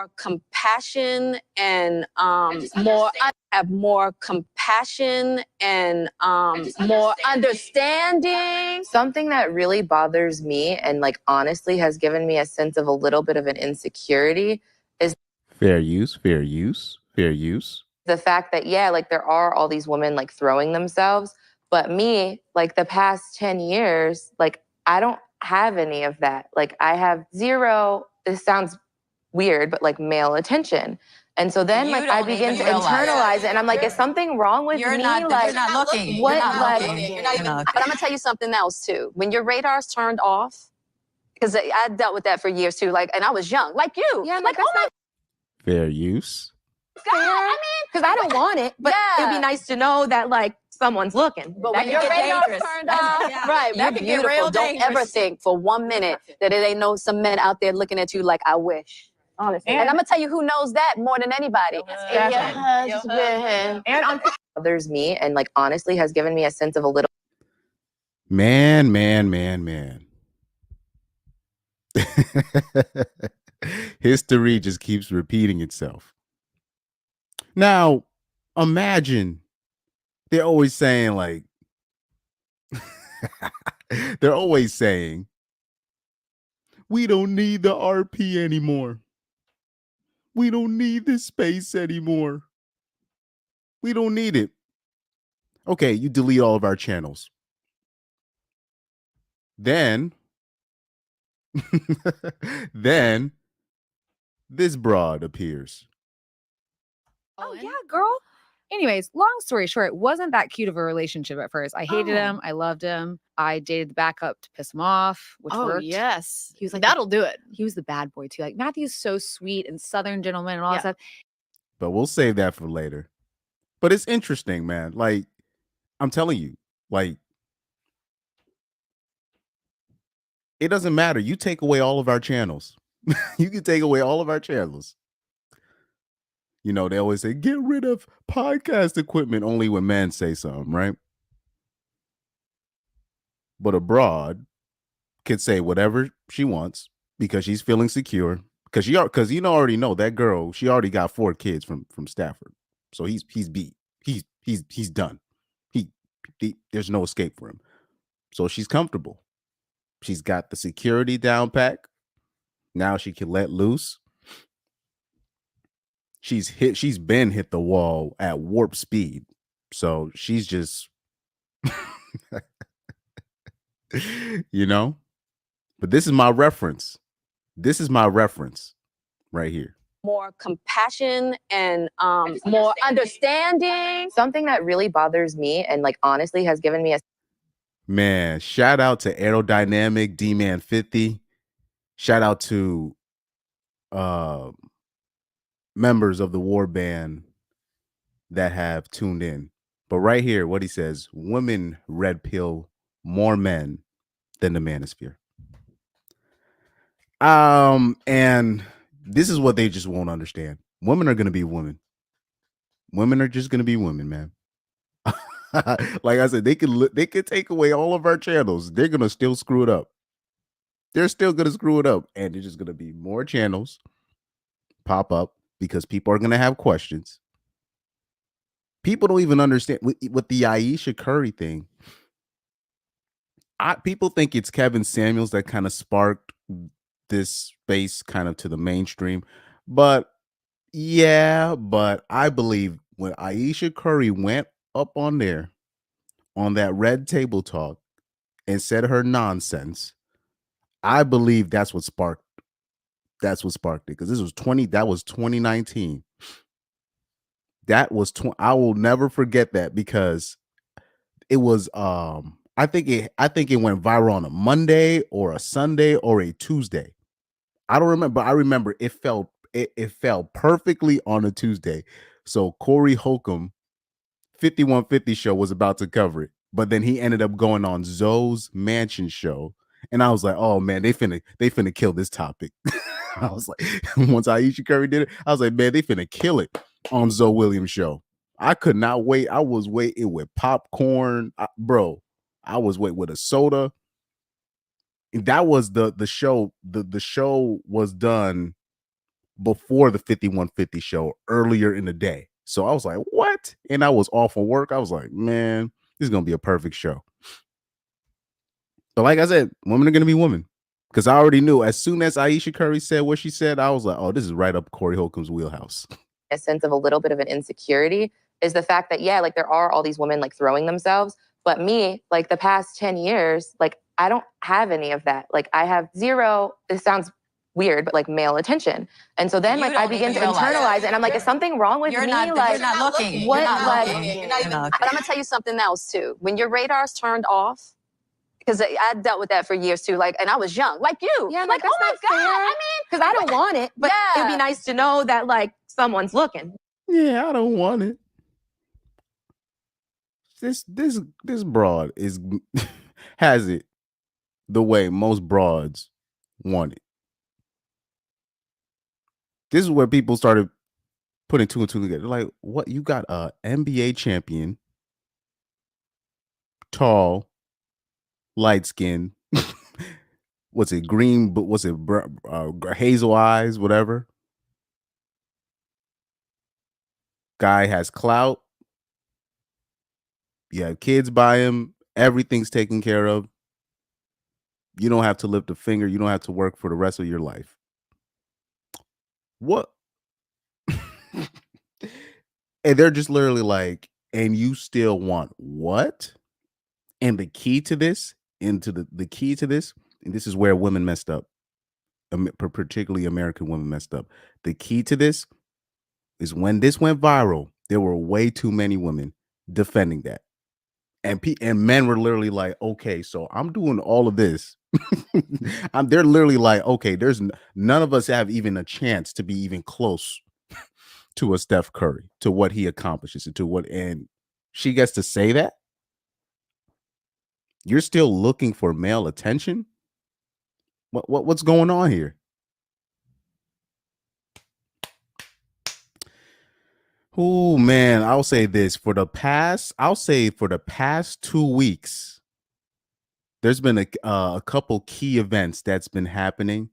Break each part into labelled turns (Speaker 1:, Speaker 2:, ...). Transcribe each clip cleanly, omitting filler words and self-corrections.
Speaker 1: more compassion and more compassion and more understanding.
Speaker 2: Something that really bothers me and like honestly has given me a sense of a little bit of an insecurity is
Speaker 3: fair use.
Speaker 2: the fact that, yeah, like there are all these women like throwing themselves, but me, like the past 10 years, like I don't have any of that. Like I have zero, this sounds weird, but like male attention. And so then like I begin to internalize it and I'm like, is something wrong with me?
Speaker 1: You're not looking.
Speaker 2: What,
Speaker 1: You're not
Speaker 2: like,
Speaker 1: looking. But I'm gonna tell you something else too. When your radar's turned off, because I dealt with that for years too. Like, and I was young, like you.
Speaker 2: Yeah,
Speaker 1: like,
Speaker 2: oh my
Speaker 3: Fair use.
Speaker 1: God, I mean,
Speaker 2: because I don't want it, but
Speaker 1: Yeah.
Speaker 2: it'd be nice to know that like someone's looking.
Speaker 1: But
Speaker 2: That
Speaker 1: when your
Speaker 2: could get
Speaker 1: radar's
Speaker 2: dangerous.
Speaker 1: turned off, right?
Speaker 2: That
Speaker 1: You're
Speaker 2: could get real
Speaker 1: beautiful. Don't
Speaker 2: dangerous.
Speaker 1: ever think for 1 minute that it ain't no some men out there looking at you like I wish. Honestly, and I'm gonna tell you who knows that more than anybody. Your husband.
Speaker 2: And on bothers me and like honestly has given me a sense of a little
Speaker 3: Man. History just keeps repeating itself. Now, imagine they're always saying like they're always saying we don't need the RP anymore. We don't need this space anymore. We don't need it. Okay, you delete all of our channels. Then then this broad appears.
Speaker 4: Oh, yeah, girl. Anyways, long story short, it wasn't that cute of a relationship at first. I hated him. I loved him. I dated the backup to piss him off, which worked.
Speaker 5: Yes.
Speaker 4: He was like,
Speaker 5: that'll do it.
Speaker 4: He was the bad boy too. Like Matthew's so sweet and Southern gentleman and all that stuff.
Speaker 3: But we'll save that for later. But it's interesting, man. Like, I'm telling you, like, it doesn't matter. You take away all of our channels. You can take away all of our channels. You know, they always say, get rid of podcast equipment only when men say something, right? But abroad could say whatever she wants because she's feeling secure. Because you already know that girl, she already got 4 kids from Stafford. So he's beat. He's done. There's no escape for him. So she's comfortable. She's got the security down pack. Now she can let loose. She's been hit the wall at warp speed. So she's just you know? But this is my reference. This is my reference right here.
Speaker 1: More compassion and more understanding.
Speaker 2: something that really bothers me and like honestly has given me a
Speaker 3: Man, shout out to Aerodynamic D-Man 50. Shout out to members of the war band that have tuned in. But right here, what he says, women red pill more men than the manosphere. And this is what they just won't understand. Women are gonna be women. Women are just gonna be women, man. Like I said, they could take away all of our channels. They're gonna still screw it up. They're still gonna screw it up, and there's just gonna be more channels pop up because people are gonna have questions. People don't even understand with the Aisha Curry thing. People think it's Kevin Samuels that kind of sparked this space kind of to the mainstream, but I believe when Aisha Curry went up on there on that Red Table Talk and said her nonsense, I believe that's what sparked it, because that was 2019. That was I will never forget that, because it was I think it went viral on a Monday or a Sunday or a Tuesday. I don't remember, but I remember it fell perfectly on a Tuesday. So Corey Holcomb 5150 show was about to cover it, but then he ended up going on Zoe's Mansion show, and I was like, oh man, they finna kill this topic. I was like, once Aisha Curry did it, I was like, man, they finna kill it on Zoe Williams show. I could not wait. I was waiting with popcorn, bro. I was waiting with a soda. That was the show. The show was done before the 5150 show earlier in the day. So I was like, what? And I was off from work. I was like, man, this is going to be a perfect show. But like I said, women are going to be women. Because I already knew as soon as Aisha Curry said what she said, I was like, oh, this is right up Corey Holcomb's wheelhouse.
Speaker 2: A sense of a little bit of an insecurity is the fact that, yeah, like there are all these women like throwing themselves. But me, like the past 10 years, like I don't have any of that. Like I have zero, this sounds weird, but like male attention. And so then like I begin to internalize it. And I'm like, is something wrong with me? Like,
Speaker 1: you're not looking.
Speaker 2: What?
Speaker 1: You're not
Speaker 2: Like,
Speaker 1: looking. But I'm gonna tell you something else too. When your radar's turned off, because I dealt with that for years too. Like, and I was young, like you.
Speaker 2: Yeah,
Speaker 1: like, oh my God. I mean,
Speaker 2: because I don't want it, but
Speaker 1: Yeah.
Speaker 2: it'd be nice to know that like someone's looking.
Speaker 3: Yeah, I don't want it. This broad is has it the way most broads want it. This is where people started putting two and two together. Like, what? You got a NBA champion, tall, light skin. What's it? Green, but what's it? Hazel eyes, whatever. Guy has clout. You have kids by him. Everything's taken care of. You don't have to lift a finger. You don't have to work for the rest of your life. What? And they're just literally like, and you still want what? And the key to this, and this is where women messed up, particularly American women messed up. The key to this is when this went viral, there were way too many women defending that. And men were literally like, okay, so I'm doing all of this. They're literally like, okay, there's none of us have even a chance to be even close to a Steph Curry, to what he accomplishes, and she gets to say that. You're still looking for male attention? What's going on here? Oh man, I'll say for the past 2 weeks, there's been a couple key events that's been happening,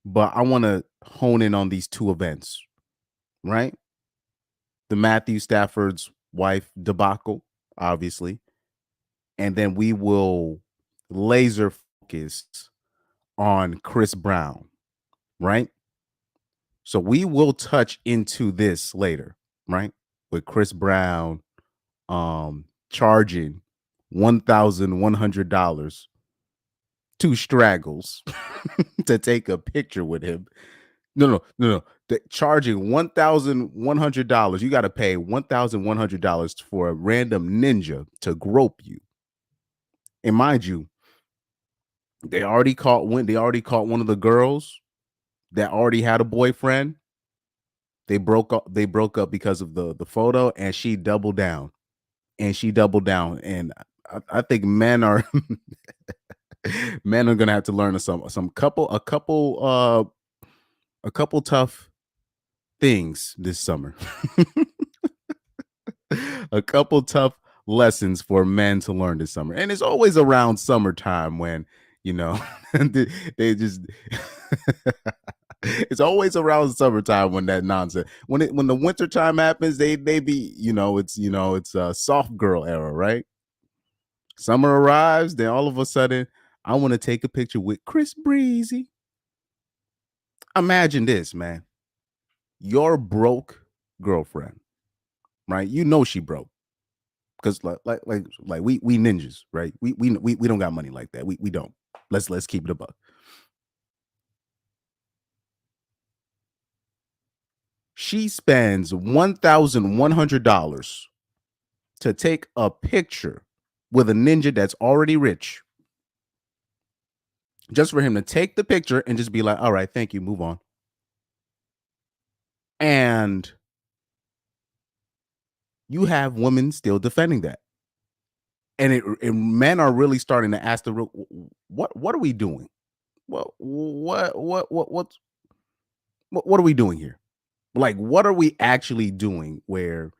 Speaker 3: but I want to hone in on these two events, right? The Matthew Stafford's wife debacle, obviously, and then we will laser focus on Chris Brown, right? So we will touch into this later, right? With Chris Brown charging $1,100 to Straggles to take a picture with him. No. Charging $1,100. You got to pay $1,100 for a random ninja to grope you. And mind you, they already caught one of the girls that already had a boyfriend. They broke up because of the photo, and she doubled down. And I think men are gonna have to learn a couple tough things this summer. A couple tough lessons for men to learn this summer. And it's always around summertime when, they just it's always around summertime when that nonsense. When the winter time happens, they be, it's a soft girl era, right? Summer arrives, then all of a sudden, I want to take a picture with Chris Breezy. Imagine this, man. Your broke girlfriend, right? You know she broke. Because like we ninjas, right? We don't got money like that. We don't. Let's keep it a buck. She spends $1,100 to take a picture with a ninja that's already rich, just for him to take the picture and just be like, all right, thank you, move on. And you have women still defending that. And men are really starting to ask what are we doing? Well, what are we doing here? Like, what are we actually doing where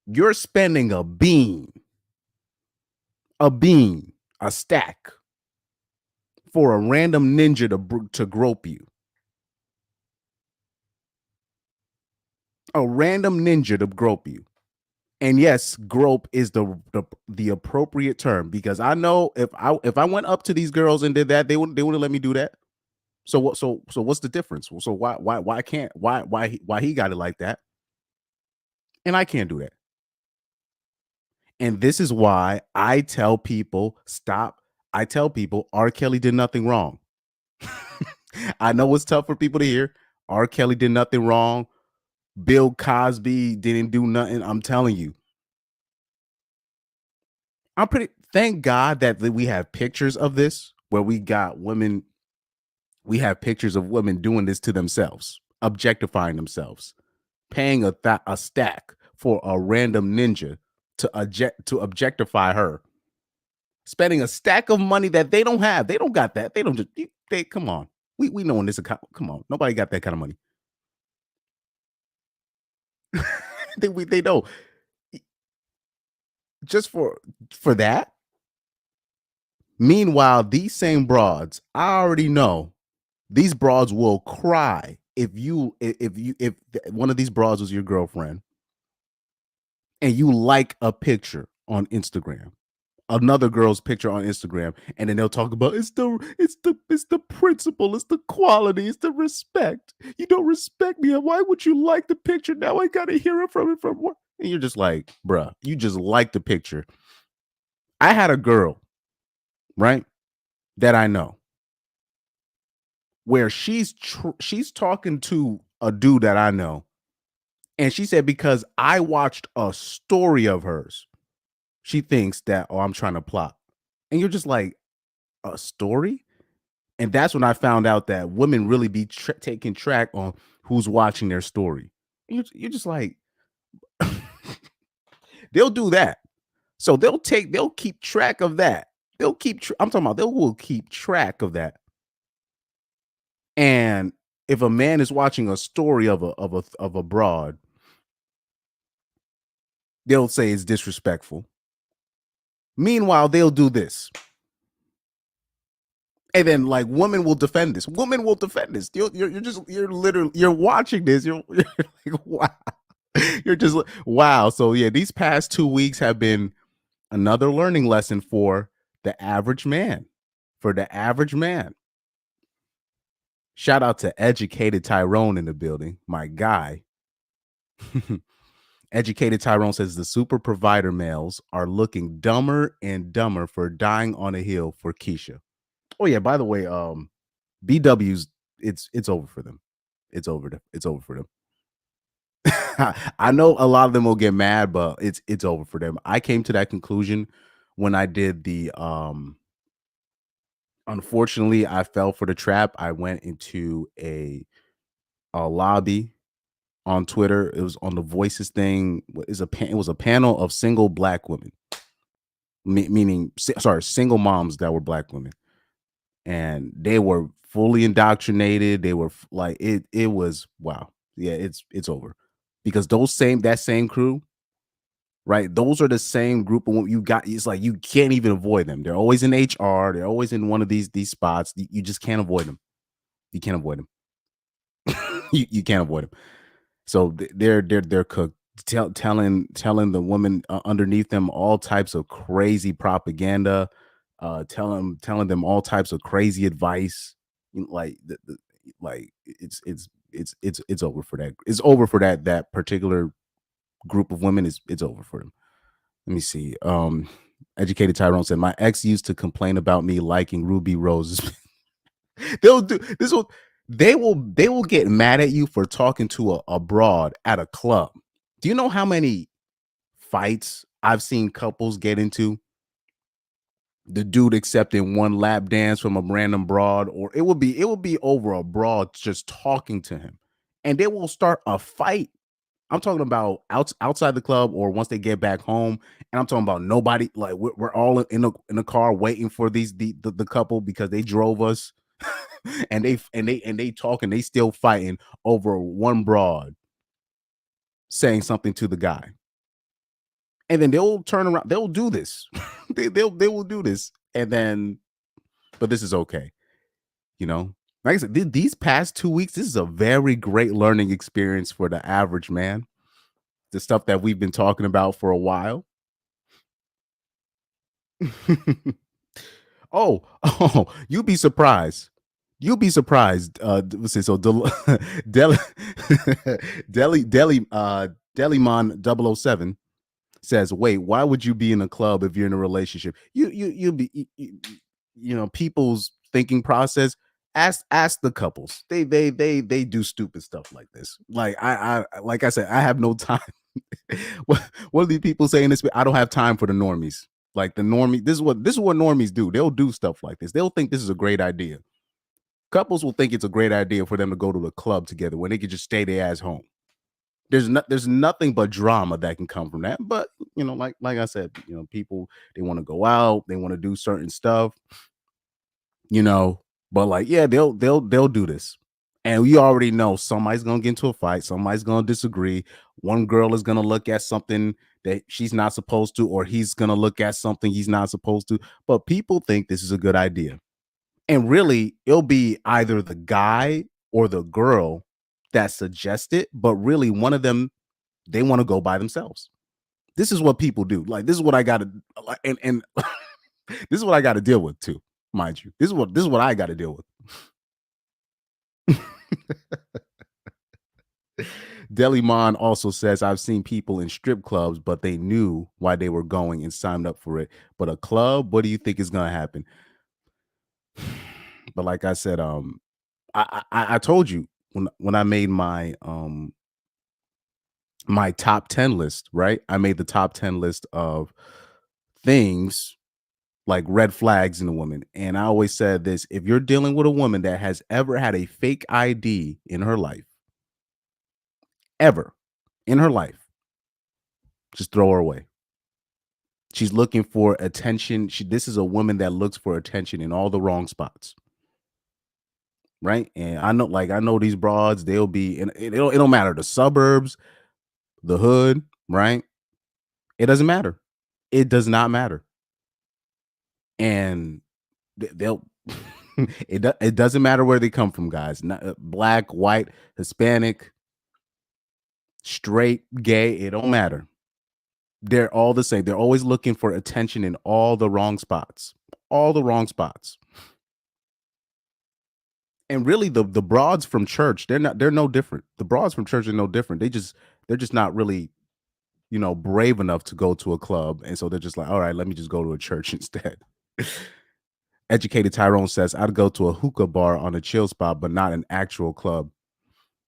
Speaker 3: you're spending a stack for a random ninja to grope you? A random ninja to grope you. And yes, grope is the appropriate term, because I know if I went up to these girls and did that, they wouldn't let me do that. So what's the difference? So why can't why he got it like that and I can't do that? And this is why I tell people stop. I tell people R. Kelly did nothing wrong. I know it's tough for people to hear. R. Kelly did nothing wrong. Bill Cosby didn't do nothing. I'm telling you. Thank God that we have pictures of this where we got women. We have pictures of women doing this to themselves, objectifying themselves, paying a stack for a random ninja to objectify her, spending a stack of money that they don't have. They don't got that. They don't just they come on. We know in this account. Come on, nobody got that kind of money. they don't. Just for that. Meanwhile, these same broads, I already know these broads will cry if one of these broads was your girlfriend and you like a picture on Instagram, another girl's picture on Instagram, and then they'll talk about it's the principle, it's the quality, it's the respect. You don't respect me. Why would you like the picture? Now I gotta hear it from what? And you're just like, bruh, you just like the picture. I had a girl, right, that I know, where she's talking to a dude that I know, and she said because I watched a story of hers, she thinks that, oh, I'm trying to plot. And you're just like, a story? And that's when I found out that women really be taking track on who's watching their story. And you're just like, they'll do that. So they'll keep track of that. I'm talking about they will keep track of that. And if a man is watching a story of a broad, they'll say it's disrespectful. Meanwhile, they'll do this. And then like women will defend this. Women will defend this. You're watching this. You're like, wow. You're just wow. So yeah, these past 2 weeks have been another learning lesson for the average man. For the average man. Shout out to Educated Tyrone in the building, my guy. Educated Tyrone says the super provider males are looking dumber and dumber for dying on a hill for Keisha. Oh yeah, by the way, BW's it's over for them. It's over for them. I know a lot of them will get mad, but it's over for them. I came to that conclusion when I did the unfortunately I fell for the trap. I went into a lobby on Twitter. It was on the Voices thing. It was a panel of single black women, single moms that were black women, and they were fully indoctrinated. They were like it was wow. Yeah, it's over, because that same crew, right? Those are the same group of you got. It's like you can't even avoid them. They're always in HR. They're always in one of these spots. You just can't avoid them. You can't avoid them. you can't avoid them. So they're cooked. Telling the women underneath them all types of crazy propaganda, telling them all types of crazy advice. Like it's over for that. It's over for that particular group of women. It's over for them. Let me see. Educated Tyrone said, my ex used to complain about me liking ruby roses. They'll do this. They will get mad at you for talking to a broad at a club. Do you know how many fights I've seen couples get into? The dude accepting one lap dance from a random broad, or it will be over a broad just talking to him, and they will start a fight. I'm talking about outside the club, or once they get back home, and I'm talking about nobody. Like we're all in a car waiting for the couple because they drove us, and they talk and they still fighting over one broad saying something to the guy. And then they'll turn around. They'll do this. they will do this. And then, but this is okay. You know, Like I said, these past 2 weeks, this is a very great learning experience for the average man. The stuff that we've been talking about for a while. Oh, you'd be surprised. You'll be surprised. Let's see. So Deli Delimon 007 says, "Wait, why would you be in a club if you're in a relationship? You'll be people's thinking process. Ask the couples. They do stupid stuff like this. Like like I said, I have no time. What are these people saying this? I don't have time for the normies. Like the normie. This is what normies do. They'll do stuff like this. They'll think this is a great idea. Couples will think it's a great idea for them to go to the club together when they could just stay their ass home. There's nothing but drama that can come from that. But like I said, people, they want to go out, they want to do certain stuff, but like, yeah, they'll do this. And we already know somebody's gonna get into a fight, somebody's gonna disagree. One girl is gonna look at something that she's not supposed to, or he's gonna look at something he's not supposed to. But people think this is a good idea. And really, it'll be either the guy or the girl that suggests it, but really one of them, they want to go by themselves. This is what people do. Like, this is what I got to, and this is what I got to deal with too, mind you. This is what I got to deal with. Delimon also says, I've seen people in strip clubs, but they knew why they were going and signed up for it. But a club, what do you think is going to happen? But like I said, I told you when I made my my top 10 list, right? I made the top 10 list of things like red flags in a woman. And I always said this: if you're dealing with a woman that has ever had a fake ID in her life, ever in her life, just throw her away. She's looking for attention. This is a woman that looks for attention in all the wrong spots. Right. And I know these broads, they'll be in it don't matter the suburbs, the hood, right? It doesn't matter. It does not matter. And they'll it doesn't matter where they come from, guys. Not, black, white, Hispanic, straight, gay, it don't matter. They're all the same. They're always looking for attention in all the wrong spots. All the wrong spots. And really the broads from church, they're no different. The broads from church are no different. They're just not really, brave enough to go to a club. And so they're just like, all right, let me just go to a church instead. Educated Tyrone says, I'd go to a hookah bar on a chill spot, but not an actual club.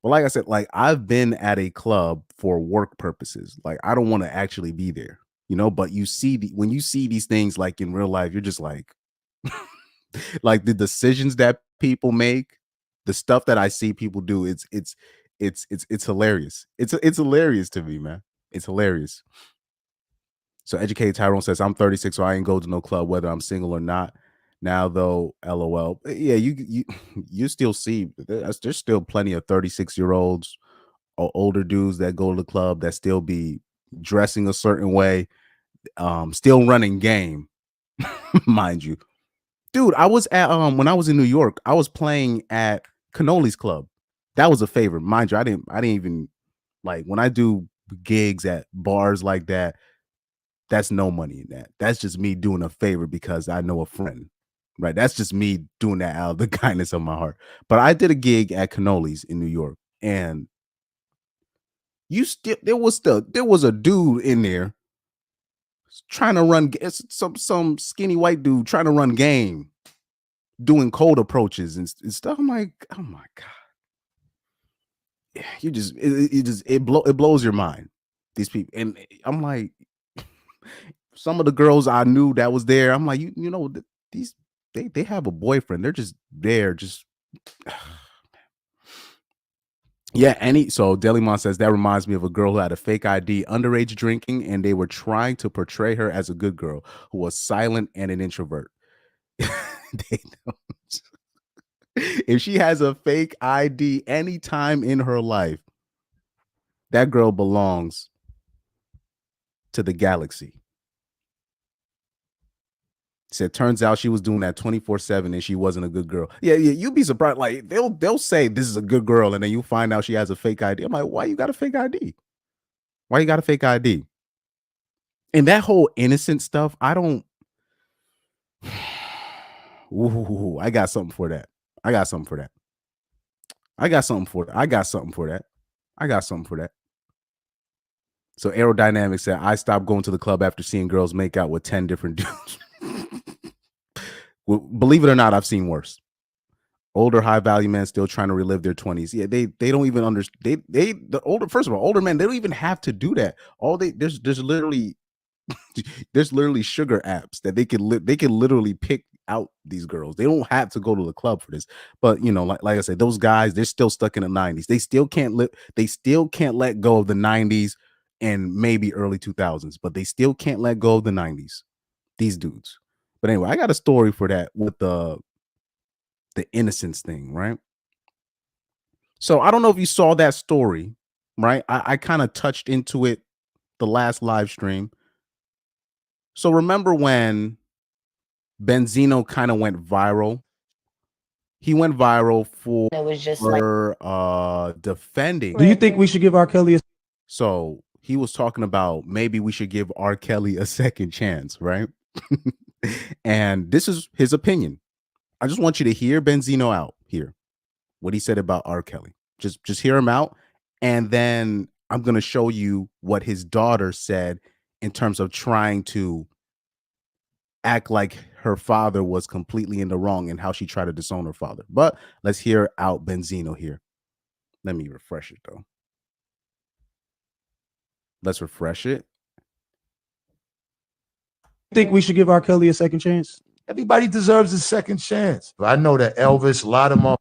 Speaker 3: Well, like I said, like I've been at a club for work purposes. Like I don't want to actually be there, but when you see these things like in real life, you're just like, like the decisions that people make, the stuff that I see people do, it's hilarious. It's hilarious to me, man. It's hilarious. So Educated Tyrone says, I'm 36, so I ain't go to no club whether I'm single or not. Now though, LOL. Yeah, you still see there's still plenty of 36-year-olds or older dudes that go to the club that still be dressing a certain way, still running game, mind you. Dude, I was at when I was in New York, I was playing at Cannoli's Club. That was a favorite, mind you. I didn't even like when I do gigs at bars like that. That's no money in that. That's just me doing a favor because I know a friend, right? That's just me doing that out of the kindness of my heart. But I did a gig at Cannoli's in New York, and there was a dude in there trying to run some skinny white dude trying to run game, doing cold approaches and stuff. I'm like, oh my god, it blows your mind. These people, and I'm like, some of the girls I knew that was there, I'm like, these they have a boyfriend. They're just there, just yeah. So Delimon says that reminds me of a girl who had a fake ID, underage drinking, and they were trying to portray her as a good girl who was silent and an introvert. They don't. If she has a fake ID anytime in her life, that girl belongs to the galaxy. Said turns out she was doing that 24/7 and she wasn't a good girl. Yeah, you'd be surprised. Like they'll say this is a good girl, and then you find out she has a fake ID. I'm like, why you got a fake ID? Why you got a fake ID? And that whole innocent stuff, I don't. Ooh, I got something for that. I got something for that. I got something for that. I got something for that. I got something for that. So Aerodynamics said, I stopped going to the club after seeing girls make out with 10 different dudes. Well, believe it or not, I've seen worse. Older high value men still trying to relive their 20s. Yeah, they don't even understand. The older, first of all, older men, they don't even have to do that. There's literally sugar apps that they can literally pick out these girls. They don't have to go to the club for this. But like I said, those guys, they're still stuck in the 90s. They still can't let go of the 90s and maybe early 2000s, but they still can't let go of the 90s. These dudes. But anyway, I got a story for that with the innocence thing, right? So I don't know if you saw that story, right? I kind of touched into it the last live stream. So remember when Benzino kind of went viral? He went viral for
Speaker 2: It was just like
Speaker 3: defending.
Speaker 5: Do you think we should give R. Kelly a
Speaker 3: So he was talking about maybe we should give R. Kelly a second chance, right? And this is his opinion. I just want you to hear Benzino out here, what he said about R. Kelly. Just hear him out, and then I'm going to show you what his daughter said in terms of trying to act like her father was completely in the wrong and how she tried to disown her father. But let's hear out Benzino here. Let me refresh it, though. Let's refresh it.
Speaker 5: think we should give R. Kelly a second chance?
Speaker 6: Everybody deserves a second chance. I know that Elvis, a lot of them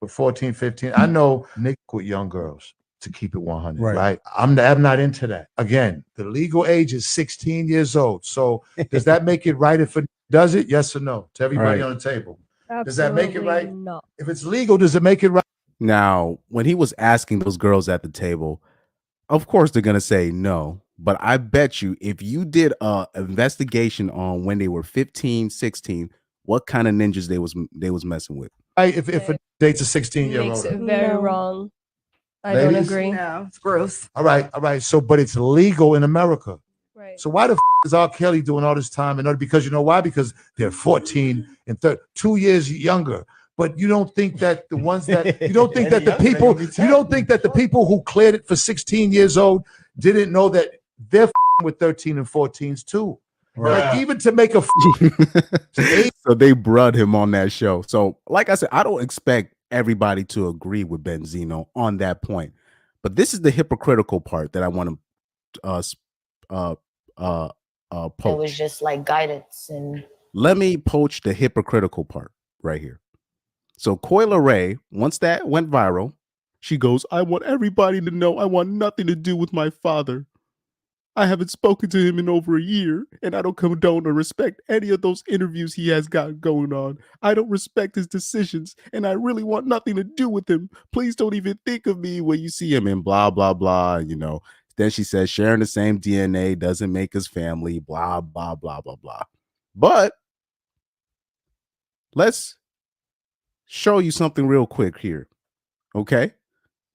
Speaker 6: were 14, 15. I know Nick with young girls, to keep it 100, right? I'm not into that. Again, the legal age is 16 years old. So does that make it right if it does it? Yes or no? To everybody on the table.
Speaker 7: Absolutely
Speaker 6: Does that make it right?
Speaker 7: No.
Speaker 6: If it's legal, does it make it right?
Speaker 3: Now, when he was asking those girls at the table, of course they're going to say no. But I bet you if you did a investigation on when they were 15, 16, what kind of ninjas they was messing with.
Speaker 6: If a date's a 16-year-old.
Speaker 7: Makes it very wrong. I
Speaker 6: Ladies?
Speaker 7: don't agree.
Speaker 1: No, it's gross.
Speaker 6: All right. So, but it's legal in America.
Speaker 7: Right.
Speaker 6: So why the is R. Kelly doing all this time? And because you know why? Because they're 14 and 2 years younger. But you don't think that the ones that you don't think that the people who cleared it for 16 years old didn't know that they're with 13 and 14s too. Right. Like even to make a
Speaker 3: so they brud him on that show. So like I said, I don't expect everybody to agree with Benzino on that point. But this is the hypocritical part that I want to poach.
Speaker 2: It was just like guidance. And
Speaker 3: let me poach the hypocritical part right here. So Coi Leray, once that went viral, she goes, I want everybody to know I want nothing to do with my father. I haven't spoken to him in over a year, and I don't condone or respect any of those interviews he has got going on. I don't respect his decisions, and I really want nothing to do with him. Please don't even think of me when you see him, and blah, blah, blah, Then she says, sharing the same DNA doesn't make us family, blah, blah, blah, blah, blah. But let's show you something real quick here, okay?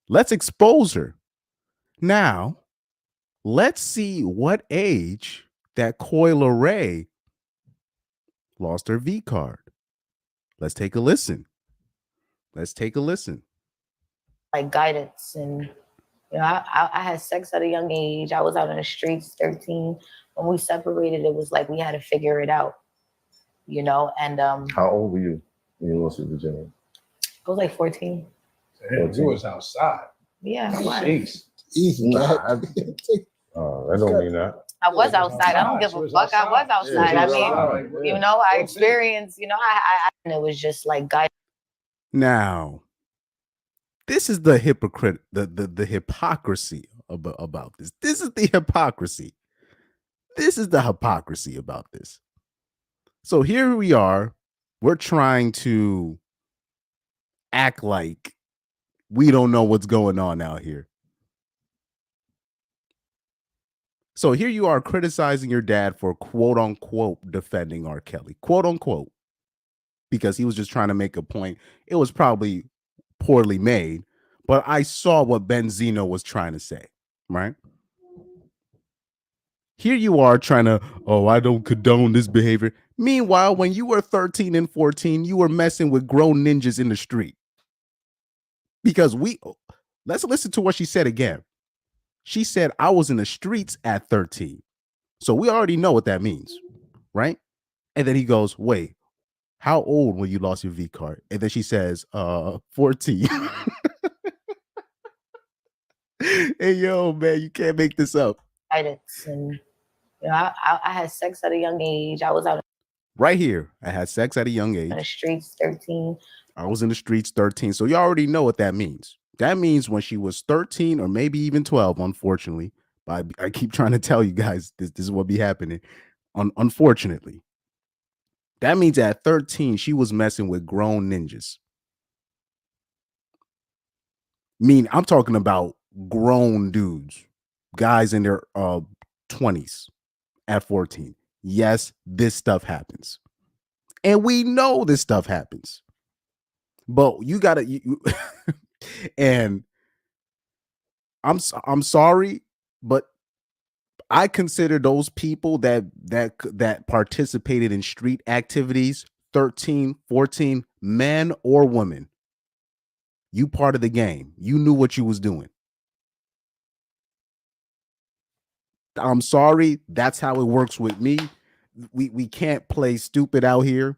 Speaker 3: Let's expose her. Now, let's see what age that Coi Leray lost her V card. Let's take a listen.
Speaker 2: like guidance. And I had sex at a young age. I was out in the streets, 13. When we separated, it was like we had to figure it out, and
Speaker 8: How old were you when you lost your virginity?
Speaker 2: I was like 14.
Speaker 9: Damn, you was outside.
Speaker 2: Yeah, I was.
Speaker 9: Jeez.
Speaker 8: Easy. That don't mean that.
Speaker 2: I was outside. I don't give a fuck. I was outside. I mean, I experienced, and it was just like guidance.
Speaker 3: Now, this is the hypocrite, the hypocrisy about this. This is the hypocrisy. This is the hypocrisy about this. So here we are. We're trying to act like we don't know what's going on out here. So here you are criticizing your dad for quote unquote defending R. Kelly, quote unquote, because he was just trying to make a point. It was probably poorly made, but I saw what Benzino was trying to say, right? Here you are trying to, oh, I don't condone this behavior. Meanwhile, when you were 13 and 14, you were messing with grown ninjas in the street. Because let's listen to what she said again. She said, I was in the streets at 13. So we already know what that means, right? And then he goes, wait, how old when you lost your V card? And then she says, 14. Hey, yo, man, you can't make this up.
Speaker 10: And I had sex at a young age. I was out
Speaker 3: right here. I had sex at a young age.
Speaker 10: in the streets, 13.
Speaker 3: I was in the streets 13. So you already know what that means. That means when she was 13 or maybe even 12, unfortunately. But I keep trying to tell you guys this is what be happening. Unfortunately. That means at 13, she was messing with grown ninjas. I'm talking about grown dudes, guys in their 20s at 14. Yes, this stuff happens. And we know this stuff happens. But you got to and I'm sorry, but I consider those people that participated in street activities, 13, 14, men or women. You part of the game. You knew what you was doing. I'm sorry. That's how it works with me. We can't play stupid out here.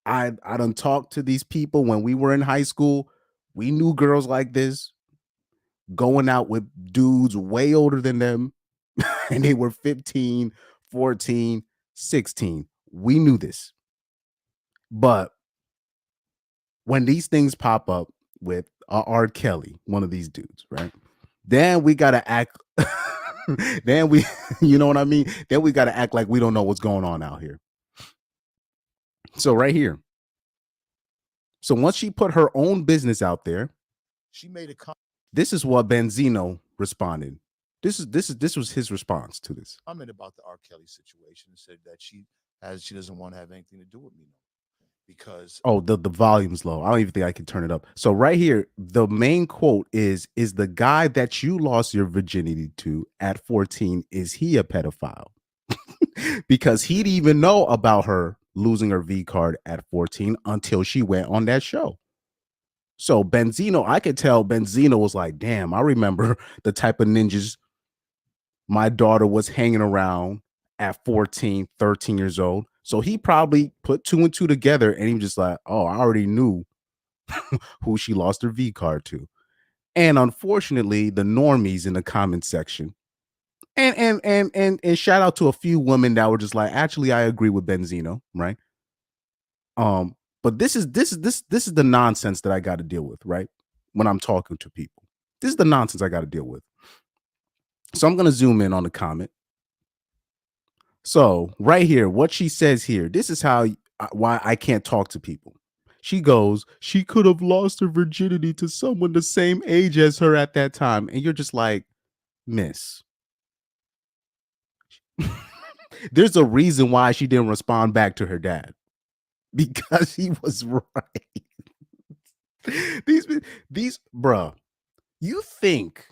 Speaker 3: I done talked to these people when we were in high school. We knew girls like this going out with dudes way older than them. And they were 15, 14, 16. We knew this. But when these things pop up with R. Kelly, one of these dudes, right? Then we got to act. Then we, you know what I mean? Then we got to act like we don't know what's going on out here. So right here. So once she put her own business out there,
Speaker 6: She made a
Speaker 3: this is what Benzino responded. This was his response to this.
Speaker 6: comment about the R. Kelly situation and said that she doesn't want to have anything to do with me because
Speaker 3: the volume's low. I don't even think I can turn it up. So right here, the main quote is the guy that you lost your virginity to at 14, is he a pedophile? Because he didn't even know about her losing her V card at 14 until she went on that show. So Benzino, I could tell Benzino was like, damn, I remember the type of ninjas my daughter was hanging around at 14, 13 years old. So he probably put 2 and 2 together and he was just like, oh, I already knew who she lost her V card to. And unfortunately, the normies in the comment section, and shout out to a few women that were just like, actually, I agree with Benzino, right? But this is the nonsense that I got to deal with, right? When I'm talking to people. This is the nonsense I got to deal with. So I'm going to zoom in on the comment. So right here, what she says here, this is why I can't talk to people. She goes, she could have lost her virginity to someone the same age as her at that time. And you're just like, miss. There's a reason why she didn't respond back to her dad. Because he was right. These, bruh, you think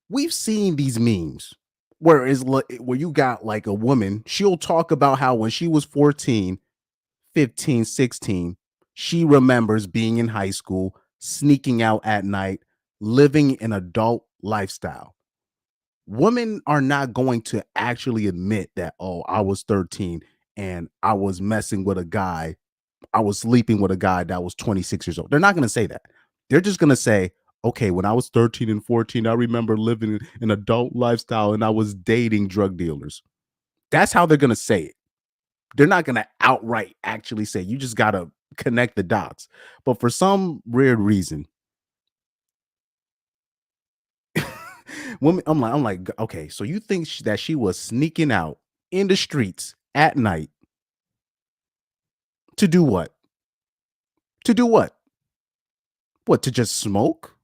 Speaker 3: we've seen these memes where you got like a woman, she'll talk about how when she was 14, 15, 16, she remembers being in high school, sneaking out at night, living an adult lifestyle. Women are not going to actually admit that, oh, I was 13 and I was messing with a guy. I was sleeping with a guy that was 26 years old. They're not going to say that. They're just going to say, okay, when I was 13 and 14, I remember living an adult lifestyle and I was dating drug dealers. That's how they're going to say it. They're not going to outright actually say, you just got to connect the dots. But for some weird reason, women, I'm like, okay, so you think that she was sneaking out in the streets at night to do what? To do what? What, to just smoke?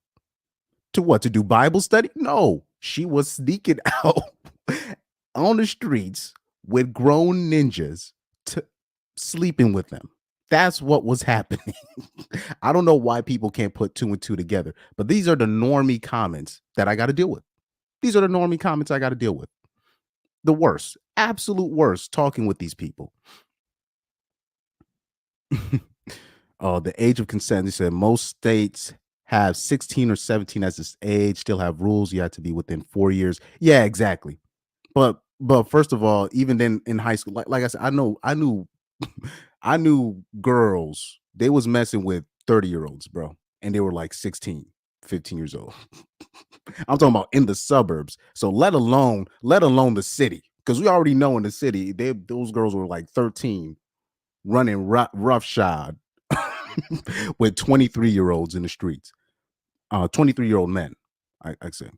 Speaker 3: To what? To do Bible study? No, she was sneaking out on the streets with grown ninjas sleeping with them. That's what was happening. I don't know why people can't put 2 and 2 together, but these are the normie comments that I got to deal with. These are the normie comments I got to deal with. The worst, absolute worst, talking with these people. Oh, the age of consent. They said most states have 16 or 17 as this age, still have rules. You have to be within 4 years. Yeah, exactly. But first of all, even then in high school, like I said, I knew girls, they was messing with 30-year-olds, bro. And they were like 16, 15 years old. I'm talking about in the suburbs. So let alone the city. Because we already know in the city, those girls were like 13 running roughshod with 23-year-olds in the streets. 23-year-old men, I say.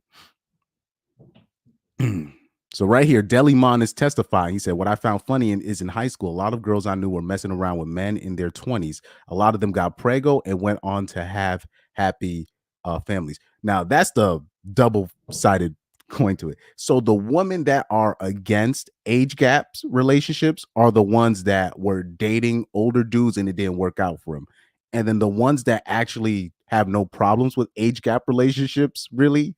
Speaker 3: So right here, Delimon is testifying. He said, what I found funny is in high school, a lot of girls I knew were messing around with men in their 20s. A lot of them got preggo and went on to have happy families. Now, that's the double-sided coin to it. So the women that are against age gaps relationships are the ones that were dating older dudes and it didn't work out for them. And then the ones that actually have no problems with age gap relationships really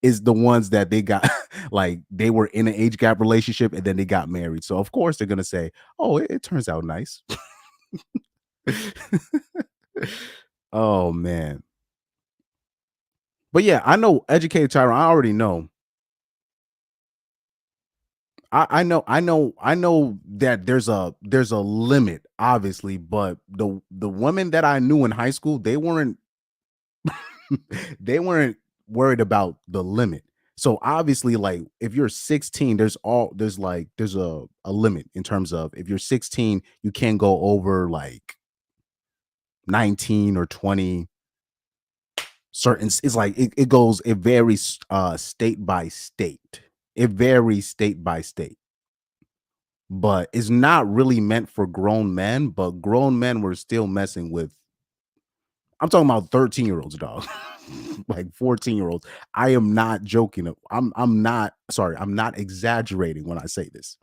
Speaker 3: is the ones that they got like they were in an age gap relationship and then they got married. So of course they're gonna say, oh, it turns out nice. Oh man. But yeah, I know educated Tyron. I already know. I know that there's a limit, obviously, but the women that I knew in high school, they weren't they weren't worried about the limit. So obviously, like if you're 16, there's a limit in terms of if you're 16, you can't go over like 19 or 20. Certain it's like it varies state by state. It varies state by state. But it's not really meant for grown men, but grown men were still messing with. I'm talking about 13-year-olds, dog. Like 14-year-olds. I am not joking. I'm not exaggerating when I say this.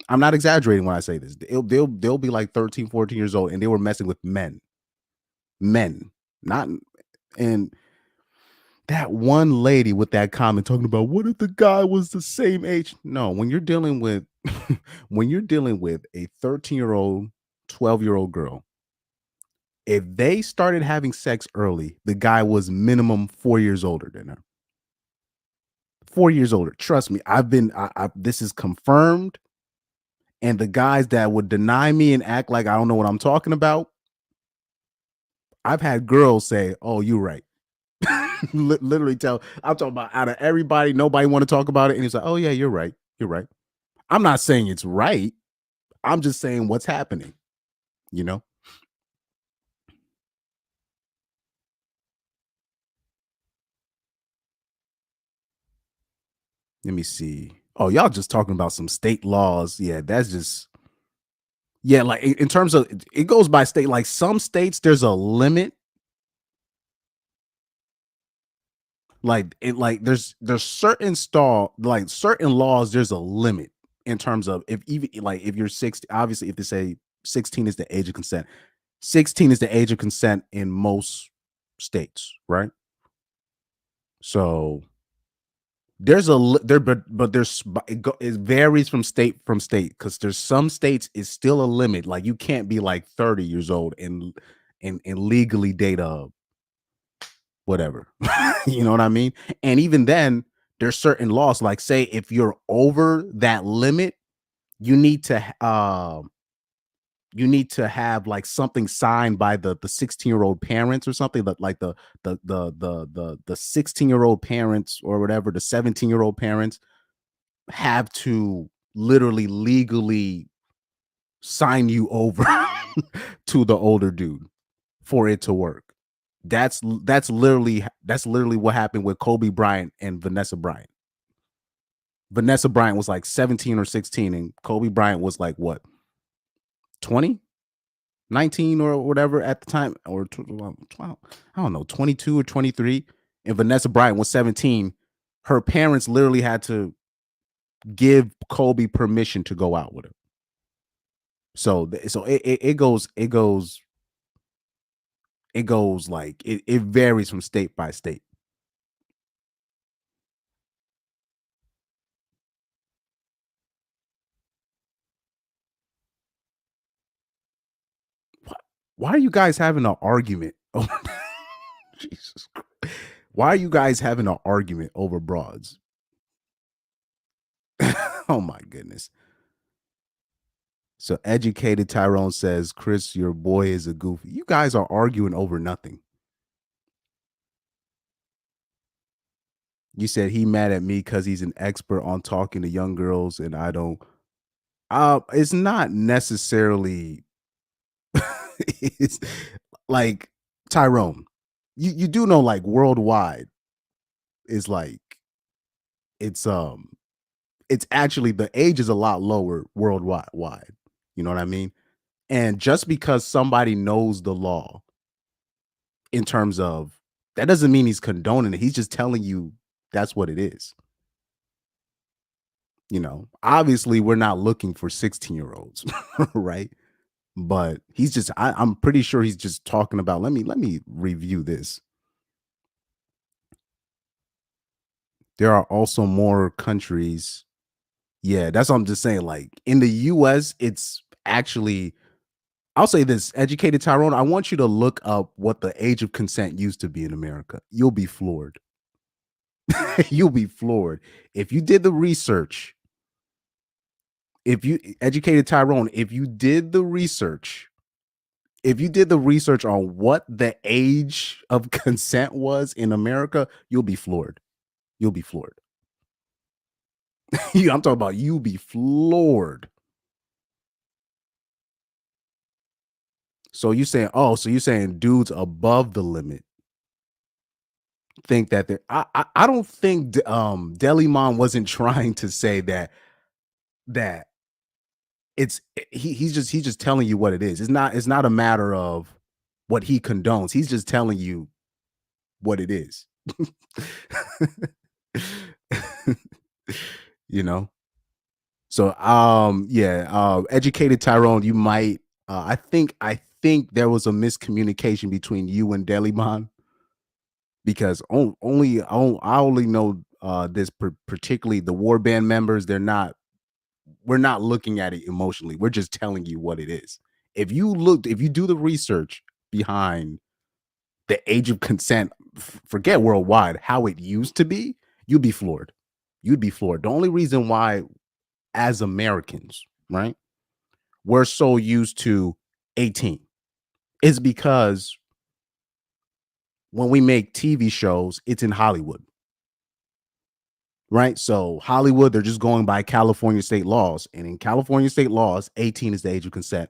Speaker 3: I'm not exaggerating when I say this. They'll be like 13, 14 years old and they were messing with men. Not and that one lady with that comment talking about what if the guy was the same age? No, when you're dealing with when you're dealing with a 13-year-old, 12-year-old girl, if they started having sex early, the guy was minimum 4 years older than her. 4 years older. Trust me, this is confirmed. And the guys that would deny me and act like I don't know what I'm talking about, I've had girls say, "Oh, you're right." Literally I'm talking about out of everybody, nobody want to talk about it. And he's like, "Oh yeah, you're right. You're right." I'm not saying it's right. I'm just saying what's happening, you know? Let me see. Oh, y'all just talking about some state laws. Yeah, that's just like in terms of it goes by state. Like some states, there's a limit. Like there's certain certain laws, there's a limit in terms of if you're 60, obviously if they say 16 is the age of consent. 16 is the age of consent in most states, right? So there's it varies from state because there's some states it's still a limit. Like you can't be like 30 years old and legally date a whatever. You know what I mean? And even then, there's certain laws. Like say if you're over that limit, you need to have like something signed by the 16-year-old parents or something, that like the 16-year-old parents or whatever, the 17-year-old parents have to literally legally sign you over to the older dude for it to work. That's literally what happened with Kobe Bryant and Vanessa Bryant. Vanessa Bryant was like 17 or 16 and Kobe Bryant was like what, 20, 19 or whatever at the time, or 12, I don't know, 22 or 23, and Vanessa Bryant was 17. Her parents literally had to give Kobe permission to go out with her. So it goes like it varies from state by state. Why are you guys having an argument? Jesus Christ. Why are you guys having an argument over broads? Oh my goodness. So educated Tyrone says, Chris, your boy is a goofy. You guys are arguing over nothing. You said he mad at me because he's an expert on talking to young girls and I don't. It's not necessarily it's like Tyrone. You do know like worldwide is like it's actually the age is a lot lower worldwide. You know what I mean? And just because somebody knows the law in terms of that doesn't mean he's condoning it. He's just telling you that's what it is. You know, obviously we're not looking for 16-year-olds, right? But he's just I'm pretty sure he's just talking about let me review this. There are also more countries. Yeah, that's what I'm just saying. Like in the US, it's actually I'll say this, educated Tyrone, I want you to look up what the age of consent used to be in America. You'll be floored. You'll be floored. If you did the research, educated Tyrone, if you did the research on what the age of consent was in America, you'll be floored. You'll be floored. I'm talking about you'll be floored. So you're saying dudes above the limit think that they're I don't think Delimon wasn't trying to say that he's just telling you what it is. It's not a matter of what he condones. He's just telling you what it is. You know? So educated Tyrone, you might I think there was a miscommunication between you and Delimon because I only know this particularly the warband members. We're not looking at it emotionally. We're just telling you what it is. If you do the research behind the age of consent, forget worldwide, how it used to be, you'd be floored. You'd be floored. The only reason why, as Americans, right, we're so used to 18 is because when we make TV shows, it's in Hollywood. Right. So Hollywood, they're just going by California state laws. And in California state laws, 18 is the age of consent.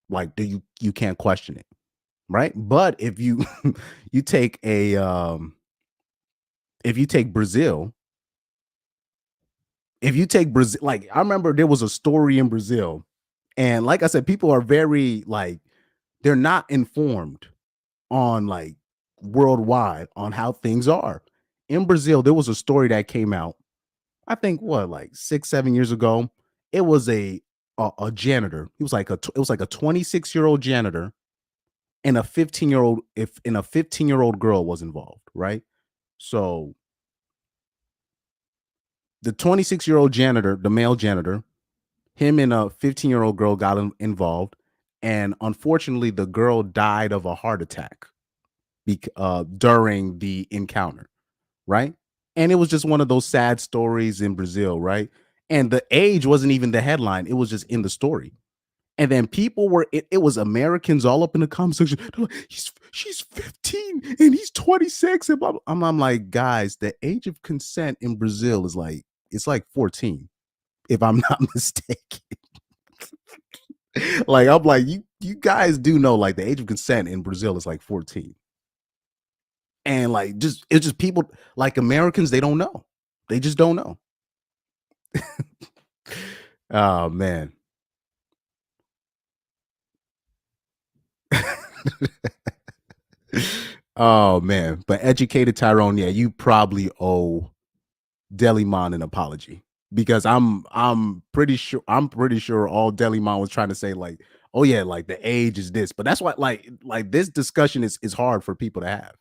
Speaker 3: Like, you can't question it. Right. But if you you take Brazil, like I remember there was a story in Brazil. And like I said, people are very like they're not informed on like worldwide on how things are. In Brazil, there was a story that came out I think like 6-7 years ago. It was a janitor. It was like a 26-year-old janitor and a 15-year-old girl was involved, right? So the 26-year-old janitor, the male janitor, him and a 15-year-old girl got involved, and unfortunately the girl died of a heart attack during the encounter, right? And it was just one of those sad stories in Brazil, right? And the age wasn't even the headline. It was just in the story. And then people it was Americans all up in the comment section. Like, she's 15 and he's 26. And blah, blah. I'm like, guys, the age of consent in Brazil is like, it's like 14, if I'm not mistaken. Like, I'm like, you guys do know like the age of consent in Brazil is like 14. And like it's just people like Americans, they don't know. They just don't know. Oh man. Oh man. But educated Tyrone, yeah, you probably owe Delimon an apology. because I'm pretty sure all Deli Mom was trying to say like, oh yeah, like the age is this, but that's why like this discussion is hard for people to have.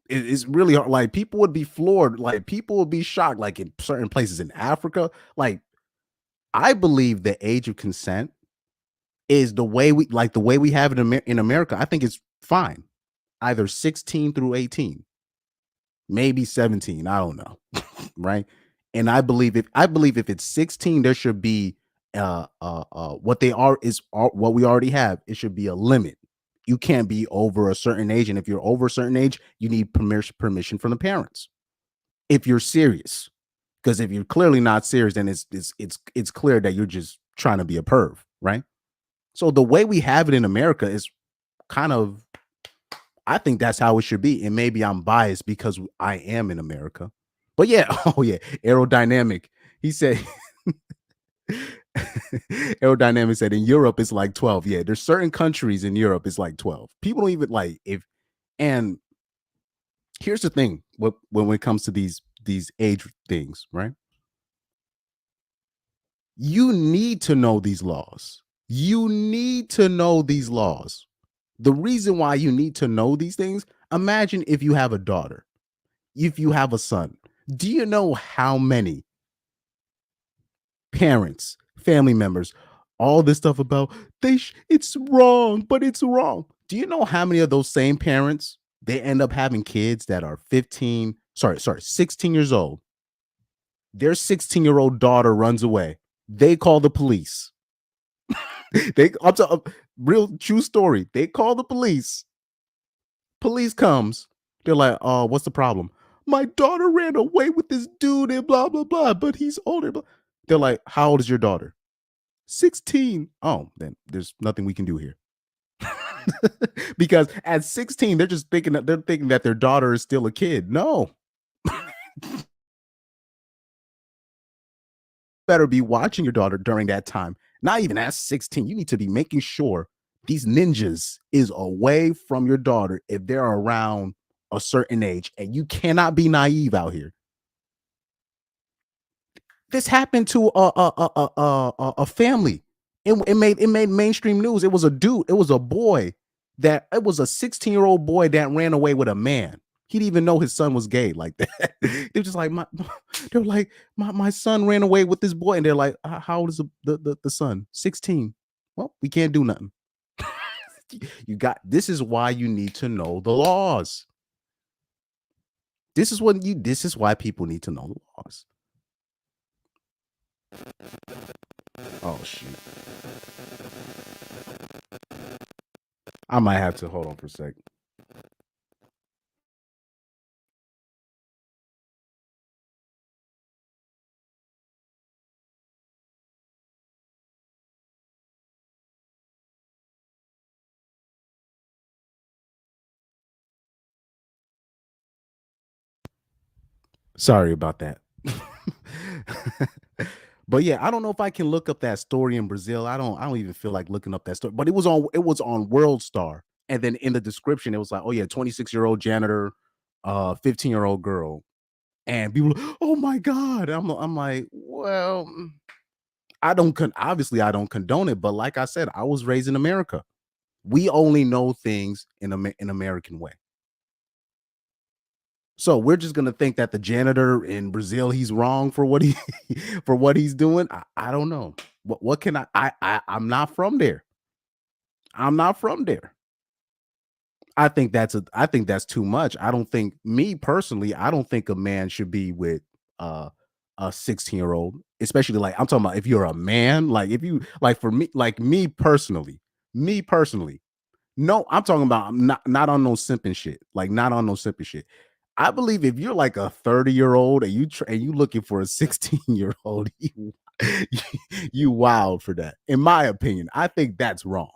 Speaker 3: It's really hard. Like people would be floored, like people would be shocked, like in certain places in Africa. Like I believe the age of consent is the way we have it in America. I think it's fine, either 16 through 18, maybe 17. I don't know, right? And I believe if it's 16, there should be what we already have. It should be a limit. You can't be over a certain age, and if you're over a certain age, you need permission from the parents. If you're serious, because if you're clearly not serious, then it's clear that you're just trying to be a perv, right? So the way we have it in America is kind of, I think that's how it should be. And maybe I'm biased because I am in America. But yeah, oh yeah, aerodynamic. He said aerodynamic said in Europe it's like 12. Yeah, there's certain countries in Europe it's like 12. People don't even like and here's the thing when it comes to these age things, right? You need to know these laws. You need to know these laws. The reason why you need to know these things, imagine if you have a daughter, if you have a son. Do you know how many parents, family members, all this stuff about it's wrong, but it's wrong. Do you know how many of those same parents, they end up having kids that are 16 years old? Their 16-year-old daughter runs away. They call the police. Real true story. They call the police. Police comes. They're like, "Oh, what's the problem? My daughter ran away with this dude and blah blah blah, but he's older." They're like, "How old is your daughter?" 16. Oh, then there's nothing we can do here. Because at 16, they're thinking that their daughter is still a kid. No. Better be watching your daughter during that time. Not even at 16. You need to be making sure these ninjas is away from your daughter if they're around a certain age, and you cannot be naive out here. This happened to a family. It made mainstream news. It was a dude. It was a boy it was a 16-year-old boy that ran away with a man. He didn't even know his son was gay like that. They're just like, they were like, my son ran away with this boy. And they're like, how old is the son? 16. Well, we can't do nothing. This is why you need to know the laws. This is why people need to know the laws. Oh shoot. I might have to hold on for a second. Sorry about that. But yeah, I don't know if I can look up that story in Brazil. I don't even feel like looking up that story. But it was on World Star. And then in the description, it was like, oh yeah, 26-year-old janitor, 15-year-old girl. And people, oh my God. I'm like, well, obviously I don't condone it, but like I said, I was raised in America. We only know things in an American way. So we're just gonna think that the janitor in Brazil, he's wrong for what he's doing. I don't know. What can I'm not from there. I'm not from there. I think that's too much. I don't think, me personally, I don't think a man should be with a 16-year-old, especially like I'm talking about if you're a man, like if you like for me, like me personally. No, I'm talking about not on no simping shit. Like not on no simping shit. I believe if you're like a 30-year-old and you looking for a 16-year-old, you wild for that. In my opinion, I think that's wrong.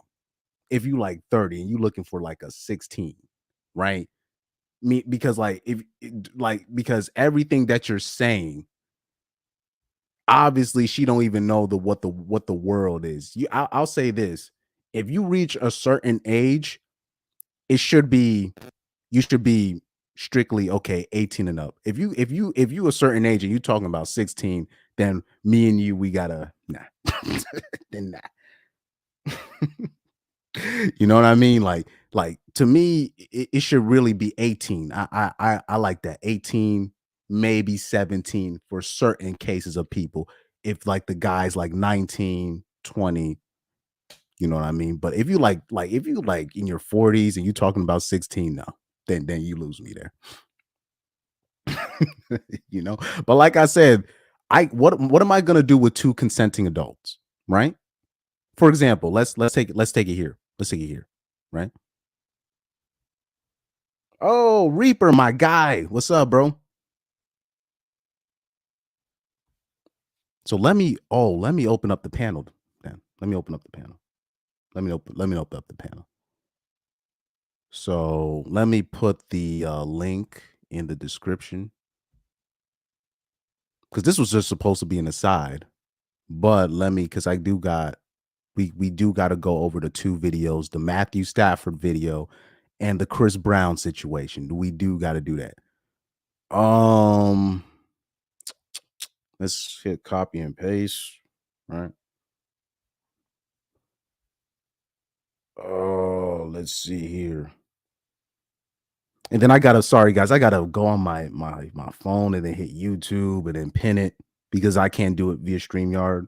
Speaker 3: If you like 30 and you looking for like a 16, right? Because because everything that you're saying, obviously she don't even know what the world is. I'll say this: if you reach a certain age, you should be strictly okay, 18 and up. If you a certain age and you talking about 16, then me and you, we gotta then nah. You know what I mean? Like to me, it should really be 18. I like that 18, maybe 17 for certain cases of people. If like the guy's like 19, 20, you know what I mean? But if you like if you like in your 40s and you talking about 16 now, then you lose me there. You know, but like I said, what am I gonna do with two consenting adults, right? For example, let's take it here. Let's take it here, right? Oh, Reaper, my guy. What's up, bro? So let me open up the panel then. Let me open up the panel. Let me open up the panel. So let me put the link in the description. Because this was just supposed to be an aside. But because I do got we do got to go over the two videos, the Matthew Stafford video and the Chris Brown situation. We do got to do that. Let's hit copy and paste, right? Oh, let's see here. And then I gotta go on my phone and then hit YouTube and then pin it because I can't do it via StreamYard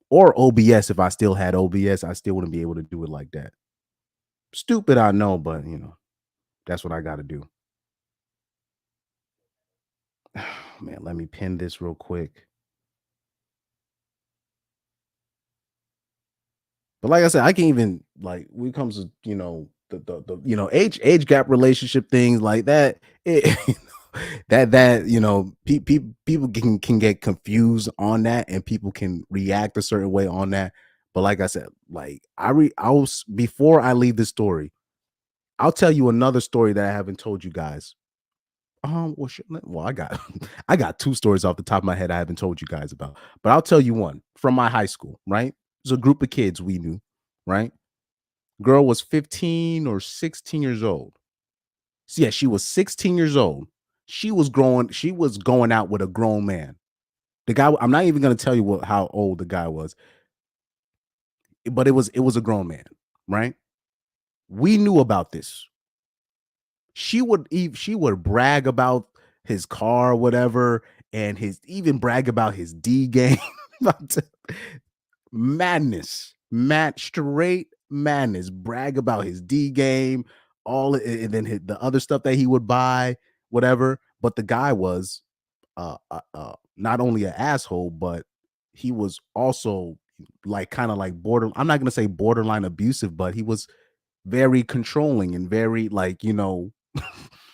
Speaker 3: or OBS. If I still had OBS, I still wouldn't be able to do it like that. Stupid, I know, but you know, that's what I gotta do. Man, let me pin this real quick. But like I said, I can't even like when it comes to the age gap relationship things like that. That people can get confused on that, and people can react a certain way on that. But like I said, like before I leave this story, I'll tell you another story that I haven't told you guys. Well, I got two stories off the top of my head I haven't told you guys about, but I'll tell you one from my high school. Right, there's a group of kids we knew. Right, girl was 15 or 16 years old. So yeah, she was 16 years old. She was going out with a grown man. The guy, I'm not even going to tell you how old the guy was, but it was a grown man, right? We knew about this. She would brag about his car or whatever, and even brag about his D game. Madness, straight madness. Brag about his D game, and then the other stuff that he would buy, whatever. But the guy was not only an asshole, but he was also like kind of like I'm not gonna say borderline abusive, but he was very controlling and very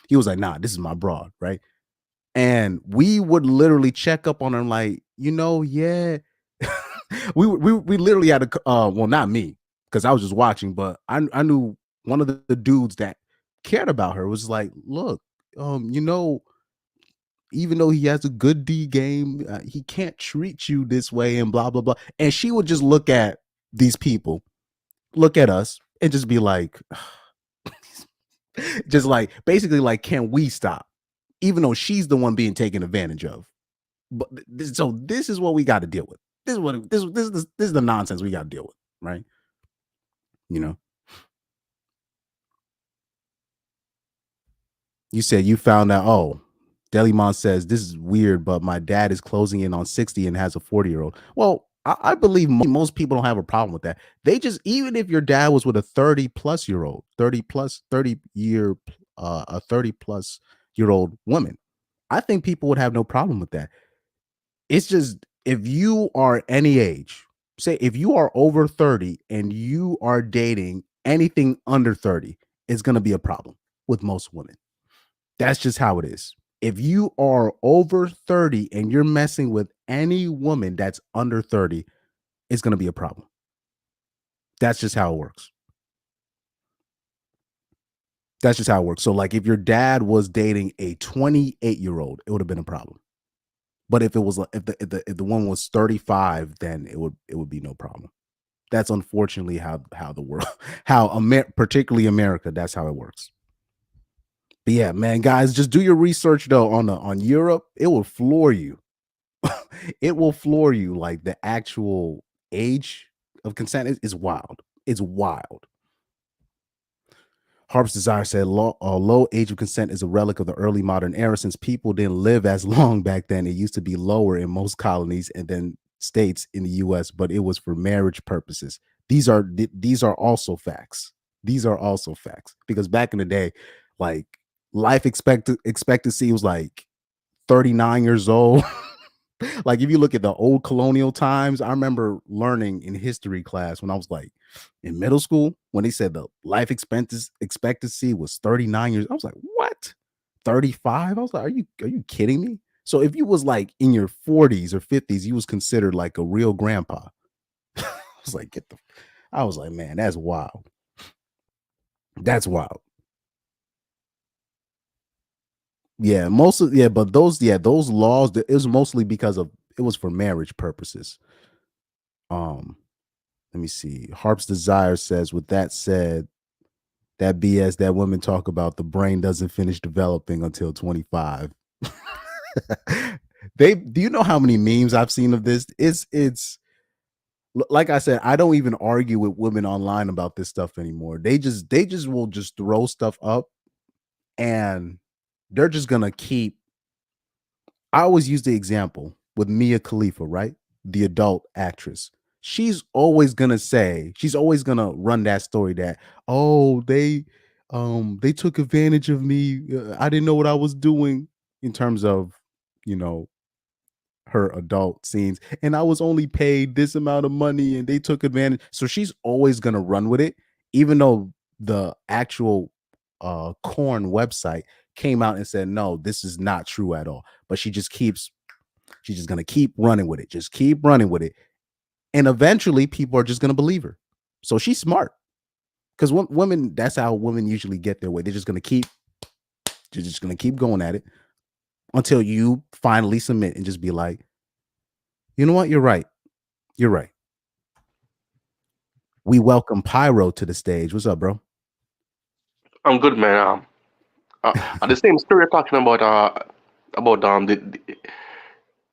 Speaker 3: he was like, nah, this is my broad, right? And we would literally check up on him like, yeah. we literally had well, not me, because I was just watching, but I knew one of the dudes that cared about her was like, look, even though he has a good D game, he can't treat you this way and blah, blah, blah. And she would just look at these people, look at us, and just be like, just like, basically like, can we stop? Even though she's the one being taken advantage of. But this is what we got to deal with. This is the nonsense we got to deal with, right? You said you found out. Oh, Delymon says this is weird, but my dad is closing in on 60 and has a 40-year-old. Well, I believe most people don't have a problem with that. They just, even if your dad was with a 30-plus-year-old, 30-plus-year-old woman, I think people would have no problem with that. It's just, if you are any age, say if you are over 30 and you are dating anything under 30, it's going to be a problem with most women. That's just how it is. If you are over 30 and you're messing with any woman that's under 30, it's going to be a problem. That's just how it works. That's just how it works. So like if your dad was dating a 28-year-old, it would have been a problem. But if it was if the one was 35, then it would be no problem. That's unfortunately how the world, particularly America, that's how it works. But yeah, man, guys, just do your research though on Europe. It will floor you. It will floor you. Like the actual age of consent is wild. It's wild. Harp's Desire said low age of consent is a relic of the early modern era. Since people didn't live as long back then, it used to be lower in most colonies and then states in the US, but it was for marriage purposes. These are also facts. These are also facts because back in the day, like life expectancy was like 39 years old. Like if you look at the old colonial times, I remember learning in history class when I was like in middle school when they said the life expectancy was 39 years. I was like, what? 35? I was like, are you kidding me? So if you was like in your 40s or 50s, you was considered like a real grandpa. I was like, I was like, man, that's wild. That's wild. Yeah, but those laws, it was mostly because of it was for marriage purposes. Let me see. Harp's Desire says, with that said, that BS that women talk about, the brain doesn't finish developing until 25. Do you know how many memes I've seen of this? It's like I said, I don't even argue with women online about this stuff anymore. They just will just throw stuff up and they're just gonna keep. I always use the example with Mia Khalifa, right? The adult actress. She's always gonna run that story that, oh, they took advantage of me. I didn't know what I was doing in terms of, you know, her adult scenes, and I was only paid this amount of money and they took advantage. So she's always gonna run with it, even though the actual Korn website came out and said, no, this is not true at all. But she's just gonna keep running with it, just keep running with it. And eventually people are just gonna believe her. So she's smart. Because women, that's how women usually get their way. They're just gonna keep going at it until you finally submit and just be like, you know what? You're right. You're right. We welcome Pyro to the stage. What's up, bro?
Speaker 11: I'm good, man. The same story you're talking about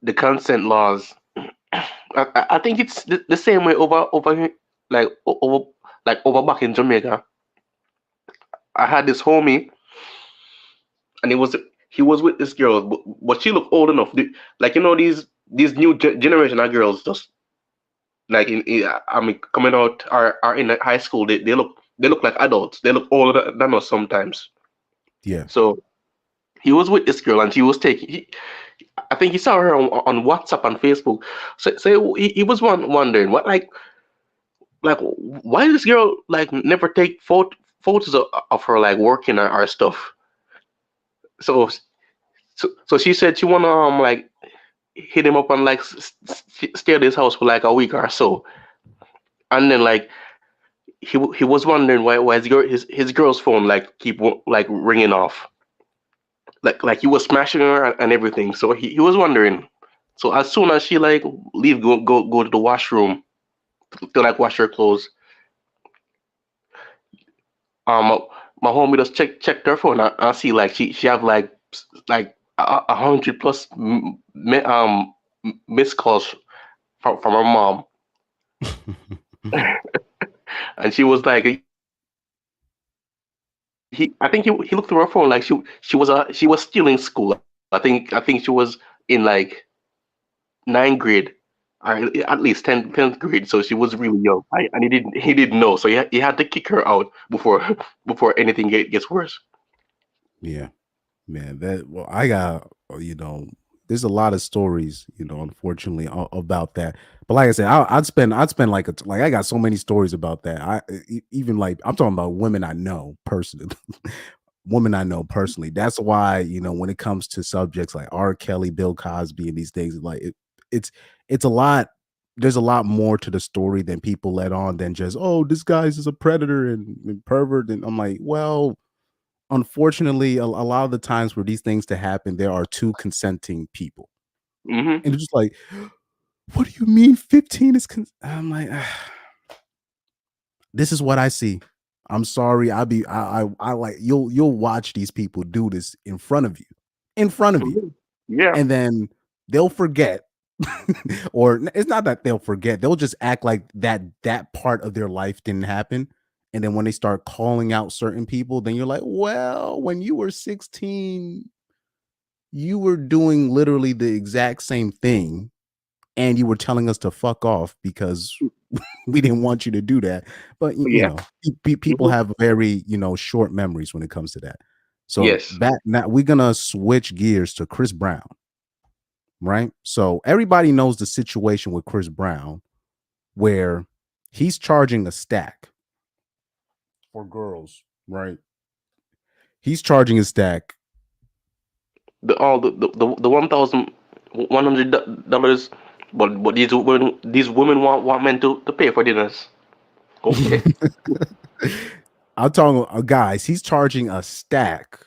Speaker 11: the consent laws. I think it's the same way over here, over back in Jamaica. I had this homie, and he was with this girl, but she looked old enough. Like these new generation of girls, just like I mean, coming out are in high school. They look like adults. They look older than us sometimes.
Speaker 3: Yeah.
Speaker 11: So he was with this girl, and she was I think he saw her on WhatsApp and Facebook. So he was wondering why this girl like never take photos of her like working or stuff. So she said she wanna like hit him up and like stay at his house for like a week or so, and then like he was wondering why his girl's phone like keep like ringing off, like he was smashing her and everything. So he was wondering. So as soon as she like leave go to the washroom to like wash her clothes, um my homie just checked her phone and see like she have like 100 plus missed calls from her mom. And she was like, I think he looked through her phone like she was still in school. I think she was in like ninth grade or at least 10th grade. So she was really young, and he didn't know. So he had to kick her out before anything gets worse.
Speaker 3: Yeah, man. I got, there's a lot of stories, unfortunately about that. But like I said, I'd spend like I got so many stories about that. Even like I'm talking about women I know personally. Women I know personally. That's why, when it comes to subjects like R. Kelly, Bill Cosby, and these things, like it's a lot. There's a lot more to the story than people let on than just, oh, this guy's is a predator and pervert. And I'm like, well, unfortunately, a lot of the times for these things to happen, there are two consenting people.
Speaker 11: Mm-hmm.
Speaker 3: And it's just like, what do you mean 15 is I'm like, this is what I see. I'm sorry. I like you'll watch these people do this in front of you,
Speaker 11: Yeah.
Speaker 3: and then they'll forget. Or it's not that they'll forget, they'll just act like that part of their life didn't happen. And then when they start calling out certain people, then you're like, well, when you were 16, you were doing literally the exact same thing, and you were telling us to fuck off because we didn't want you to do that. But you
Speaker 11: Yeah.
Speaker 3: know, people have very, short memories when it comes to that. So
Speaker 11: Yes.
Speaker 3: back now, we're gonna switch gears to Chris Brown, right? So everybody knows the situation with Chris Brown, where he's charging a stack for girls, right? He's charging a stack.
Speaker 11: The $1,100, but these women want men to pay for dinners. Okay.
Speaker 3: I'm talking guys, he's charging a stack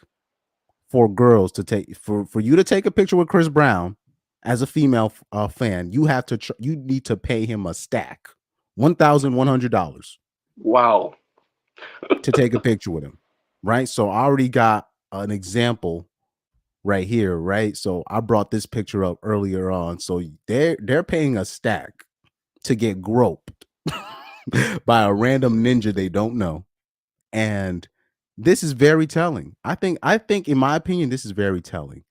Speaker 3: for girls to take for you to take a picture with Chris Brown as a female fan. You have to you need to pay him a stack, $1,100
Speaker 11: Wow.
Speaker 3: to take a picture with him, right? So I already got an example right here, right? So I brought this picture up earlier on. So they're paying a stack to get groped by a random ninja they don't know. And this is very telling. I think in my opinion, this is very telling.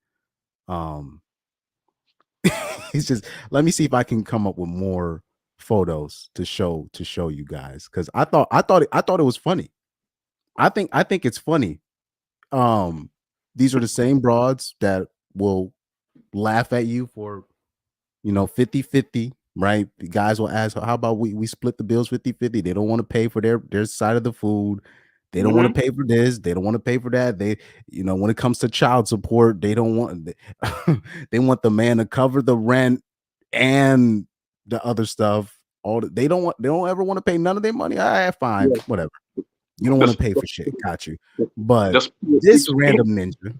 Speaker 3: It's just, let me see if I can come up with more photos to show you guys, because I thought it was funny. I think it's funny. These are the same broads that will laugh at you for 50-50, right? The guys will ask, how about we split the bills 50-50? They don't want to pay for their side of the food. They don't want to pay for this. They don't want to pay for that. They, when it comes to child support, they don't want they want the man to cover the rent and the other stuff. They don't ever want to pay none of their money. All right, fine, whatever. You don't want to pay for shit. Got you. But this random ninja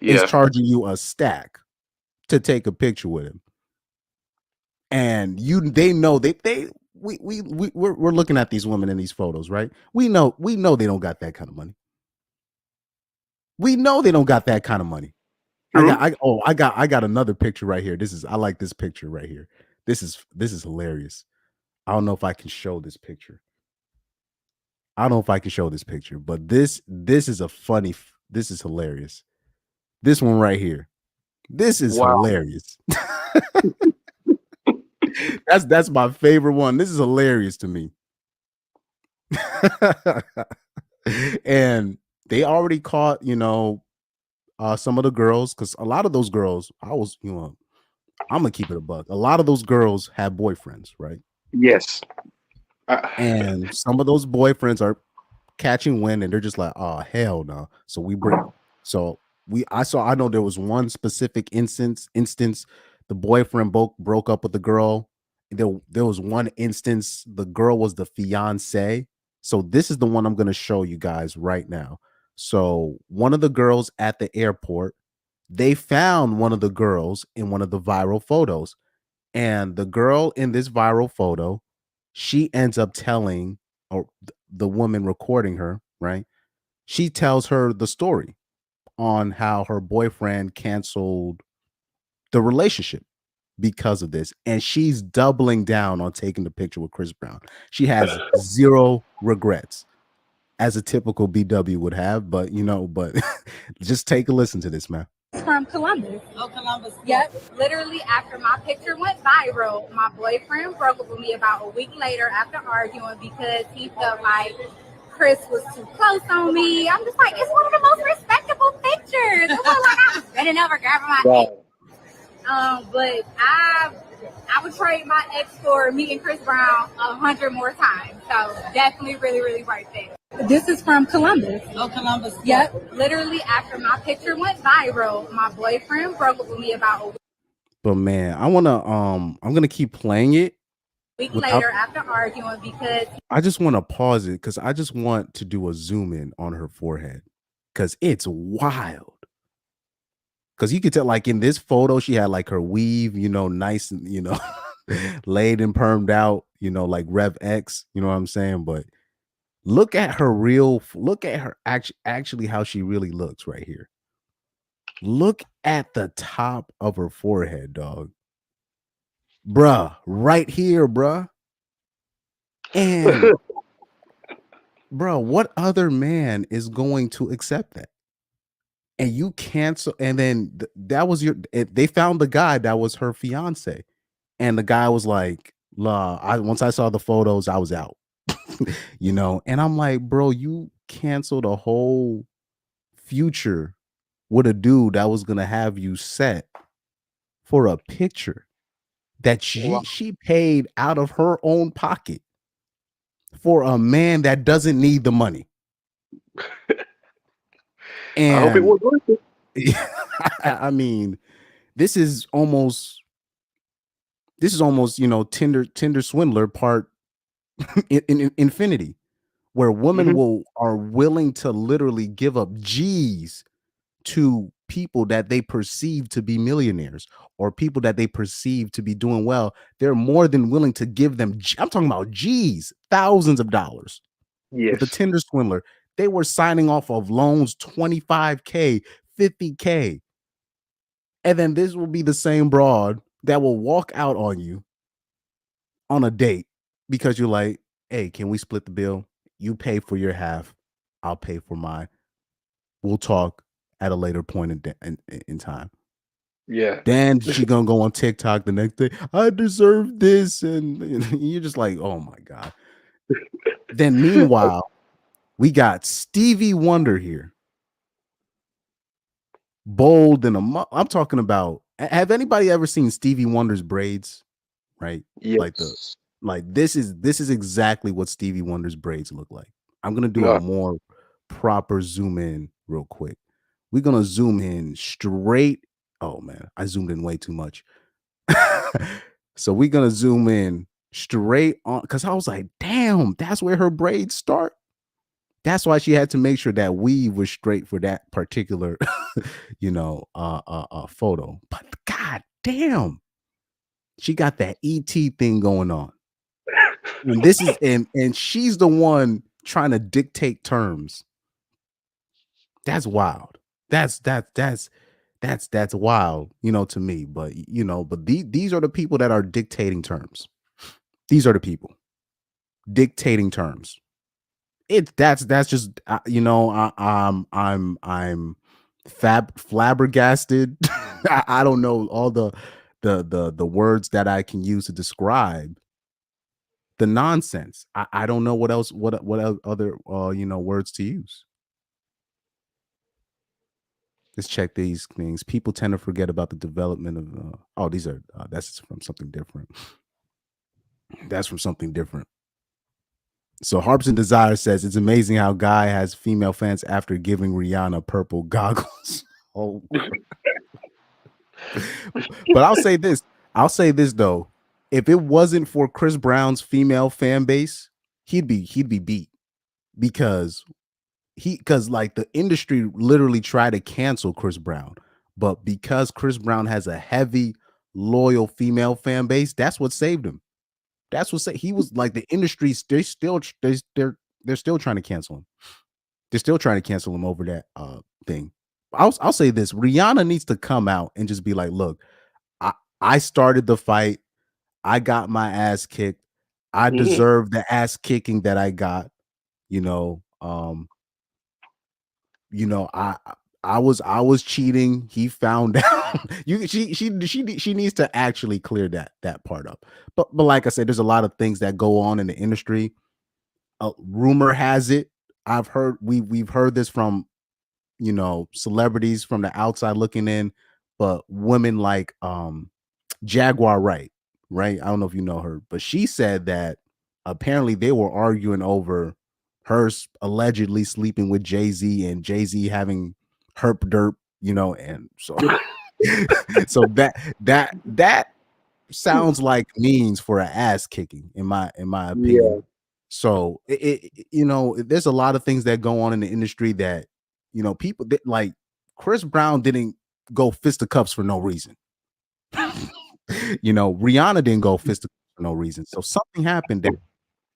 Speaker 3: is charging you a stack to take a picture with him. And they know we're looking at these women in these photos, right? We know they don't got that kind of money. We know they don't got that kind of money. I got another picture right here. I like this picture right here. This is hilarious. I don't know if I can show this picture. But this is this is hilarious. This one right here. This is hilarious. That's my favorite one. This is hilarious to me. And they already caught, some of the girls, because a lot of those girls, I'm gonna keep it a buck. A lot of those girls have boyfriends, right?
Speaker 11: Yes.
Speaker 3: And some of those boyfriends are catching wind, and they're just like, oh hell no. I know there was one specific instance. The boyfriend broke up with the girl. There was one instance, the girl was the fiance. So this is the one I'm going to show you guys right now. So one of the girls at the airport, they found one of the girls in one of the viral photos. And the girl in this viral photo, she ends up telling, or the woman recording her, right? She tells her the story on how her boyfriend canceled the relationship because of this, and she's doubling down on taking the picture with Chris Brown. She has zero regrets, as a typical BW would have, but just take a listen to this, man.
Speaker 12: From Columbus. Oh, Columbus. Yep. Literally after my picture went viral, my boyfriend broke up with me about a week later after arguing because he felt like Chris was too close on me. I'm just like, it's one of the most respectable pictures. It was like I was bending over grabbing my neck. But I would trade my ex for meeting Chris Brown 100 more times. So definitely really, really worth it. This is from Columbus. Oh, Columbus. Yep. Literally after my picture went viral, my boyfriend broke up with me about a week.
Speaker 3: But man, I'm gonna keep playing it.
Speaker 12: Week later after arguing because
Speaker 3: I just want to pause it because I just want to do a zoom in on her forehead because it's wild. Because you could tell, like in this photo, she had like her weave, nice and laid and permed out, like Rev X, you know what I'm saying? But Look at her real. Look at her actually how she really looks right here. Look at the top of her forehead, dog. Bruh, right here, bruh. And bruh, what other man is going to accept that? And you cancel, and then that was they found the guy that was her fiance, and the guy was like, "La, once I saw the photos, I was out." You know, and I'm like, bro, you canceled a whole future with a dude that was gonna have you set for a picture that she paid out of her own pocket for a man that doesn't need the money. And
Speaker 11: I hope it was worth it.
Speaker 3: I mean, this is almost you know, Tinder swindler part in infinity, where women are willing to literally give up G's to people that they perceive to be millionaires or people that they perceive to be doing well. They're more than willing to give them, I'm talking about G's, thousands of dollars. With a Tinder swindler, they were signing off of loans 25K, 50K. And then this will be the same broad that will walk out on you on a date because you're like, hey, can we split the bill? You pay for your half, I'll pay for mine. We'll talk at a later point in time.
Speaker 11: Yeah.
Speaker 3: Then she gonna go on TikTok the next day. I deserve this, and you're just like, oh my god. Then meanwhile, we got Stevie Wonder here, bold and I'm talking about. Have anybody ever seen Stevie Wonder's braids? Right,
Speaker 11: yes.
Speaker 3: like this is exactly what Stevie Wonder's braids look like. I'm gonna do a more proper zoom in real quick. We're gonna zoom in straight. Oh man, I zoomed in way too much. So we're gonna zoom in straight on because I was like, damn, that's where her braids start. That's why she had to make sure that weave was straight for that particular, you know, photo. But god damn, she got that ET thing going on. And this is and she's the one trying to dictate terms. That's wild. That's wild, you know, to me. But you know, but these are the people that are dictating terms. These are the people dictating terms. That's just you know, I'm flabbergasted. I don't know all the words that I can use to describe the nonsense. I don't know what else, what other you know, words to use. Let's check these things. People tend to forget about the development of oh, these are that's from something different. That's from something different. So Harps and Desire says it's amazing how Guy has female fans after giving Rihanna purple goggles. Oh. But I'll say this though. If it wasn't for Chris Brown's female fan base, he'd be beat because like the industry literally tried to cancel Chris Brown, but because Chris Brown has a heavy, loyal female fan base, that's what saved him. That's what he was like. The industry, they're still trying to cancel him. They're still trying to cancel him over that thing. I'll say this: Rihanna needs to come out and just be like, "Look, I started the fight. I got my ass kicked. I deserve the ass kicking that I got. You know, I was cheating. He found out. She needs to actually clear that part up. But like I said, there's a lot of things that go on in the industry. Rumor has it, we've heard this from, you know, celebrities from the outside looking in, but women like Jaguar Wright, right? I don't know if you know her, but she said that apparently they were arguing over her allegedly sleeping with Jay-Z and Jay-Z having herp derp, you know, and so so that sounds like means for an ass kicking in my opinion. Yeah. So you know, there's a lot of things that go on in the industry that, you know, people like Chris Brown didn't go fisticuffs for no reason. You know, Rihanna didn't go fisticuffs for no reason. So something happened that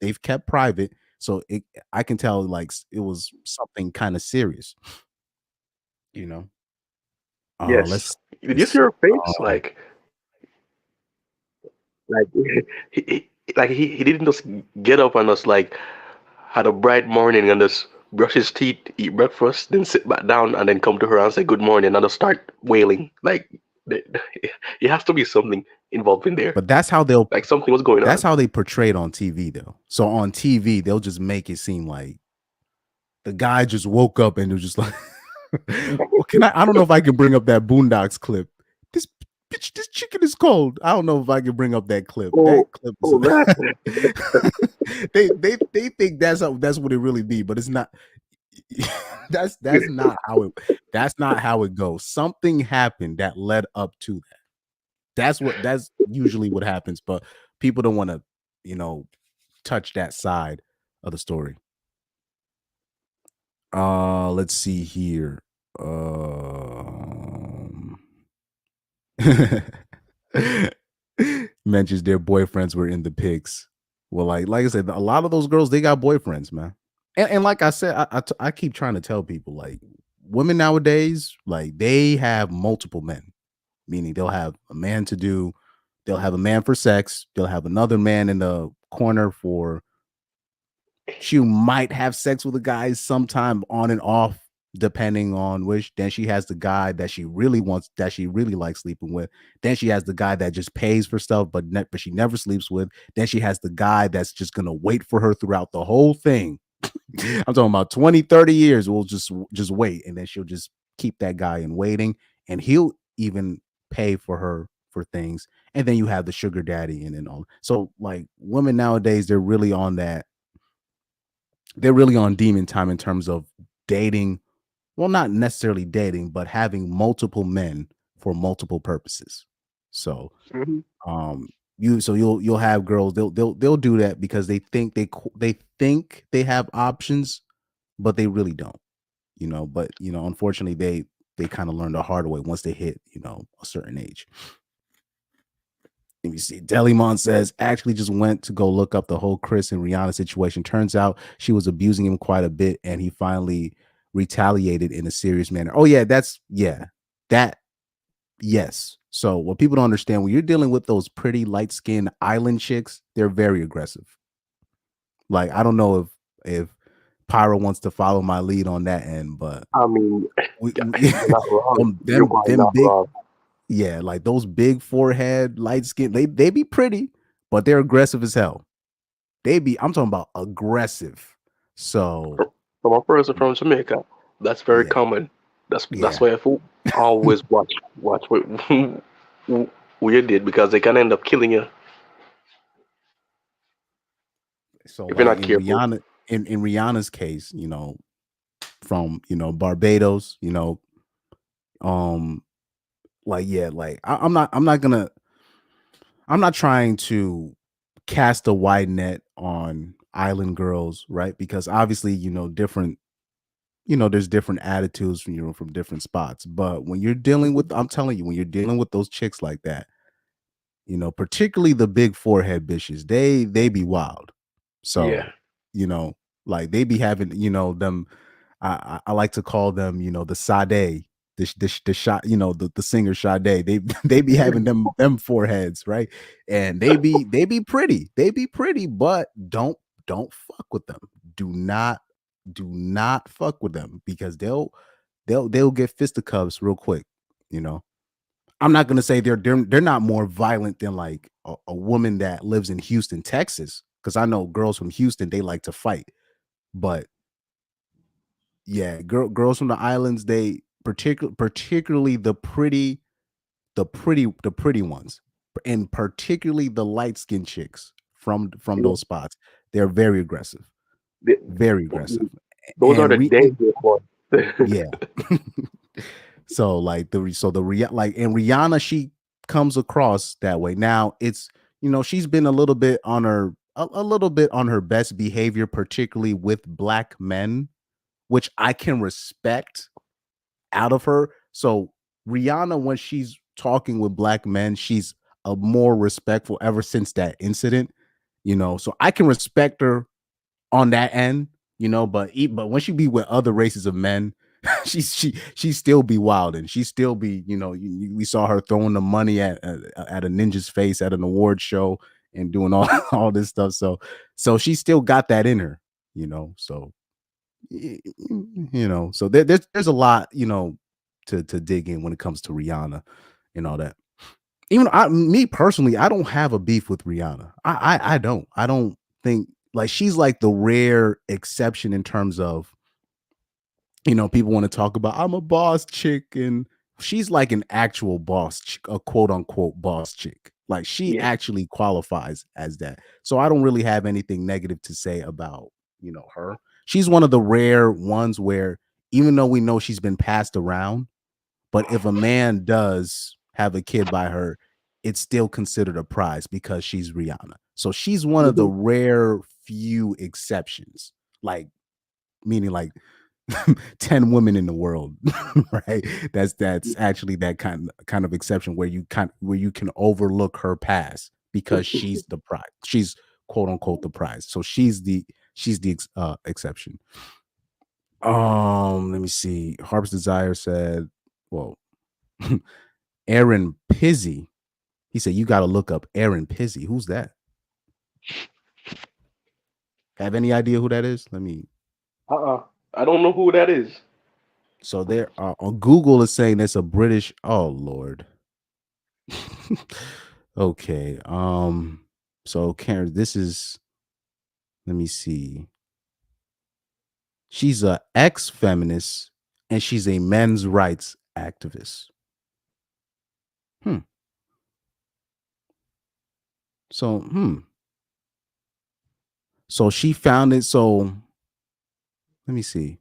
Speaker 3: they've kept private So I can tell like it was something kind of serious, you know.
Speaker 11: Yes. Did you see her face?
Speaker 3: uh,
Speaker 11: Like he didn't just get up and just like had a bright morning and just brush his teeth, eat breakfast, then sit back down and then come to her and say good morning and just start wailing. Like it has to be something involved in there.
Speaker 3: but that's how they'll
Speaker 11: Like something was going
Speaker 3: that's
Speaker 11: on.
Speaker 3: how they portray it on TV though. So on TV, they'll just make it seem like the guy just woke up and it was just like, well, I don't know if I can bring up that Boondocks clip. This bitch, this chicken is cold. I don't know if I can bring up that clip. That clip is, they think that's what it really be, but it's not. that's not how it goes. Something happened that led up to that. That's usually what happens, but people don't want to, touch that side of the story. Let's see here. Mentions their boyfriends were in the pics. Well, like I said, a lot of those girls, they got boyfriends, man. And like I said, I keep trying to tell people, like, women nowadays, like, they have multiple men, meaning they'll have a man they'll have a man for sex, they'll have another man in the corner for, she might have sex with a guy sometime on and off, depending on which. Then she has the guy that she really wants, that she really likes sleeping with. Then she has the guy that just pays for stuff, but she never sleeps with. Then she has the guy that's just gonna wait for her throughout the whole thing. I'm talking about 20, 30 years. We'll just wait, and then she'll just keep that guy in waiting, and he'll even pay for her for things. And then you have the sugar daddy and all. So like women nowadays, they're really on demon time in terms of dating. Well, not necessarily dating, but having multiple men for multiple purposes. So, you'll have girls, they'll do that because they think they have options, but they really don't. But unfortunately, they kind of learn the hard way once they hit a certain age. Let me see. Delimon says, actually just went to go look up the whole Chris and Rihanna situation. Turns out she was abusing him quite a bit, and he finally retaliated in a serious manner. Oh, yeah, yes. So what people don't understand, when you're dealing with those pretty light-skinned island chicks, they're very aggressive. Like, I don't know if Pyro wants to follow my lead on that end, but
Speaker 11: I mean,
Speaker 3: them big. Yeah, like those big forehead, light skin, they be pretty, but they're aggressive as hell. I'm talking about aggressive. So
Speaker 11: from a person from Jamaica, that's very common. That's why I always watch what you did, because they can end up killing you.
Speaker 3: So
Speaker 11: if you're not
Speaker 3: in
Speaker 11: careful.
Speaker 3: Rihanna, in Rihanna's case, from Barbados, I'm not trying to cast a wide net on island girls, right? Because obviously, different, there's different attitudes from different spots. But when you're dealing with, I'm telling you, when you're dealing with those chicks like that, particularly the big forehead bitches, they be wild. So, like they be having, them, I like to call them, the Sade, the shot, the singer Sade. They be having them foreheads, right? And they be pretty. They be pretty, but don't fuck with them. Do not fuck with them, because they'll get fisticuffs real quick. I'm not gonna say they're not more violent than like a woman that lives in Houston, Texas, because I know girls from Houston, they like to fight. But yeah, girls from the islands, they particularly the pretty ones, and particularly the light-skinned chicks from those spots, they're very aggressive. Very aggressive.
Speaker 11: Those are the dangerous ones.
Speaker 3: Yeah. So like and Rihanna, she comes across that way. Now it's, she's been a little bit on her best behavior, particularly with black men, which I can respect out of her. So Rihanna, when she's talking with black men, she's a more respectful ever since that incident, so I can respect her on that end, but when she be with other races of men, she still be wild, and she still be, we saw her throwing the money at a ninja's face at an award show and doing all this stuff. So she still got that in her, so so there's a lot, to dig in when it comes to Rihanna and all that. Even me personally, I don't have a beef with Rihanna. I don't think, like, she's like the rare exception in terms of, people want to talk about, I'm a boss chick, and she's like an actual boss chick, a quote unquote boss chick. Like, she actually qualifies as that. So I don't really have anything negative to say about, her. She's one of the rare ones where, even though we know she's been passed around, but if a man does have a kid by her, it's still considered a prize because she's Rihanna. So she's one of the rare few exceptions, like, meaning like 10 women in the world, right? That's actually that kind of exception where you can overlook her past because she's the prize. She's quote unquote the prize. So she's the exception. Let me see. Harp's Desire said, well, Aaron Pizzy. He said, you got to look up Aaron Pizzy. Who's that? Have any idea who that is? Let me.
Speaker 11: I don't know who that is.
Speaker 3: So there on Google is saying it's a British. Oh Lord. Okay. So Karen, this is. Let me see. She's a ex-feminist and she's a men's rights activist. So she founded. So let me see.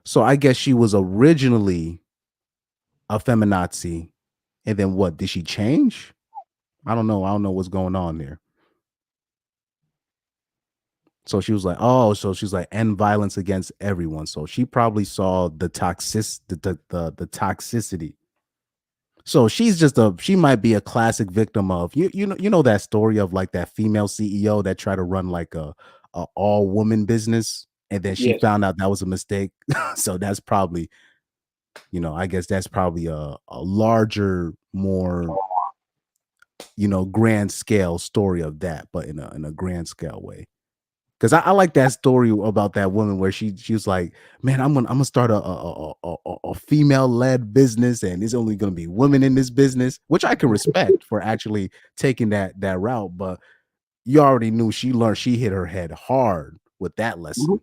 Speaker 3: So I guess she was originally a feminazi, and then what? Did she change? I don't know. I don't know what's going on there. So she was like, oh, so she's like, end violence against everyone. So she probably saw the toxicity. So she might be a classic victim of you know that story of like that female CEO that tried to run like a all woman business, and then she found out that was a mistake. So that's probably, I guess that's probably a larger, more, grand scale story of that, but in a grand scale way. Because I like that story about that woman where she was like, man, I'm gonna start a female led business, and there's only gonna be women in this business, which I can respect for actually taking that route. But you already knew she hit her head hard with that lesson.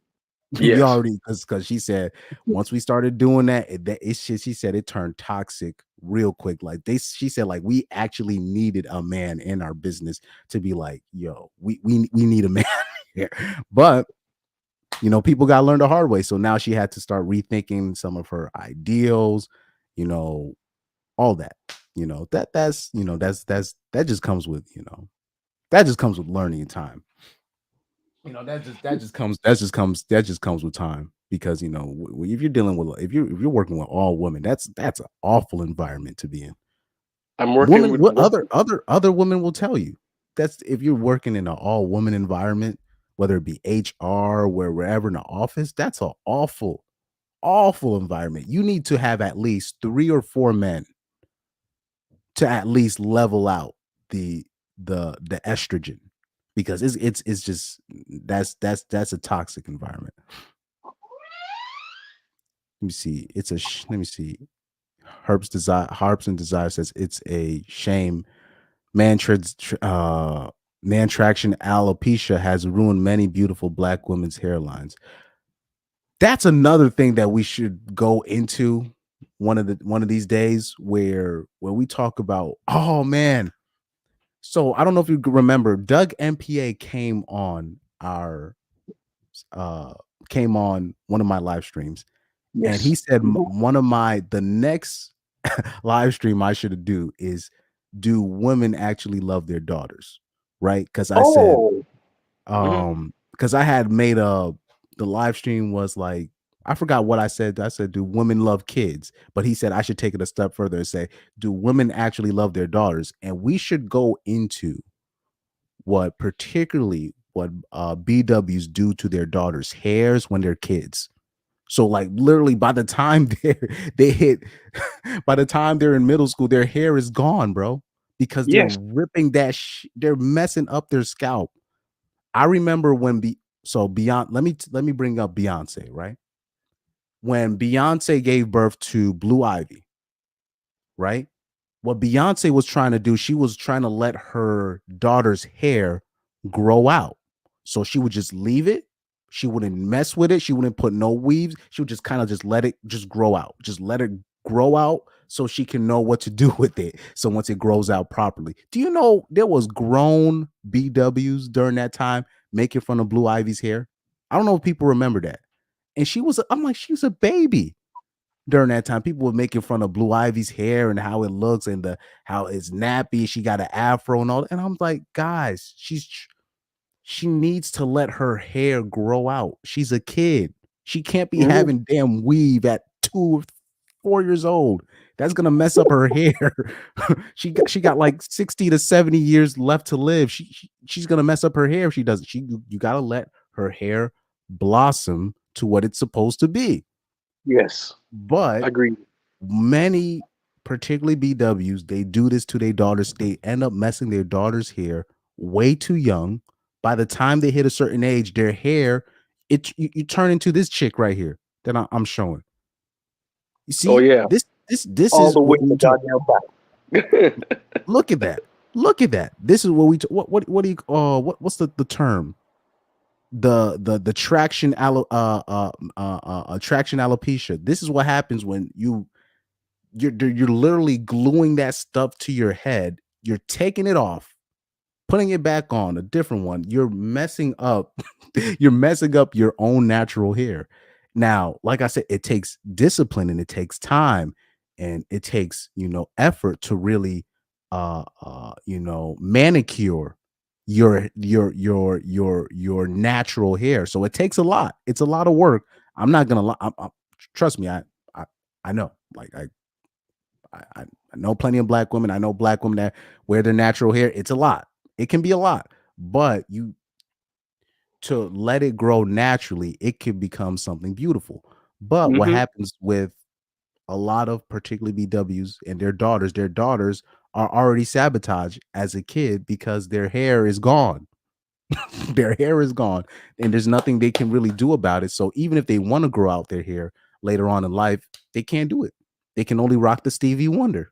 Speaker 11: Yes.
Speaker 3: You already, because she said once we started doing that, she said it turned toxic real quick. Like she said, like, we actually needed a man in our business to be like, yo, we need a man here. But people got to learn the hard way. So now she had to start rethinking some of her ideals, all that. That just comes with learning and time. That just comes with time, because if you're dealing with, if you're working with all women, that's an awful environment to be in.
Speaker 11: I'm working with
Speaker 3: other women will tell you that's, if you're working in an all woman environment, whether it be HR, wherever in the office, that's an awful environment. You need to have at least 3 or 4 men to at least level out the estrogen. Because it's just that's a toxic environment. Let me see. Let me see. Harps and Desire says it's a shame. Man traction alopecia has ruined many beautiful Black women's hairlines. That's another thing that we should go into one of these days, where we talk about, oh man. So I don't know if you remember, Doug MPA came on one of my live streams, and he said the next live stream I should do is, do women actually love their daughters, right? Because I said, because I had made the live stream was like, I forgot what I said. I said, do women love kids? But he said I should take it a step further and say, do women actually love their daughters? And we should go into what particularly BWs do to their daughters' hairs when they're kids. So like literally by the time they hit by the time they're in middle school, their hair is gone, bro, because they're
Speaker 11: Yes.
Speaker 3: ripping that they're messing up their scalp. I remember when let me bring up Beyonce, right? When Beyonce gave birth to Blue Ivy, right? What Beyonce was trying to do, she was trying to let her daughter's hair grow out. So she would just leave it. She wouldn't mess with it. She wouldn't put no weaves. She would just kind of just let it just grow out. Just let it grow out so she can know what to do with it. So once it grows out properly. Do you know there was grown BWs during that time making fun of Blue Ivy's hair? I don't know if people remember that. And I'm like, she was a baby during that time. People were making fun of Blue Ivy's hair and how it looks and how it's nappy. She got an afro and all. And I'm like, guys, she needs to let her hair grow out. She's a kid. She can't be having damn weave at 2 or 4 years old. That's gonna mess up her hair. she got like 60 to 70 years left to live. She's gonna mess up her hair if she doesn't. You gotta let her hair blossom to what it's supposed to be.
Speaker 11: Yes.
Speaker 3: But
Speaker 11: agreed.
Speaker 3: Many, particularly BWs, they do this to their daughters. They end up messing their daughters' hair way too young. By the time they hit a certain age, their hair, you turn into this chick right here that I'm showing. You see?
Speaker 11: Oh yeah.
Speaker 3: This
Speaker 11: All
Speaker 3: is
Speaker 11: the way
Speaker 3: what we
Speaker 11: to
Speaker 3: talk.
Speaker 11: goddamn back.
Speaker 3: Look at that. Look at that. This is what we what do you what's the term? The traction traction alopecia. This is what happens when you're literally gluing that stuff to your head. You're taking it off, putting it back on, a different one. You're messing up you're messing up your own natural hair. Now, like I said, it takes discipline and it takes time and it takes, effort to really manicure your natural hair. So it takes a lot. It's a lot of work. I'm not gonna lie. Trust me, I know. Like I know plenty of black women. I know black women that wear their natural hair. It's a lot. It can be a lot, but to let it grow naturally, it can become something beautiful. But what happens with a lot of particularly BWs and their daughters are already sabotaged as a kid because their hair is gone. Their hair is gone and there's nothing they can really do about it. So even if they want to grow out their hair later on in life, they can't do it. They can only rock the Stevie Wonder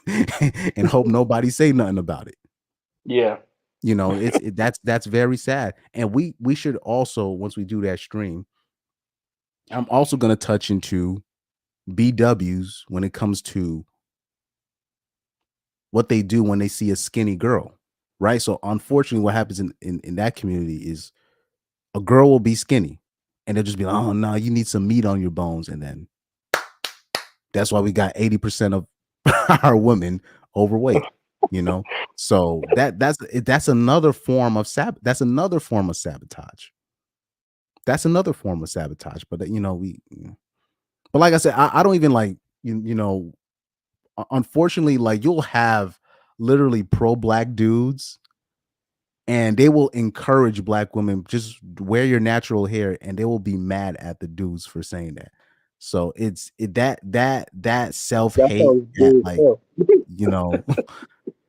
Speaker 3: and hope nobody say nothing about it.
Speaker 11: Yeah.
Speaker 3: That's very sad. And we should also, once we do that stream, I'm also going to touch into BWs when it comes to what they do when they see a skinny girl, right? So unfortunately, what happens in that community is a girl will be skinny and they'll just be like, oh no, you need some meat on your bones. And then that's why we got 80% of our women overweight, So that's another form of that's another form of sabotage. That's another form of sabotage. But but like I said, I don't even like, unfortunately, like you'll have literally pro-black dudes and they will encourage black women, just wear your natural hair, and they will be mad at the dudes for saying that. So that self-hate,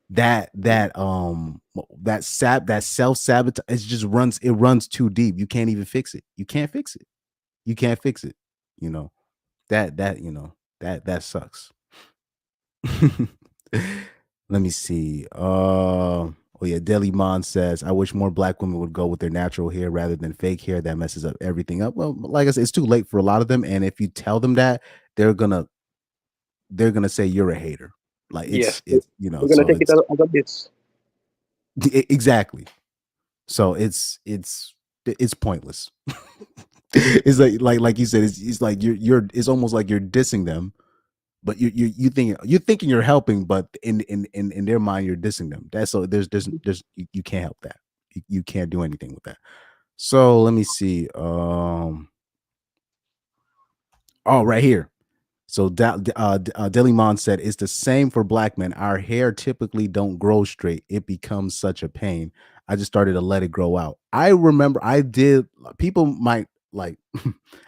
Speaker 3: that self-sabotage, it runs too deep. You can't even fix it. You can't fix it. You can't fix it. That sucks. Let me see. Oh yeah, Deli Mon says, I wish more black women would go with their natural hair rather than fake hair. That messes up everything up. Well, like I said, it's too late for a lot of them. And if you tell them that, they're gonna say you're a hater. Like it's
Speaker 11: We're gonna take it as a bit.
Speaker 3: Exactly. So it's pointless. It's like you said, it's like it's almost like you're dissing them. But you're thinking you're helping, but in their mind you're dissing them. That's so there's you can't help that. You can't do anything with that. So let me see. Oh, right here. So Delimon said, it's the same for black men. Our hair typically don't grow straight. It becomes such a pain. I just started to let it grow out. I remember people might like,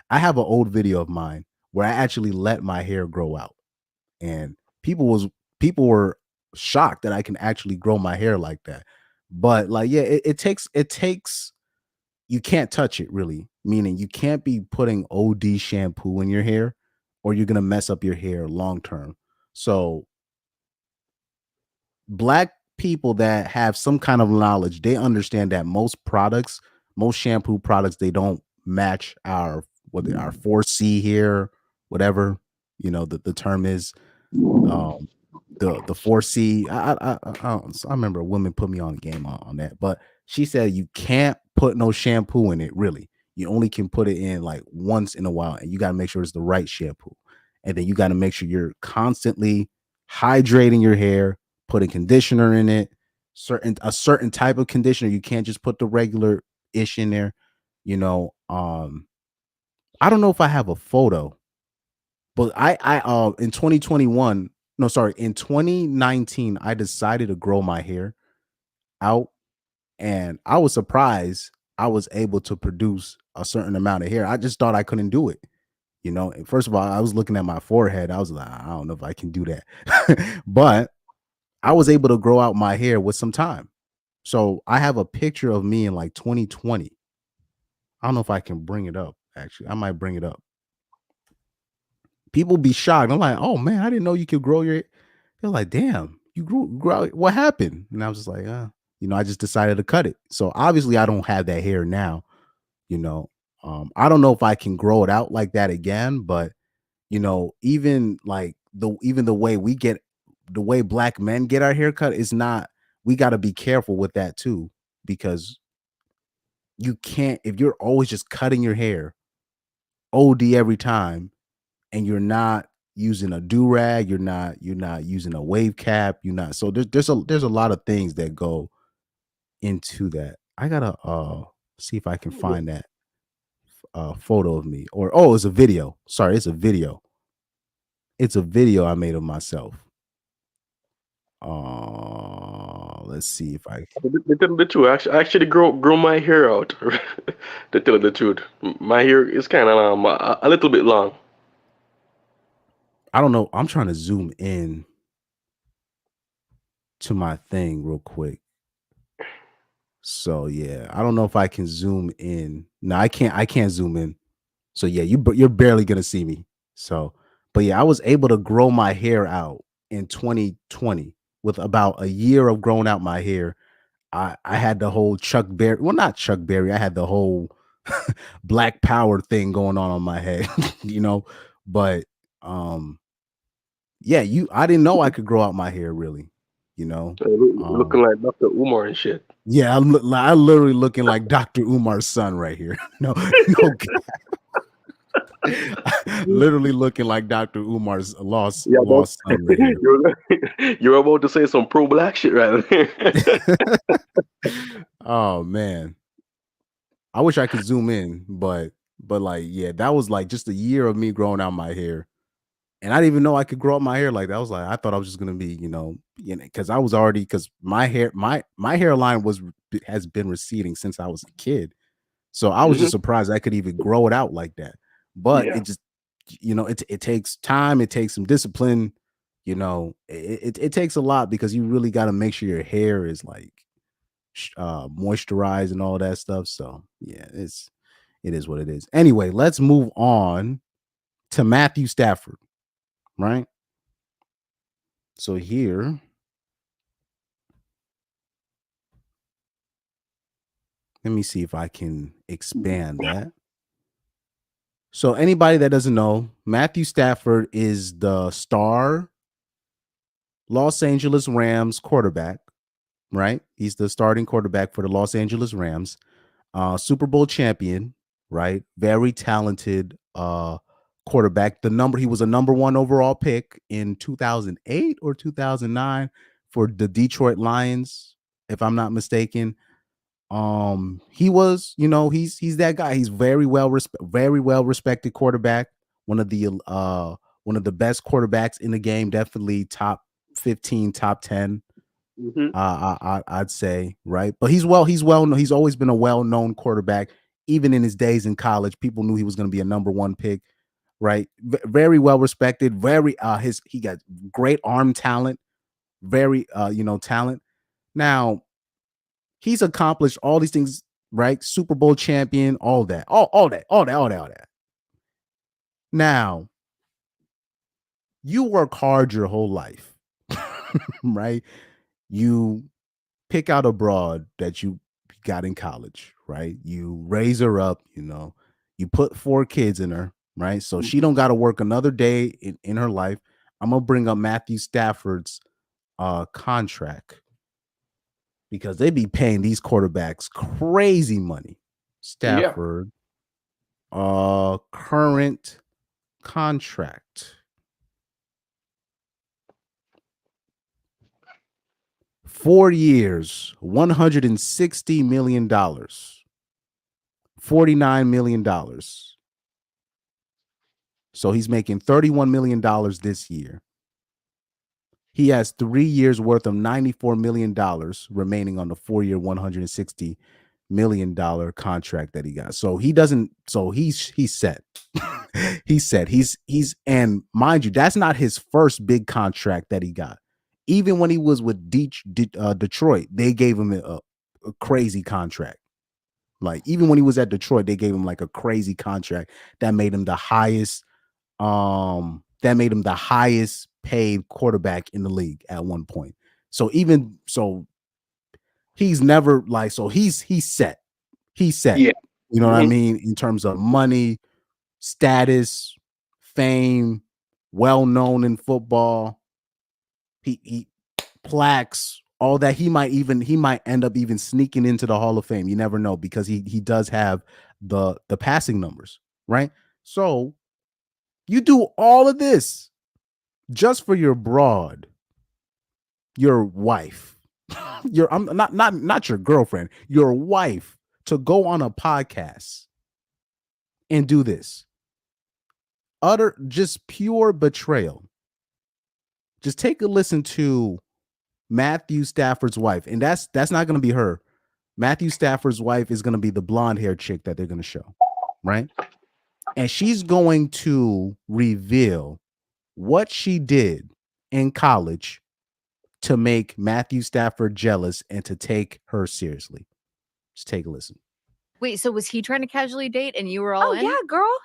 Speaker 3: I have an old video of mine where I actually let my hair grow out. And people were shocked that I can actually grow my hair like that. But like, yeah, it takes, you can't touch it really. Meaning you can't be putting OD shampoo in your hair or you're going to mess up your hair long term. So black people that have some kind of knowledge, they understand that most shampoo products, they don't match our 4C here, whatever, the term is. The 4C. I remember a woman put me on the game on that, but she said you can't put no shampoo in it. Really, you only can put it in like once in a while, and you got to make sure it's the right shampoo, and then you got to make sure you're constantly hydrating your hair, putting conditioner in it, a certain type of conditioner. You can't just put the regular ish in there. I don't know if I have a photo, but I in 2021. No, sorry. In 2019, I decided to grow my hair out, and I was surprised I was able to produce a certain amount of hair. I just thought I couldn't do it. And first of all, I was looking at my forehead. I was like, I don't know if I can do that. But I was able to grow out my hair with some time. So I have a picture of me in like 2020. I don't know if I can bring it up. Actually, I might bring it up. People be shocked. I'm like, oh man, I didn't know you could grow your. They're like, damn, you grew out. What happened? And I was just like, I just decided to cut it. So obviously, I don't have that hair now. I don't know if I can grow it out like that again. But even like the way black men get our hair cut is not. We got to be careful with that too, because you can't, if you're always just cutting your hair OD every time, and you're not using a do-rag, you're not using a wave cap, so there's a lot of things that go into that. I gotta see if I can find that photo of me, or it's a video. Sorry, it's a video. It's a video I made of myself. Let's see if I
Speaker 11: tell the truth. I actually grow my hair out. To tell the truth, my hair is kind of a little bit long.
Speaker 3: I don't know. I'm trying to zoom in to my thing real quick. So yeah, I don't know if I can zoom in. No, I can't zoom in. So yeah, you're barely gonna see me. So, but yeah, I was able to grow my hair out in 2020 with about a year of growing out my hair. I had the whole Chuck Berry. Well, not Chuck Berry. I had the whole Black Power thing going on my head, But yeah, I didn't know I could grow out my hair really,
Speaker 11: looking like Dr. Umar and shit.
Speaker 3: Yeah, I'm literally looking like Dr. Umar's son right here. No. Literally looking like Dr. Umar's lost son right here.
Speaker 11: You're about to say some pro-black shit right there.
Speaker 3: Oh man, I wish I could zoom in, but like, yeah, that was like just a year of me growing out my hair, and I didn't even know I could grow out my hair like that. I was like, I thought I was just gonna be, because I was already, because my hairline has been receding since I was a kid, so I was just surprised I could even grow it out like that. But it just, it takes time. It takes some discipline. It takes a lot, because you really got to make sure your hair is like moisturized and all that stuff. So yeah, it is what it is. Anyway, let's move on to Matthew Stafford, right? So here, let me see if I can expand that. So anybody that doesn't know, Matthew Stafford is the star Los Angeles Rams quarterback, right? He's the starting quarterback for the Los Angeles Rams, Super Bowl champion, right? Very talented quarterback. He was a number 1 overall pick in 2008 or 2009 for the Detroit Lions, if I'm not mistaken. He was, he's that guy. He's very well respected quarterback, one of the one of the best quarterbacks in the game, definitely top 15, top 10. I'd say, right? But he's always been a well-known quarterback. Even in his days in college, people knew he was going to be a number 1 pick, right? Very well respected. He got great arm talent, very talent. Now, he's accomplished all these things, right? Super Bowl champion, all that. All that. Now, you work hard your whole life, right? You pick out a broad that you got in college, right? You raise her up, you put 4 kids in her, right? So she don't got to work another day in her life. I'm going to bring up Matthew Stafford's contract because they be paying these quarterbacks crazy money. Stafford, current contract. 4 years, $160 million, $49 million. So he's making $31 million this year. He has 3 years worth of $94 million remaining on the 4-year, $160 million contract that he got. So he doesn't. So he's set. He's set. And mind you, that's not his first big contract that he got. Even when he was with Detroit, they gave him a crazy contract. Like even when he was at Detroit, they gave him like a crazy contract that made him the highest. That made him the highest paid quarterback in the league at one point. So he's never like. So he's set. He's set.
Speaker 11: Yeah.
Speaker 3: You know what I mean in terms of money, status, fame, well known in football. He plaques, all that. He might end up even sneaking into the Hall of Fame. You never know because he does have the passing numbers, right? So you do all of this just for your broad, your wife, I'm not your girlfriend, your wife, to go on a podcast and do this. Utter just pure betrayal. Just take a listen to Matthew Stafford's wife, and that's not going to be her. Matthew Stafford's wife is going to be the blonde-haired chick that they're going to show, right? And she's going to reveal what she did in college to make Matthew Stafford jealous and to take her seriously. Just take a listen.
Speaker 4: Wait, so was he trying to casually date and you were all in?
Speaker 7: Yeah, girl.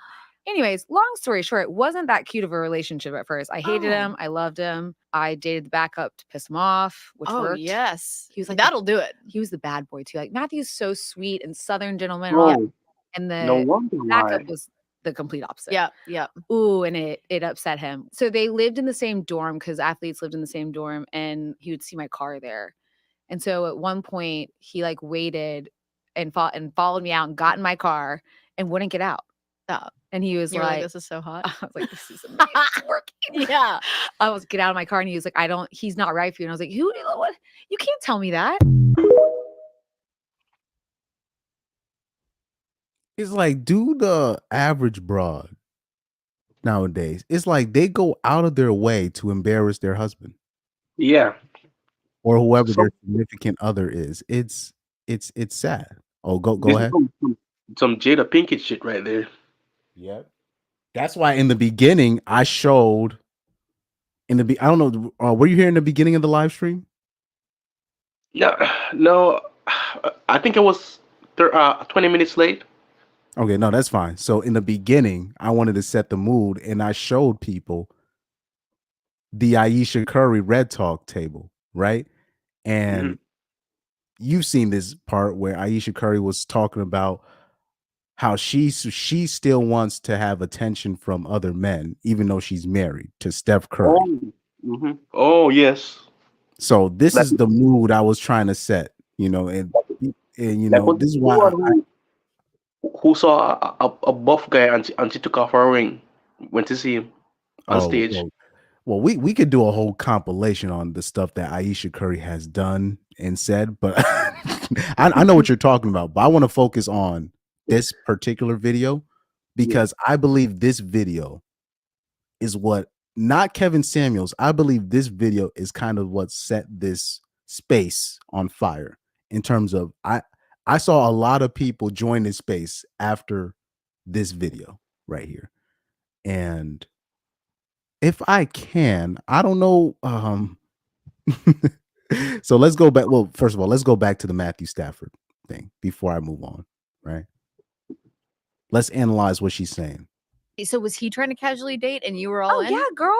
Speaker 4: Anyways, long story short, it wasn't that cute of a relationship at first. I hated him. I loved him. I dated the backup to piss him off, which worked.
Speaker 1: Yes.
Speaker 4: He was like,
Speaker 1: that'll do it.
Speaker 4: He was the bad boy too. Like Matthew's so sweet and Southern gentleman.
Speaker 11: Oh,
Speaker 4: And
Speaker 11: no
Speaker 4: the
Speaker 11: wonder
Speaker 4: backup
Speaker 11: why.
Speaker 4: was the complete opposite.
Speaker 1: Yeah.
Speaker 4: Ooh, and it upset him. So they lived in the same dorm because athletes lived in the same dorm, and he would see my car there. And so at one point he like waited and followed me out and got in my car and wouldn't get out. And he was like,
Speaker 1: "This is so hot."
Speaker 4: I was like, "This is amazing. It's working."
Speaker 1: Yeah.
Speaker 4: I was get out of my car, and he was like, he's not right for you. And I was like, what? You can't tell me that.
Speaker 3: It's like, do the average broad nowadays. It's like they go out of their way to embarrass their husband.
Speaker 11: Yeah.
Speaker 3: Or whoever their significant other is. It's sad. Oh, go
Speaker 11: This is
Speaker 3: ahead.
Speaker 11: some Jada Pinkett shit right there.
Speaker 3: Yep. That's why in the beginning I showed I don't know. Were you here in the beginning of the live stream?
Speaker 11: No. I think it was 20 minutes late.
Speaker 3: Okay, no, that's fine. So in the beginning, I wanted to set the mood, and I showed people the Ayesha Curry Red Talk table, right? And you've seen this part where Ayesha Curry was talking about how she still wants to have attention from other men, even though she's married to Steph Curry.
Speaker 11: Oh, yes.
Speaker 3: So this is the mood I was trying to set, and this is why
Speaker 11: who saw a buff guy and she took off her ring, went to see him on stage.
Speaker 3: Well, we could do a whole compilation on the stuff that Ayesha Curry has done and said, but I know what you're talking about, but I want to focus on this particular video because I believe this video is what, not Kevin Samuels. I believe this video is kind of what set this space on fire in terms of I saw a lot of people join this space after this video right here. And if I can, I don't know. So let's go back. Well, first of all, let's go back to the Matthew Stafford thing before I move on, right? Let's analyze what she's saying.
Speaker 4: So was he trying to casually date and you were all in?
Speaker 1: yeah, girl.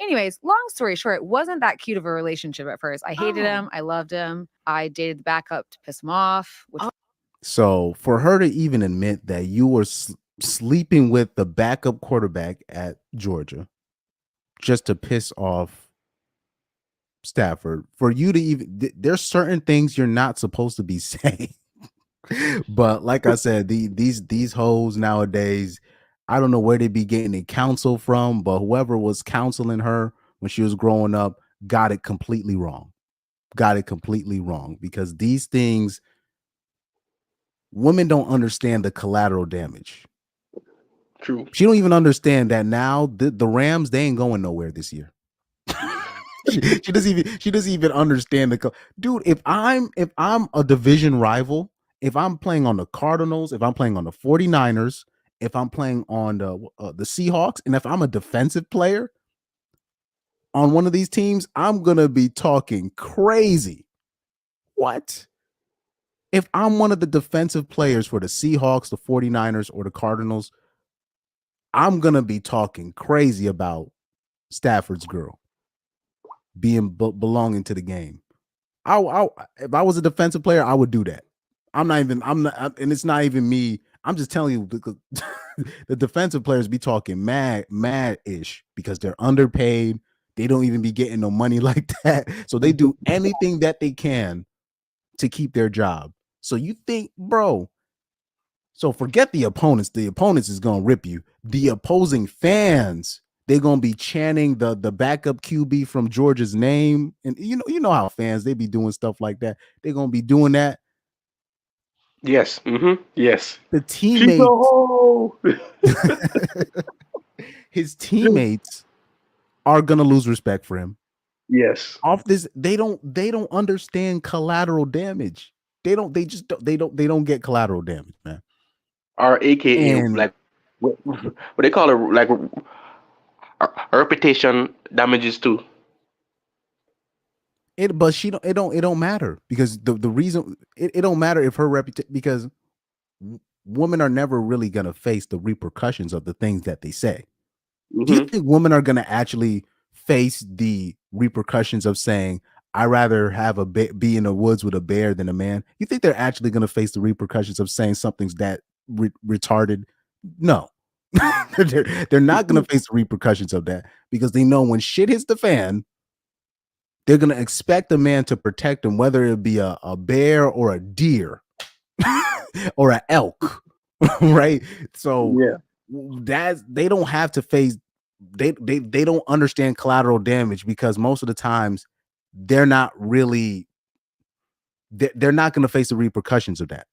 Speaker 4: Anyways, long story short, it wasn't that cute of a relationship at first. I hated him. I loved him. I dated the backup to piss him off.
Speaker 3: So for her to even admit that you were sleeping with the backup quarterback at Georgia just to piss off Stafford, for you to even, there's certain things you're not supposed to be saying. But like I said, these hoes nowadays, I don't know where they be getting the counsel from, but whoever was counseling her when she was growing up got it completely wrong. Because these things, women don't understand the collateral damage.
Speaker 11: True.
Speaker 3: She don't even understand that now the Rams, they ain't going nowhere this year. She doesn't even understand dude. If I'm a division rival, if I'm playing on the Cardinals, if I'm playing on the 49ers, if I'm playing on the Seahawks, and if I'm a defensive player on one of these teams, I'm gonna be talking crazy. What? If I'm one of the defensive players for the Seahawks, the 49ers, or the Cardinals, I'm gonna be talking crazy about Stafford's girl being belonging to the game. If I was a defensive player, I would do that. I'm not, and it's not even me. I'm just telling you, the defensive players be talking mad-ish because they're underpaid. They don't even be getting no money like that. So they do anything that they can to keep their job. So you think, bro, so forget the opponents. The opponents is going to rip you. The opposing fans, they're going to be chanting the backup QB from Georgia's name. And you know how fans, they be doing stuff like that. They're going to be doing that.
Speaker 11: Yes. Yes.
Speaker 3: The teammates, his teammates are going to lose respect for him.
Speaker 11: Yes.
Speaker 3: Off this, they don't understand collateral damage. They don't get collateral damage, man.
Speaker 11: Or AKA like what they call it, like reputation damages too.
Speaker 3: It don't matter because the reason it don't matter if her reputation, because women are never really gonna face the repercussions of the things that they say. Do you think women are gonna actually face the repercussions of saying, "I rather have be in the woods with a bear than a man"? You think they're actually gonna face the repercussions of saying something's that retarded? No. They're not gonna face the repercussions of that because they know when shit hits the fan, they're going to expect a man to protect them, whether it be a bear or a deer or an elk, right? So
Speaker 11: yeah,
Speaker 3: they don't have to face, they don't understand collateral damage because most of the times they're not really, they're not going to face the repercussions of that.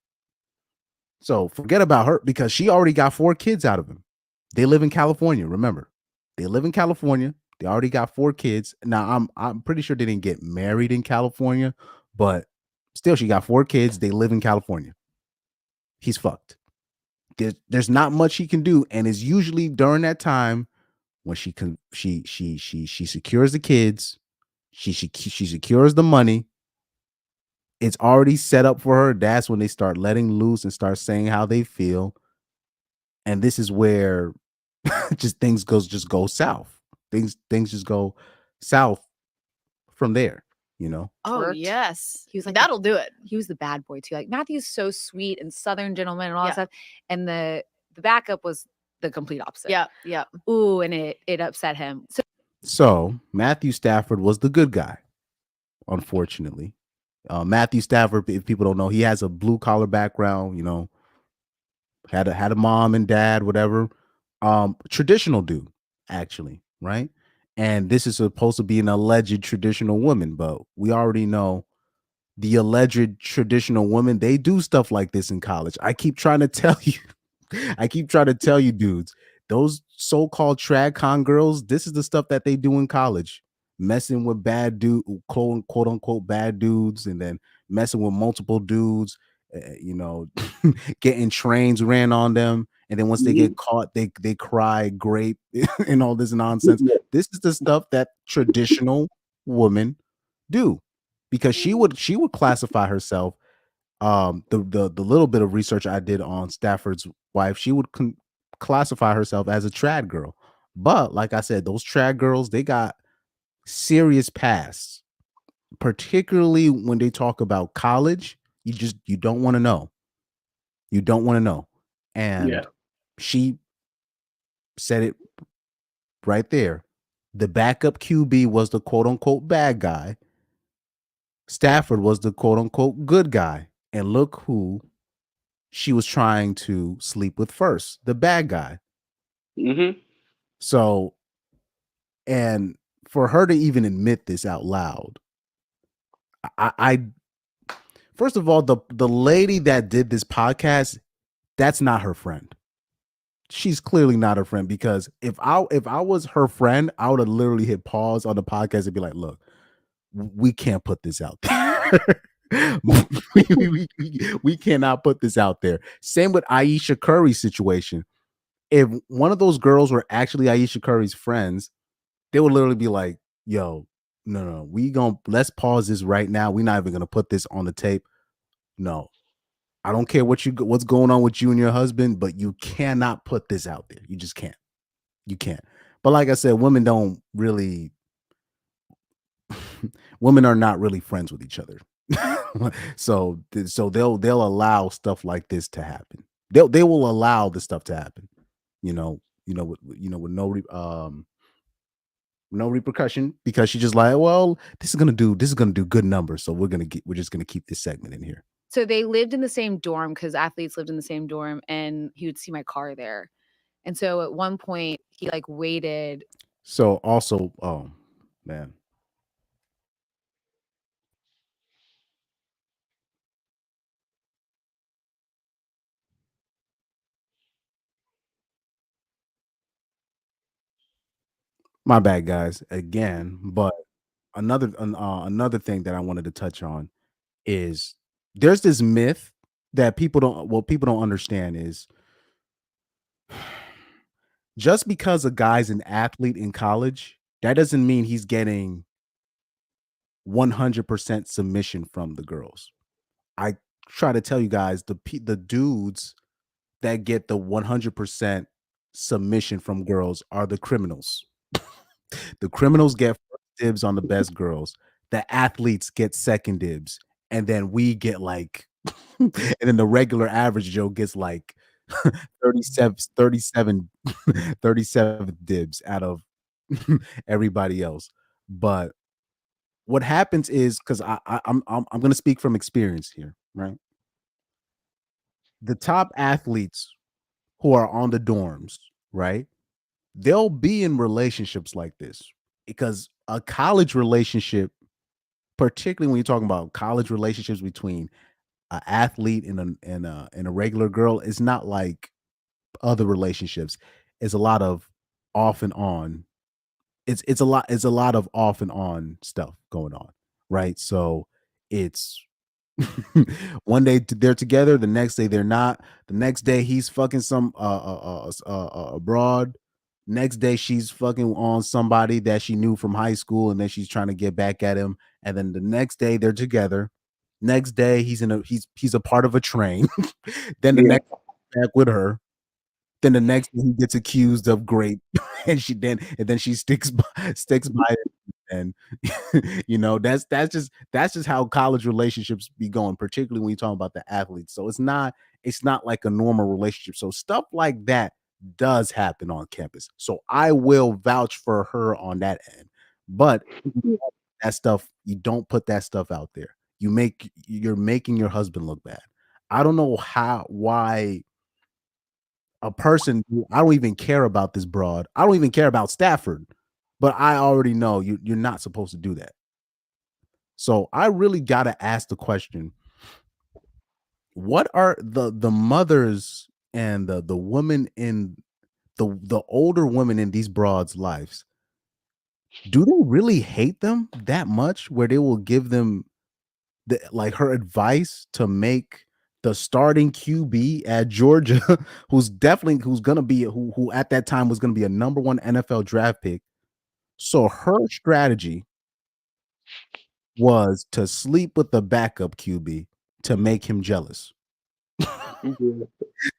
Speaker 3: So forget about her because she already got 4 kids out of him. They live in California. Remember, they live in California. They already got 4 kids. Now I'm pretty sure they didn't get married in California, but still she got 4 kids. They live in California. He's fucked. There's not much he can do, and it's usually during that time when she secures the kids, she secures the money. It's already set up for her. That's when they start letting loose and start saying how they feel, and this is where things go south. Things just go south from there, you know.
Speaker 1: Oh yes,
Speaker 4: He was like,
Speaker 1: that'll do it.
Speaker 4: He was the bad boy too. Like Matthew's so sweet and Southern gentleman and all that stuff, and the backup was the complete opposite.
Speaker 1: Yeah.
Speaker 4: Ooh, and it upset him.
Speaker 3: So Matthew Stafford was the good guy, unfortunately. Matthew Stafford, if people don't know, he has a blue collar background. You know, had a mom and dad, whatever. Traditional dude, actually. Right. And this is supposed to be an alleged traditional woman, but we already know the alleged traditional women, they do stuff like this in college. I keep trying to tell you, dudes, those so-called trad con girls, this is the stuff that they do in college, messing with quote unquote bad dudes, and then messing with multiple dudes, getting trains ran on them, and then once they get caught, they cry grape and all this nonsense. This is the stuff that traditional women do, because she would classify herself. The little bit of research I did on Stafford's wife, she would classify herself as a trad girl. But like I said, those trad girls, they got serious pasts, particularly when they talk about college. You don't want to know. You don't want to know. And she said it right there. The backup QB was the quote unquote bad guy. Stafford was the quote unquote good guy. And look who she was trying to sleep with first, the bad guy. So, and for her to even admit this out loud, I first of all, the lady that did this podcast, that's not her friend. She's clearly not her friend, because if I was her friend, I would have literally hit pause on the podcast and be like, look, we can't put this out there. we cannot put this out there. Same with Aisha Curry's situation. If one of those girls were actually Aisha Curry's friends, they would literally be like, yo, no, let's pause this right now. We're not even gonna put this on the tape. No, I don't care what's going on with you and your husband, but you cannot put this out there. You just can't. You can't. But like I said, women are not really friends with each other. so they'll allow stuff like this to happen. They will allow this stuff to happen. With no repercussion, because she's just like, well, this is gonna do good numbers, so we're just gonna keep this segment in here.
Speaker 4: So they lived in the same dorm, because athletes lived in the same dorm, and he would see my car there. And so at one point he like waited.
Speaker 3: So also, oh man. My bad, guys, again. But another thing that I wanted to touch on is there's this myth that people don't understand is, just because a guy's an athlete in college, that doesn't mean he's getting 100% submission from the girls. I try to tell you guys, the dudes that get the 100% submission from girls are the criminals. The criminals get first dibs on the best girls. The athletes get second dibs, and then we get like, and then the regular average Joe gets like 37 dibs out of everybody else. But what happens is, because I'm going to speak from experience here, right? The top athletes who are on the dorms, right? They'll be in relationships like this, because a college relationship, particularly when you're talking about college relationships between an athlete and a regular girl, is not like other relationships. It's a lot of off and on. It's a lot of off and on stuff going on, right? So it's one day they're together, the next day they're not. The next day he's fucking some abroad. Next day she's fucking on somebody that she knew from high school, and then she's trying to get back at him. And then the next day they're together. Next day he's a part of a train. Then the next back with her. Then the next day he gets accused of rape, and then she sticks by it. And that's just how college relationships be going, particularly when you talk about the athletes. So it's not like a normal relationship. So stuff like that does happen on campus. So I will vouch for her on that end. But that stuff, you don't put that stuff out there. You're making your husband look bad. I don't know why a person, I don't even care about this broad. I don't even care about Stafford, but I already know you're not supposed to do that. So I really got to ask the question, what are the mothers and the women in the older women in these broads' lives, do they really hate them that much where they will give them like her advice to make the starting QB at Georgia, who's gonna be who at that time was gonna be a number 1 NFL draft pick. So her strategy was to sleep with the backup QB to make him jealous.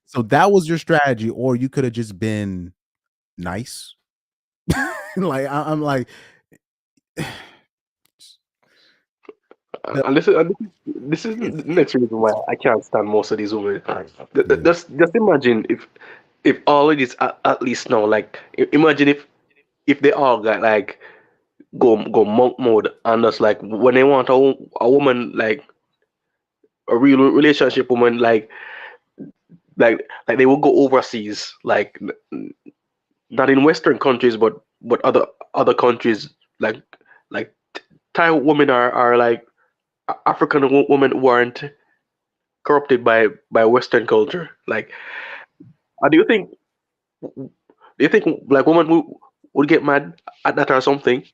Speaker 3: So that was your strategy, or you could have just been nice. Like I'm like,
Speaker 11: And this is the next reason why I can't stand most of these women. Just imagine if all of this at least now, like imagine if they all got like go monk mode and just like when they want a woman, like a real relationship woman, like they will go overseas, like not in Western countries, but other countries, like Thai women are like African women who aren't corrupted by Western culture. Like, do you think like women would get mad at that or something?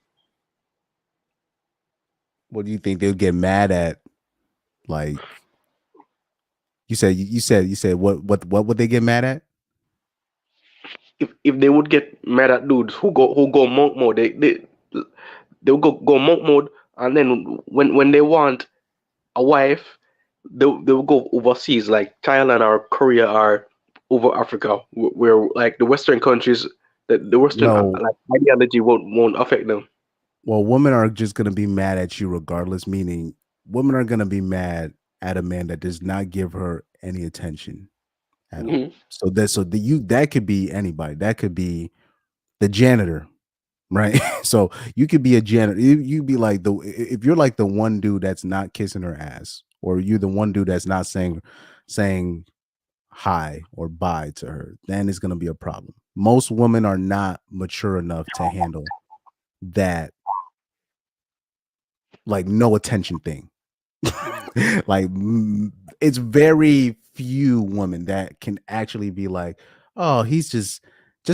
Speaker 3: what do you think they would get mad at? Like you said what would they get mad at?
Speaker 11: If they would get mad at dudes who go monk mode, they'll go monk mode, and then when they want a wife, they'll go overseas, like Thailand or Korea or over Africa, where like the Western countries, the Western like ideology won't affect them.
Speaker 3: Well, women are just gonna be mad at you regardless. Meaning, women are gonna be mad at a man that does not give her any attention at all. So that could be anybody. That could be the janitor, right? So you could be a janitor. You'd be like if you're like the one dude that's not kissing her ass, or you're the one dude that's not saying hi or bye to her, then it's gonna be a problem. Most women are not mature enough to handle that, like, no attention thing. Like it's very few women that can actually be like, oh, he's just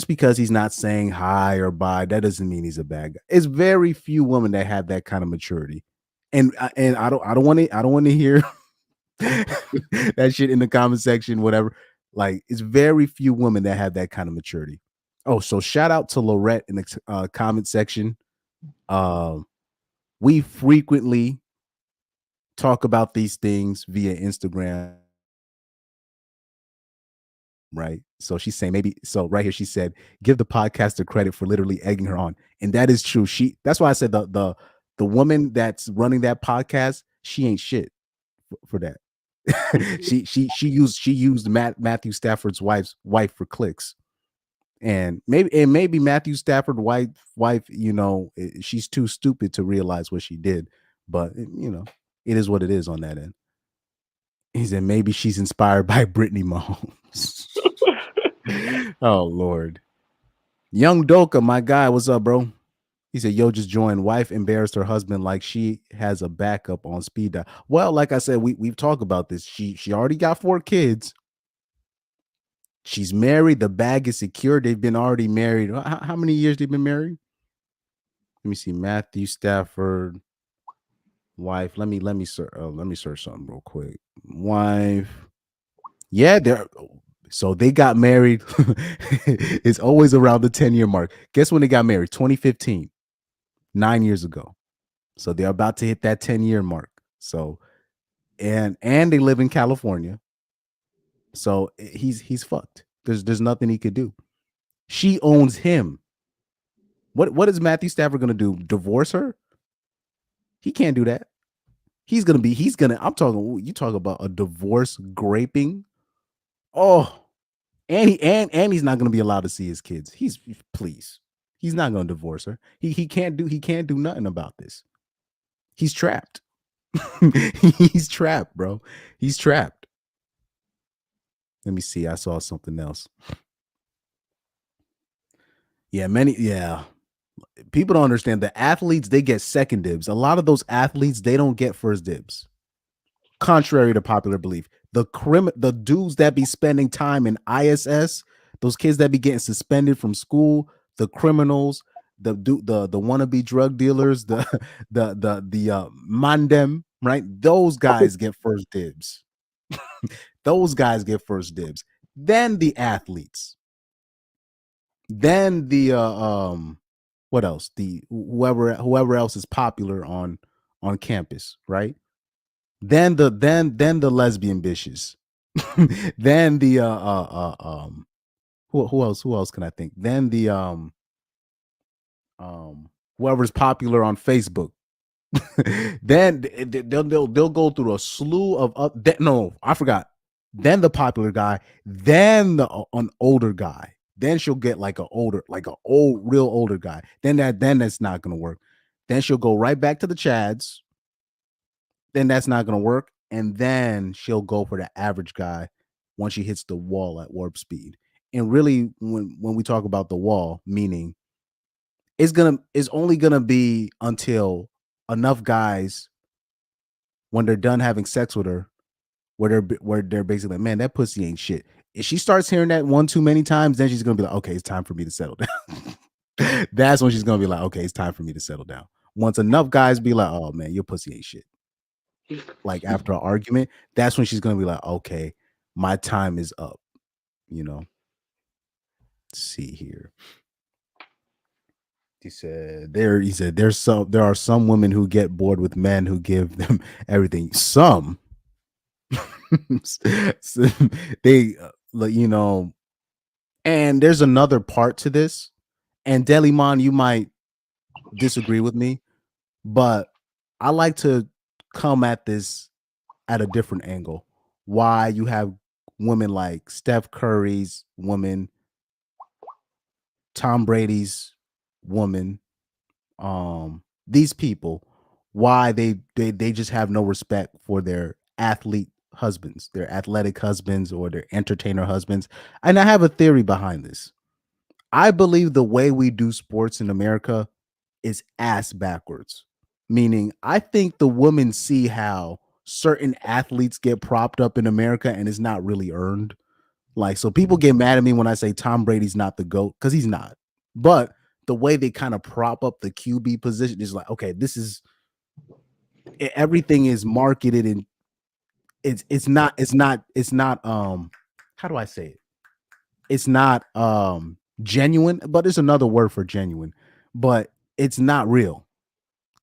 Speaker 3: because he's not saying hi or bye, that doesn't mean he's a bad guy. It's very few women that have that kind of maturity. And I don't want to hear that shit in the comment section, whatever. Like, it's very few women that have that kind of maturity. Oh, so shout out to Lorette in the comment section. We frequently talk about these things via Instagram, right? So she's saying right here she said, give the podcaster credit for literally egging her on. And that is true. That's why I said the woman that's running that podcast, she ain't shit for that. she used Matthew Stafford's wife for clicks. And maybe Matthew Stafford wife, she's too stupid to realize what she did, but it is what it is on that end. He said maybe she's inspired by Brittany Mahomes. Oh Lord. Young Doka, my guy, what's up, bro? He said, yo, just joined. Wife embarrassed her husband like she has a backup on speed dial. Well, like I said, we've talked about this. She already got 4 kids. She's married. The bag is secure. They've been already married. How many years they've been married? Let me see. Matthew Stafford, wife. Let me search something real quick. Wife. Yeah, so they got married. It's always around the 10-year mark. Guess when they got married? 2015, 9 years ago. So they're about to hit that 10-year mark. So, and they live in California. So he's fucked. There's nothing he could do. She owns him. What is Matthew Stafford gonna do? Divorce her? He can't do that. You talk about a divorce graping. Oh, and he's not gonna be allowed to see his kids. He's not gonna divorce her. He can't do nothing about this. He's trapped. He's trapped, bro. He's trapped. Let me see. I saw something else. Yeah, people don't understand. The athletes, they get second dibs. A lot of those athletes, they don't get first dibs. Contrary to popular belief, the dudes that be spending time in ISS, those kids that be getting suspended from school, the criminals, the wannabe drug dealers, the mandem, right? Those guys get first dibs. Those guys get first dibs. Then the athletes. Then the what else? The whoever else is popular on campus, right? Then the lesbian bitches. Then the who else can I think? Then the whoever's popular on Facebook. Then they'll go through a slew of no, I forgot. Then the popular guy, then an older guy. Then she'll get like real older guy. Then that's not gonna work. Then she'll go right back to the Chads. Then that's not gonna work. And then she'll go for the average guy once she hits the wall at warp speed. And really, when we talk about the wall, meaning it's only gonna be until enough guys, when they're done having sex with her, where they're basically like, man, that pussy ain't shit. If she starts hearing that one too many times, then she's gonna be like, okay, it's time for me to settle down. That's when she's gonna be like, okay, it's time for me to settle down. Once enough guys be like, oh man, your pussy ain't shit. Like after an argument, that's when she's gonna be like, okay, my time is up. Let's see here. He said there are some women who get bored with men who give them everything. Some they and there's another part to this. And Delimon, you might disagree with me, but I like to come at this at a different angle. Why you have women like Steph Curry's woman, Tom Brady's woman, these people, why they just have no respect for their athlete husbands, their athletic husbands, or their entertainer husbands. And I have a theory behind this. I believe the way we do sports in America is ass backwards. Meaning, I think the women see how certain athletes get propped up in America and it's not really earned. Like, so people get mad at me when I say Tom Brady's not the GOAT, because he's not. But the way they kind of prop up the QB position is like, okay, this is everything is marketed and it's not how do I say it? It's not genuine, but there's another word for genuine, but it's not real.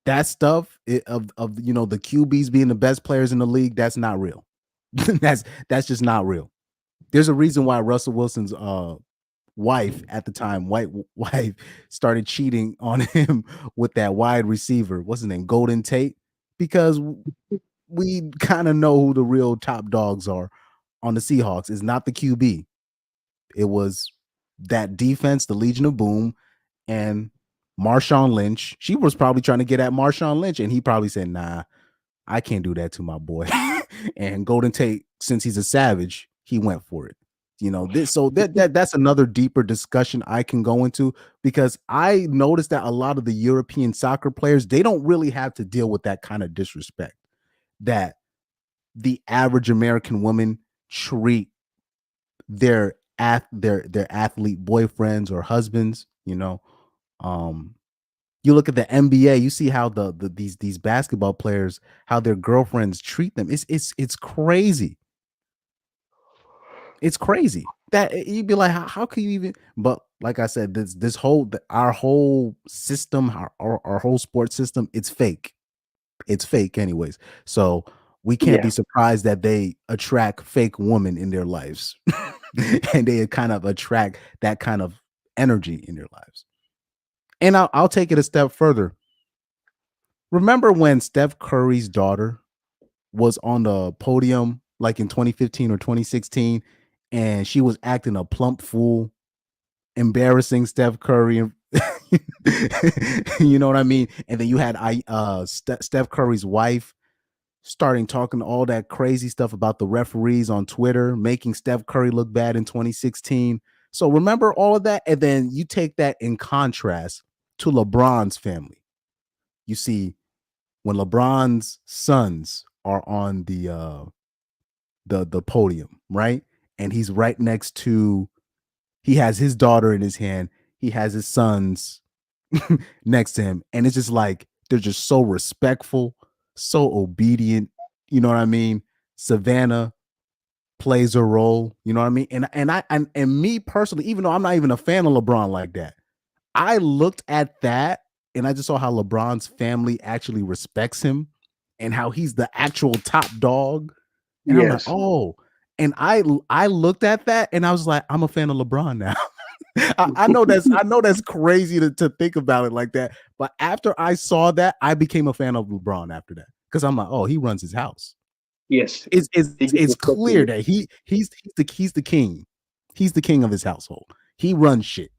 Speaker 3: That stuff of the QBs being the best players in the league, that's not real. that's just not real. There's a reason why Russell Wilson's wife at the time, white wife, started cheating on him with that wide receiver. What's his name? Golden Tate, because we kind of know who the real top dogs are on the Seahawks. It's not the QB. It was that defense, the Legion of Boom, and Marshawn Lynch. She was probably trying to get at Marshawn Lynch, and he probably said, nah, I can't do that to my boy. And Golden Tate, since he's a savage, he went for it. That's another deeper discussion I can go into, because I noticed that a lot of the European soccer players, they don't really have to deal with that kind of disrespect that the average American woman treat their athlete boyfriends or husbands. You look at the NBA, you see how these basketball players, how their girlfriends treat them. It's crazy. It's crazy that you'd be like, how can you even? But like I said, our whole system, our whole sports system, it's fake. It's fake, anyways. So we can't be surprised that they attract fake women in their lives, and they kind of attract that kind of energy in their lives. And I'll take it a step further. Remember when Steph Curry's daughter was on the podium, like in 2015 or 2016, and she was acting a plump fool, embarrassing Steph Curry, you know what I mean? And then you had Steph Curry's wife starting talking all that crazy stuff about the referees on Twitter, making Steph Curry look bad in 2016. So remember all of that, and then you take that in contrast to LeBron's family. You see, when LeBron's sons are on the podium, right? And he's right next to He has his daughter in his hand. He has his sons next to him. And it's just like, they're just so respectful, so obedient. You know what I mean? Savannah plays a role. You know what I mean? And me personally, even though I'm not even a fan of LeBron like that, I looked at that and I just saw how LeBron's family actually respects him and how he's the actual top dog. And I'm like, oh, and I looked at that and I was like, I'm a fan of LeBron now. I know that's crazy to think about it like that. But after I saw that, I became a fan of LeBron after that. Because I'm like, oh, he runs his house.
Speaker 11: Yes.
Speaker 3: It's clear that he's the king. He's the king of his household. He runs shit.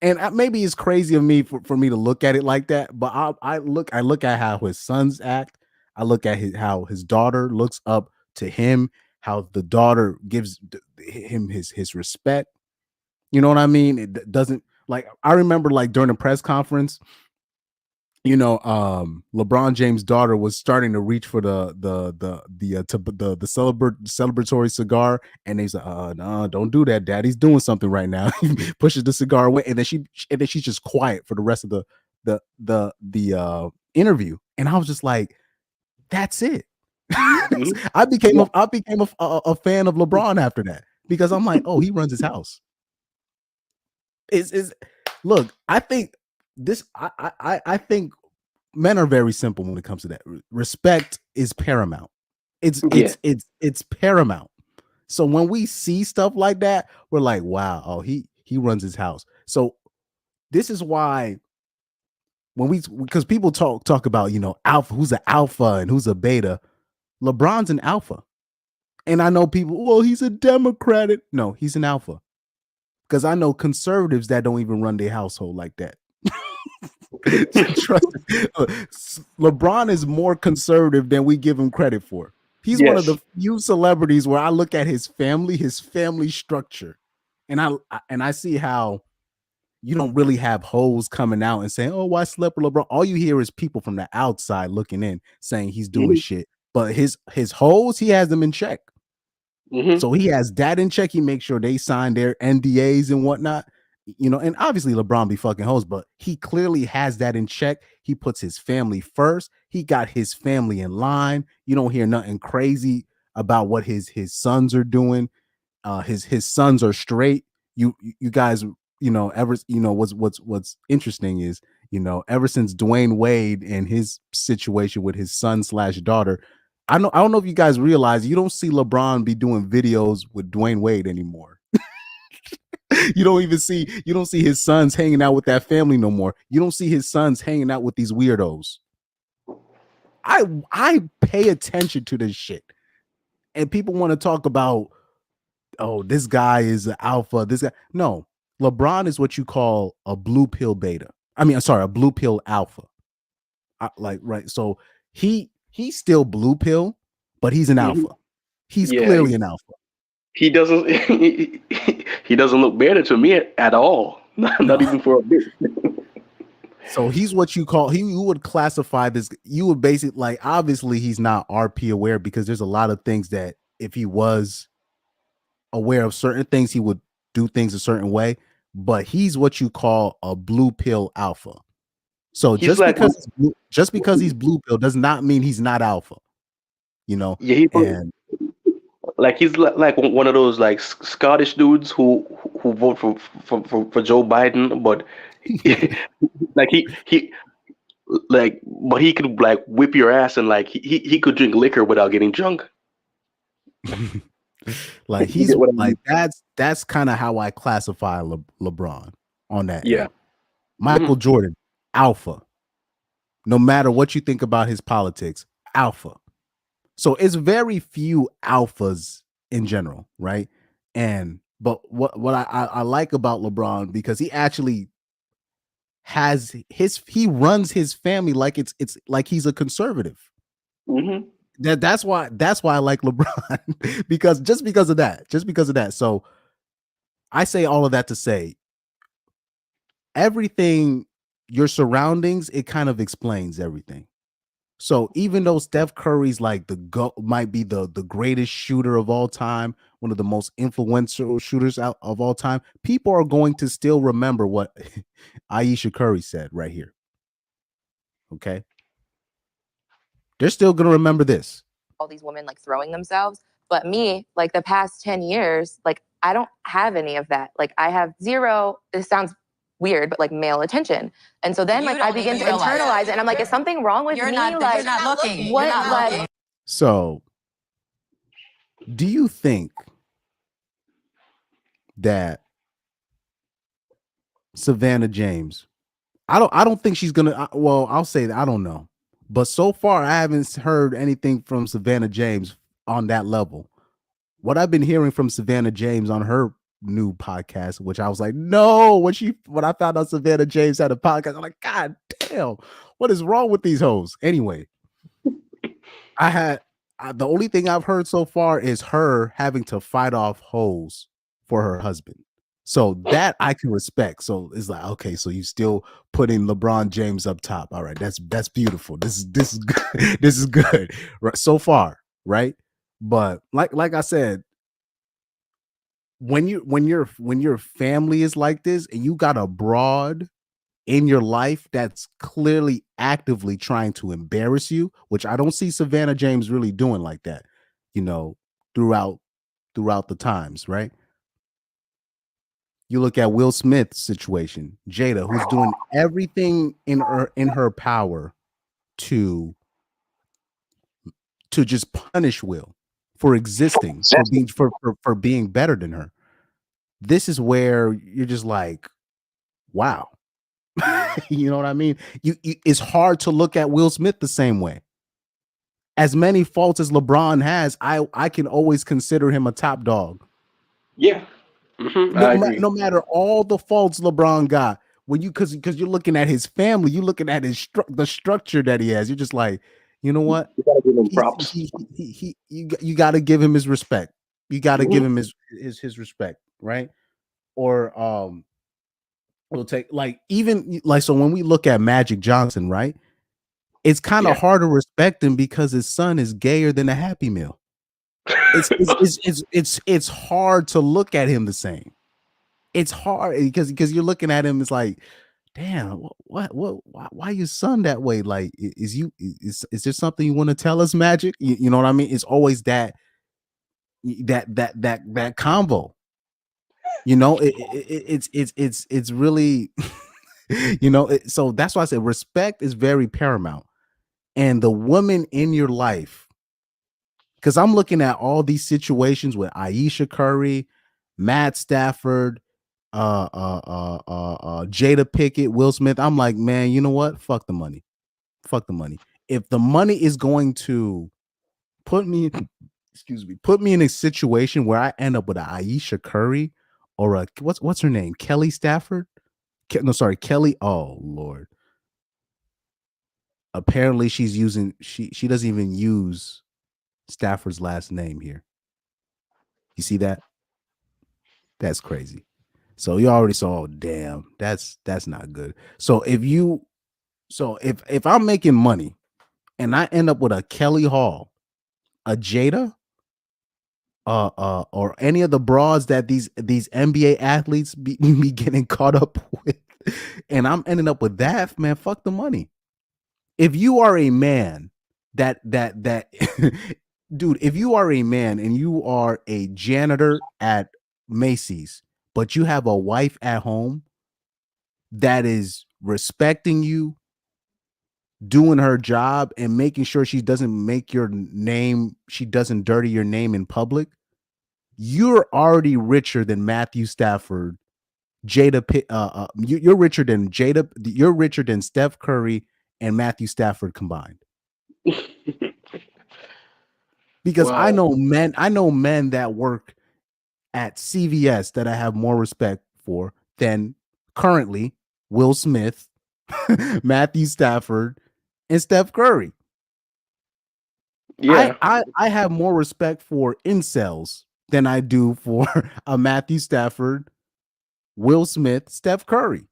Speaker 3: And maybe it's crazy of me for me to look at it like that, but I look at how his sons act. I look at how his daughter looks up to him, how the daughter gives him his respect. You know what I mean? It doesn't, like, I remember like during the press conference, you know, LeBron James' daughter was starting to reach for the celebratory cigar, and he's like, no, don't do that. Daddy's doing something right now. He pushes the cigar away, and then she's just quiet for the rest of the interview. And I was just like, that's it. I became a fan of LeBron after that, because I'm like, oh, he runs his house. Look, I think this. I think men are very simple when it comes to that. Respect is paramount. It's paramount. So when we see stuff like that, we're like, wow, oh, he runs his house. So this is why because people talk about, you know, alpha, who's an alpha and who's a beta. LeBron's an alpha. And I know people, well, he's a Democrat. No, he's an alpha. Because I know conservatives that don't even run their household like that. Trust me. LeBron is more conservative than we give him credit for. He's one of the few celebrities where I look at his family structure, and I see how you don't really have hoes coming out and saying, "Oh, I slept with LeBron." All you hear is people from the outside looking in saying he's doing shit. But his hoes, he has them in check. So he has that in check. He makes sure they sign their NDAs and whatnot, you know, and obviously LeBron be fucking hoes, but he clearly has that in check. He puts his family first. He got his family in line. You don't hear nothing crazy about what his sons are doing. His sons are straight. You guys, you know, what's interesting is, you know, ever since Dwayne Wade and his situation with his son/daughter, I don't know if you guys realize, you don't see LeBron be doing videos with Dwayne Wade anymore. You don't see his sons hanging out with that family no more. You don't see his sons hanging out with these weirdos. I pay attention to this shit. And people want to talk about, oh, this guy is an alpha. This guy. No, LeBron is what you call a blue pill beta. I mean, I'm sorry, a blue pill alpha. Right. So he's still blue pill, but he's an alpha. He's clearly an alpha.
Speaker 11: He doesn't he doesn't look better to me at all. Not even for a bit.
Speaker 3: So he's what you call, you would classify this, you would basically, like, obviously he's not RP aware, because there's a lot of things that if he was aware of certain things, he would do things a certain way, but he's what you call a blue pill alpha. So just because he's blue pill does not mean he's not alpha, you know?
Speaker 11: Yeah, he's like one of those like Scottish dudes who vote for Joe Biden, but like but he could like whip your ass, and like he could drink liquor without getting drunk.
Speaker 3: Like he's like, that's kind of how I classify LeBron on that.
Speaker 11: Yeah.
Speaker 3: Michael Jordan, alpha. No matter what you think about his politics, alpha. So it's very few alphas in general, right? But what I like about LeBron, because he actually has he runs his family like it's like he's a conservative. That's why I like LeBron, because of that. So I say all of that to say, everything, your surroundings, it kind of explains everything. So even though Steph Curry's like might be the greatest shooter of all time, one of the most influential shooters out of all time, people are going to still remember what Ayesha Curry said right here. Okay. They're still going to remember this.
Speaker 2: All these women like throwing themselves. But me, like the past 10 years, like I don't have any of that. Like I have zero, this sounds weird, but like male attention. And so then like I begin to internalize it and I'm like, is something wrong with me? Like
Speaker 1: You're not looking.
Speaker 2: what
Speaker 1: You're not
Speaker 2: like
Speaker 1: looking.
Speaker 3: So do you think that Savannah James, I don't think she's gonna, well, I'll say that I don't know. But so far, I haven't heard anything from Savannah James on that level. What I've been hearing from Savannah James on her new podcast, which I was like, no, when I found out Savannah James had a podcast, I'm like, God damn, what is wrong with these hoes? Anyway, the only thing I've heard so far is her having to fight off hoes for her husband. So that I can respect. So it's like, okay, so you still putting LeBron James up top. All right, that's beautiful. This is good. This is good right, so far, right? But like I said, when your family is like this and you got a broad in your life that's clearly actively trying to embarrass you, which I don't see Savannah James really doing like that, throughout the times, right? You look at Will Smith's situation, Jada, who's doing everything in her power to just punish Will for existing, for being better than her. This is where you're just like, wow. You know what I mean? It's hard to look at Will Smith the same way. As many faults as LeBron has, I can always consider him a top dog.
Speaker 11: Yeah.
Speaker 3: No matter all the faults LeBron got, when because you're looking at his family, you're looking at the structure that he has. You're just like, you know what?
Speaker 11: You gotta give him props.
Speaker 3: You got to give him his respect. You got to give him his respect, right? Or we'll take so when we look at Magic Johnson, right? It's kind of hard to respect him because his son is gayer than a Happy Meal. It's hard to look at him the same. It's hard because you're looking at him. It's like, damn, why your son that way? Like, is there something you want to tell us, Magic? You know what I mean? It's always that combo. It's really, so that's why I said respect is very paramount. And the woman in your life, because I'm looking at all these situations with Ayesha Curry, Matt Stafford, Jada Pickett, Will Smith. I'm like, man, you know what? Fuck the money. Fuck the money. If the money is going to put me in a situation where I end up with an Ayesha Curry or a what's her name? Kelly Stafford? Kelly. Oh Lord. Apparently she doesn't even use Stafford's last name here. You see that? That's crazy. So you already saw, oh, damn, that's not good. So if I'm making money and I end up with a Kelly Hall, a Jada, or any of the broads that these NBA athletes be getting caught up with, and I'm ending up with that, man, fuck the money. If you are a man that dude, if you are a man and you are a janitor at Macy's, but you have a wife at home that is respecting you, doing her job, and making sure she doesn't dirty your name in public, you're already richer than Matthew Stafford, you're richer than Jada, you're richer than Steph Curry and Matthew Stafford combined. Because I know men that work at CVS that I have more respect for than currently Will Smith, Matthew Stafford, and Steph Curry.
Speaker 11: Yeah.
Speaker 3: I have more respect for incels than I do for a Matthew Stafford, Will Smith, Steph Curry.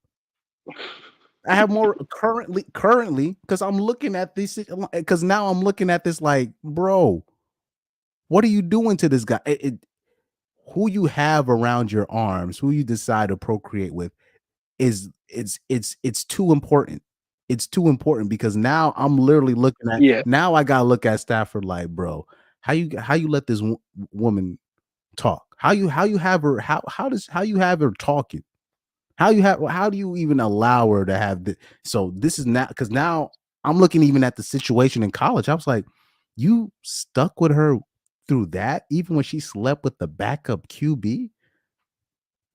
Speaker 3: I have more currently because I'm looking at this because now I'm looking at this like, bro, what are you doing to this guy? Who you have around your arms, who you decide to procreate with, it's too important. It's too important because now I'm literally looking at now I gotta look at Stafford like, bro, how you let this woman talk? How you have her how you have her talking? How do you even allow her to have this? So this is not because now I'm looking even at the situation in college. I was like, you stuck with her through that, even when she slept with the backup QB,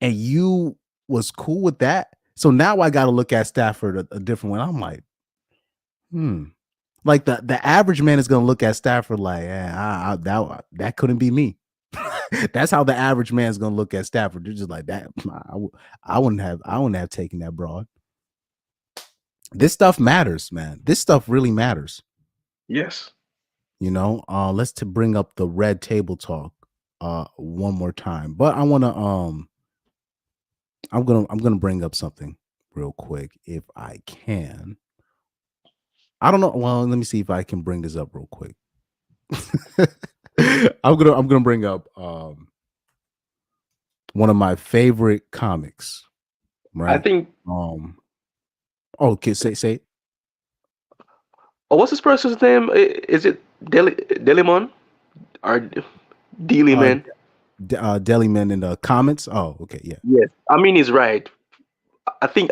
Speaker 3: and you was cool with that. So now I got to look at Stafford a different way. I'm like, like the average man is going to look at Stafford like, yeah, that couldn't be me. That's how the average man is going to look at Stafford. They're just like that. I wouldn't have taken that broad. This stuff matters, man. This stuff really matters.
Speaker 11: Yes.
Speaker 3: You know, let's bring up the red table talk one more time. But I want to I'm gonna bring up something real quick if I can. I don't know. Well, let me see if I can bring this up real quick. I'm gonna bring up one of my favorite comics. Right.
Speaker 11: I think.
Speaker 3: Okay, say it.
Speaker 11: Oh, what's this person's name? Is it Delimon or Deliman?
Speaker 3: Deliman in the comments. Oh, okay, yeah.
Speaker 11: Yes, I mean he's right. I think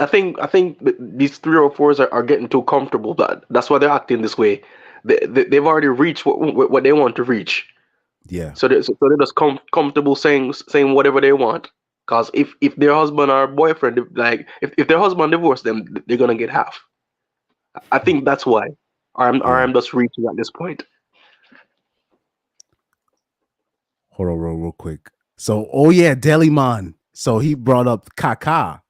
Speaker 11: these 3 or 4s are getting too comfortable. That's why they're acting this way. They've already reached what they want to reach.
Speaker 3: Yeah.
Speaker 11: So they're just comfortable saying whatever they want. Because if their husband or boyfriend, like if their husband divorced them, they're gonna get half. I think that's why. Or I'm just reaching at this point.
Speaker 3: Hold on real quick. So, oh yeah, Deliman. So he brought up Kaka.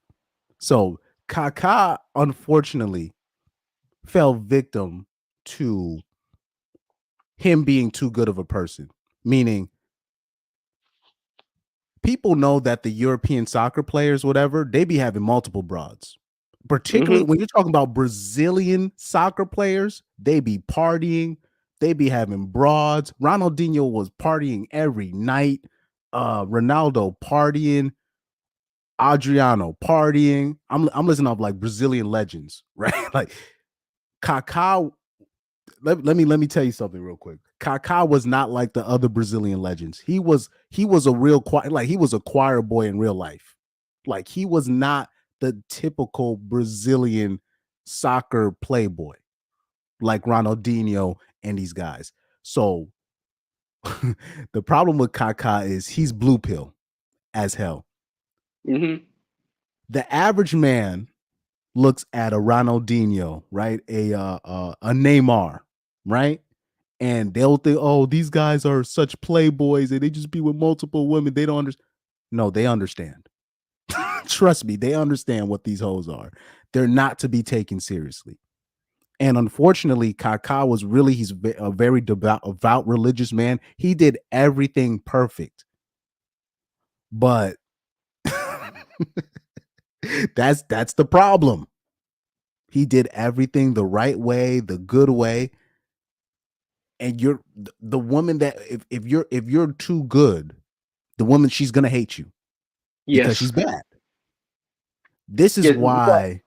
Speaker 3: So Kaka, unfortunately, fell victim to him being too good of a person. Meaning, people know that the European soccer players, whatever, they be having multiple broads. Particularly when you're talking about Brazilian soccer players, they be partying, they be having broads. Ronaldinho was partying every night. Ronaldo partying. Adriano partying. I'm listening to like Brazilian legends, right? Like Kaká. Let me tell you something real quick. Kaká was not like the other Brazilian legends. He was a real he was a choir boy in real life. Like he was not the typical Brazilian soccer playboy like Ronaldinho and these guys. So the problem with Kaká is he's blue pill as hell.
Speaker 11: Mm-hmm.
Speaker 3: The average man looks at a Ronaldinho, right? A Neymar, right? And they'll think, oh, these guys are such playboys and they just be with multiple women. They don't understand. No, they understand. Trust me, they understand what these hoes are. They're not to be taken seriously. And unfortunately, Kaká was really, he's a very devout religious man. He did everything perfect. But that's the problem. He did everything the right way, the good way. And you're the woman that if you're too good, the woman, she's gonna hate you because she's bad. This is why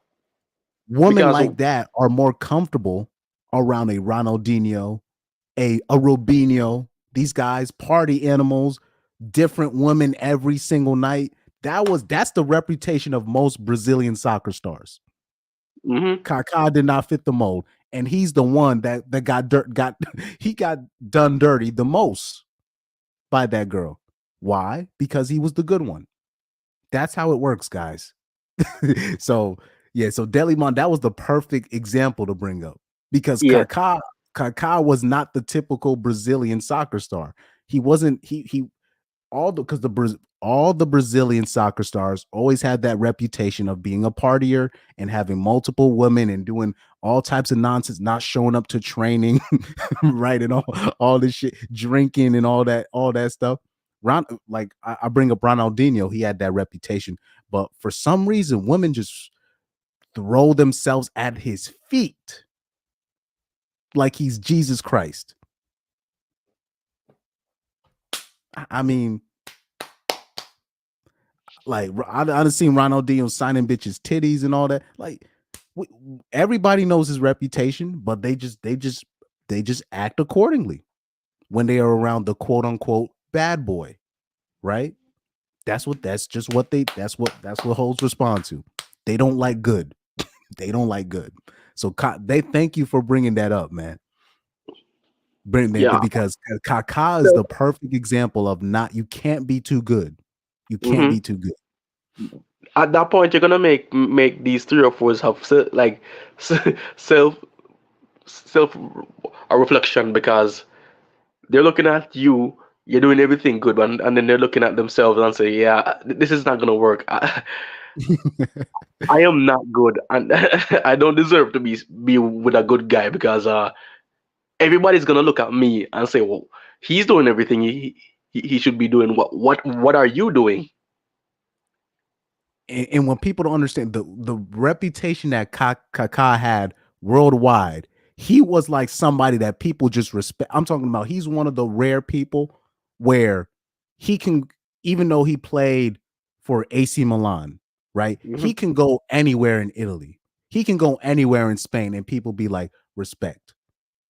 Speaker 3: women like that are more comfortable around a Ronaldinho, a Robinho. These guys, party animals, different women every single night. That's the reputation of most Brazilian soccer stars. Kaká did not fit the mold, and he's the one that got done dirty the most by that girl. Why? Because he was the good one. That's how it works, guys. So Delimon, that was the perfect example to bring up because Kaká was not the typical Brazilian soccer star. He wasn't. All the Brazilian soccer stars always had that reputation of being a partier and having multiple women and doing all types of nonsense, not showing up to training, right? And all this shit, drinking and all that stuff. I bring up Ronaldinho, he had that reputation, but for some reason, women just throw themselves at his feet like he's Jesus Christ. I mean, like I've seen Ronaldinho signing bitches' titties and all that. Like everybody knows his reputation, but they just act accordingly when they are around the quote unquote bad boy, right? That's what hoes respond to. They don't like good. They don't like good. So they thank you for bringing that up, man. Because Kaká is the perfect example of you can't be too good. You can't be too good.
Speaker 11: At that point, you're gonna make these 3 or 4s have self a reflection, because they're looking at you. You're doing everything good, and then they're looking at themselves and say, "Yeah, this is not gonna work. I am not good, and I don't deserve to be with a good guy, because everybody's gonna look at me and say, well, he's doing everything he should be doing. What are you doing?"
Speaker 3: And when people don't understand the reputation that Kaká had worldwide, he was like somebody that people just respect. I'm talking about he's one of the rare people where he can, even though he played for AC Milan, right? He can go anywhere in Italy. He can go anywhere in Spain and people be like, respect.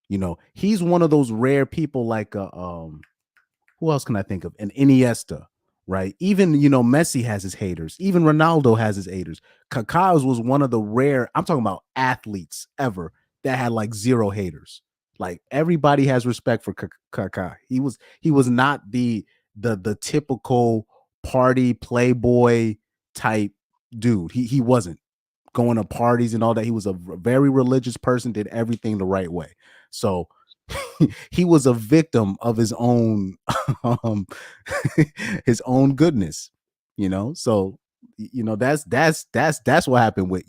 Speaker 3: You know, he's one of those rare people like who else can I think of? An Iniesta, right? Even, Messi has his haters. Even Ronaldo has his haters. Kaká was one of the rare, I'm talking about athletes ever that had like 0 haters. Like everybody has respect for Kaká. He was not the typical party playboy type dude. He wasn't going to parties and all that. He was a very religious person, did everything the right way. So he was a victim of his own his own goodness, so that's what happened with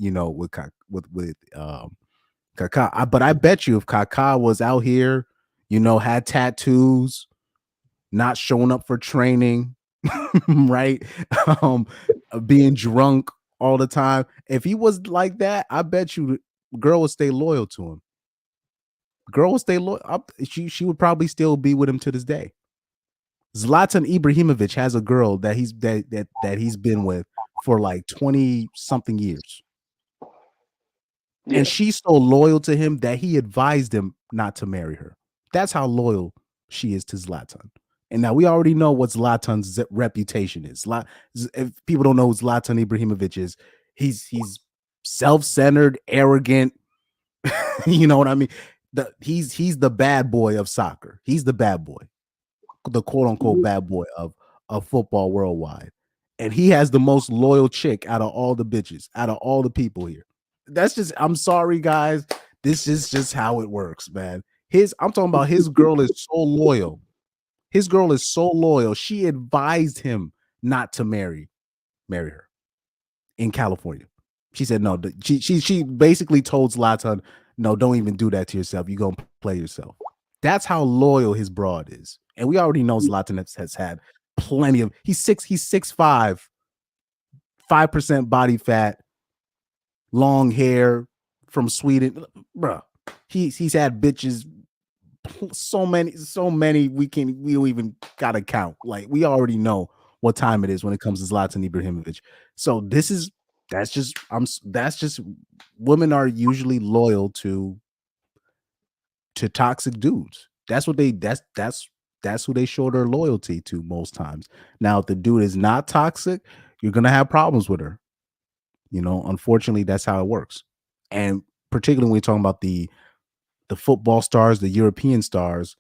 Speaker 3: Kaká. But I bet you if Kaká was out here, had tattoos, not showing up for training, right, being drunk all the time, if he was like that, I bet you girl would stay loyal to him. Girl will stay loyal. She would probably still be with him to this day. Zlatan Ibrahimovic has a girl that he's been with for like 20 something years. Yeah. And she's so loyal to him that he advised him not to marry her. That's how loyal she is to Zlatan. And now we already know what Zlatan's reputation is. If people don't know who Zlatan Ibrahimovic is, he's self-centered, arrogant. You know what I mean? He's the bad boy of soccer. He's the bad boy, the quote unquote bad boy of football worldwide. And he has the most loyal chick out of all the bitches, out of all the people here. I'm sorry, guys. This is just how it works, man. I'm talking about his girl is so loyal. His girl is so loyal. She advised him not to marry her in California. She said no. She basically told Zlatan, no, don't even do that to yourself. You're going to play yourself. That's how loyal his broad is. And we already know Zlatan has had plenty of, he's 6'5", 5% body fat, long hair, from Sweden. Bruh, he's had bitches, so many we don't even gotta count. Like, we already know what time it is when it comes to Zlatan Ibrahimovic. So that's just women are usually loyal to toxic dudes. That's what that's who they show their loyalty to most times. Now, if the dude is not toxic, you're gonna have problems with her. Unfortunately, that's how it works. And particularly when we're talking about the football stars, the European stars,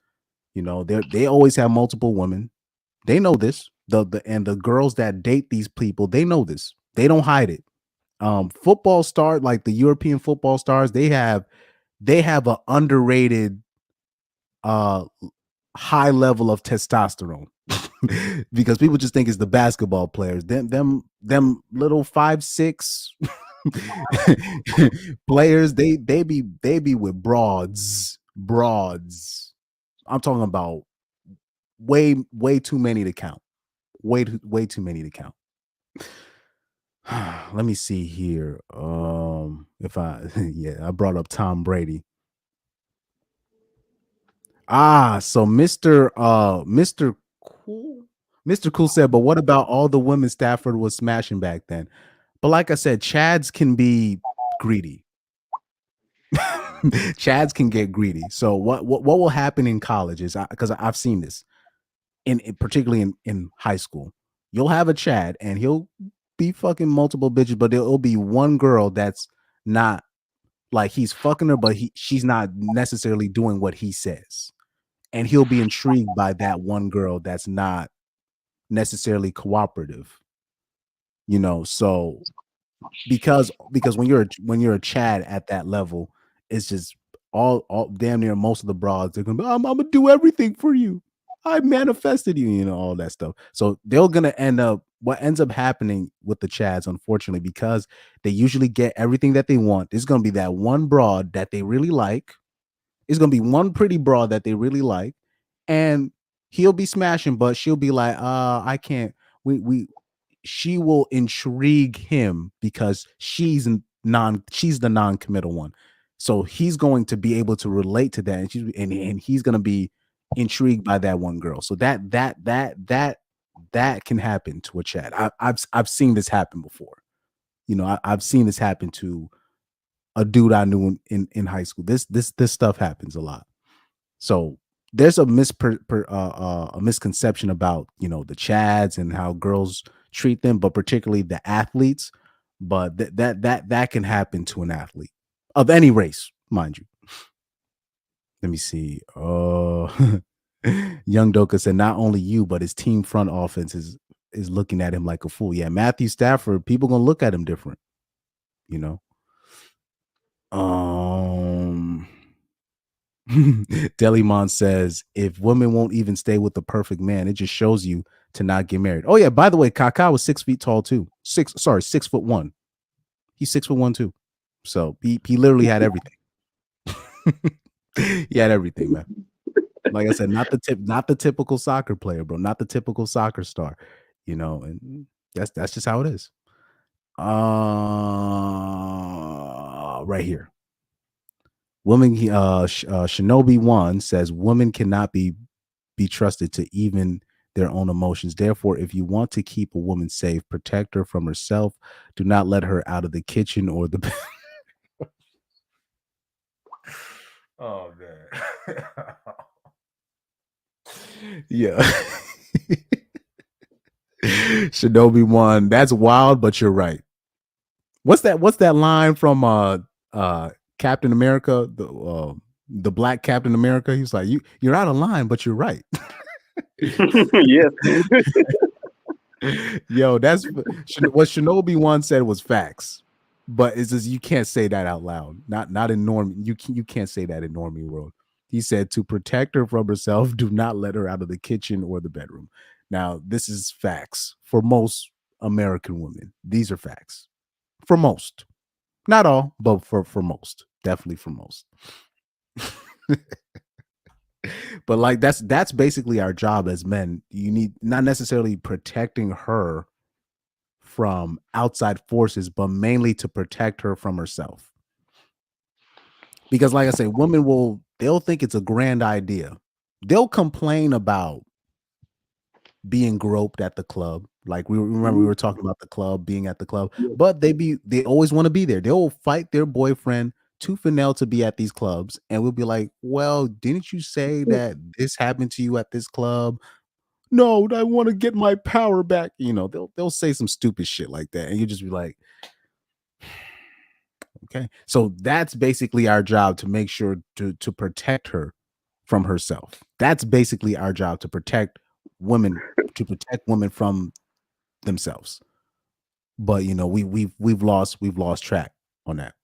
Speaker 3: they always have multiple women. They know this. The girls that date these people, they know this. They don't hide it. Football star, like the European football stars, they have an underrated high level of testosterone because people just think it's the basketball players. Them little 5'6" players, they be with broads. I'm talking about way too many to count. Way too many to count. Let me see here. If I I brought up Tom Brady. So Mr. Cool said, but what about all the women Stafford was smashing back then? But like I said, Chads can be greedy. Chads can get greedy. So what will happen in college is, because I've seen this particularly in high school. You'll have a Chad and he'll be fucking multiple bitches, but there'll be one girl that's not, like, he's fucking her, but she's not necessarily doing what he says. And he'll be intrigued by that one girl that's not necessarily cooperative. So because when you're a Chad at that level, it's just all damn near most of the broads, they're gonna be, I'm gonna do everything for you. I manifested you, all that stuff. So they're gonna what ends up happening with the Chads, unfortunately, because they usually get everything that they want. There's gonna be that one broad that they really like. It's gonna be one pretty broad that they really like, and he'll be smashing, but she'll be like, I can't. She will intrigue him because she's the non-committal one. So he's going to be able to relate to that, and he's going to be intrigued by that one girl. So that can happen to a Chad. I've seen this happen before. I've seen this happen to a dude I knew in high school. This stuff happens a lot. So there's a misconception about the Chads and how girls treat them, but particularly the athletes. But that can happen to an athlete of any race, mind you. Let me see. Young Doka said not only you, but his team front offense is looking at him like a fool. Yeah, Matthew Stafford, people gonna look at him different. Delimon says, if women won't even stay with the perfect man, it just shows you to not get married. Oh yeah, by the way, Kaká was 6 feet tall too. 6'1". He's 6'1" too. So he literally had everything. He had everything, man. Like I said, not the typical soccer player, bro. Not the typical soccer star. And that's just how it is. Right here. Woman, Shinobi 1 says women cannot be trusted to even their own emotions. Therefore, if you want to keep a woman safe, protect her from herself. Do not let her out of the kitchen or the bed.
Speaker 8: Oh man.
Speaker 3: Yeah. Shinobi 1, that's wild, but you're right. What's that line from Captain America, the black Captain America? He's like, you're out of line, but you're right.
Speaker 11: Yeah.
Speaker 3: Yo, that's what Shinobi 1 said was facts, but it's just you can't say that out loud. Not in norm. You can't say that in normie world. He said to protect her from herself, do not let her out of the kitchen or the bedroom. Now, this is facts for most American women. These are facts for most. Not all, but for most. Definitely for most. But like that's basically our job as men. You need not necessarily protecting her from outside forces, but mainly to protect her from herself. Because like I say, women they'll think it's a grand idea. They'll complain about being groped at the club. Like we were talking about the club, being at the club, but they always want to be there. They'll fight their boyfriend tooth and nail to be at these clubs, and we'll be like, well, didn't you say that this happened to you at this club? No, I want to get my power back. They'll say some stupid shit like that, and you just be like, okay. So that's basically our job, to make sure to protect her from herself. That's basically our job, to protect women from themselves. But we've lost track on that.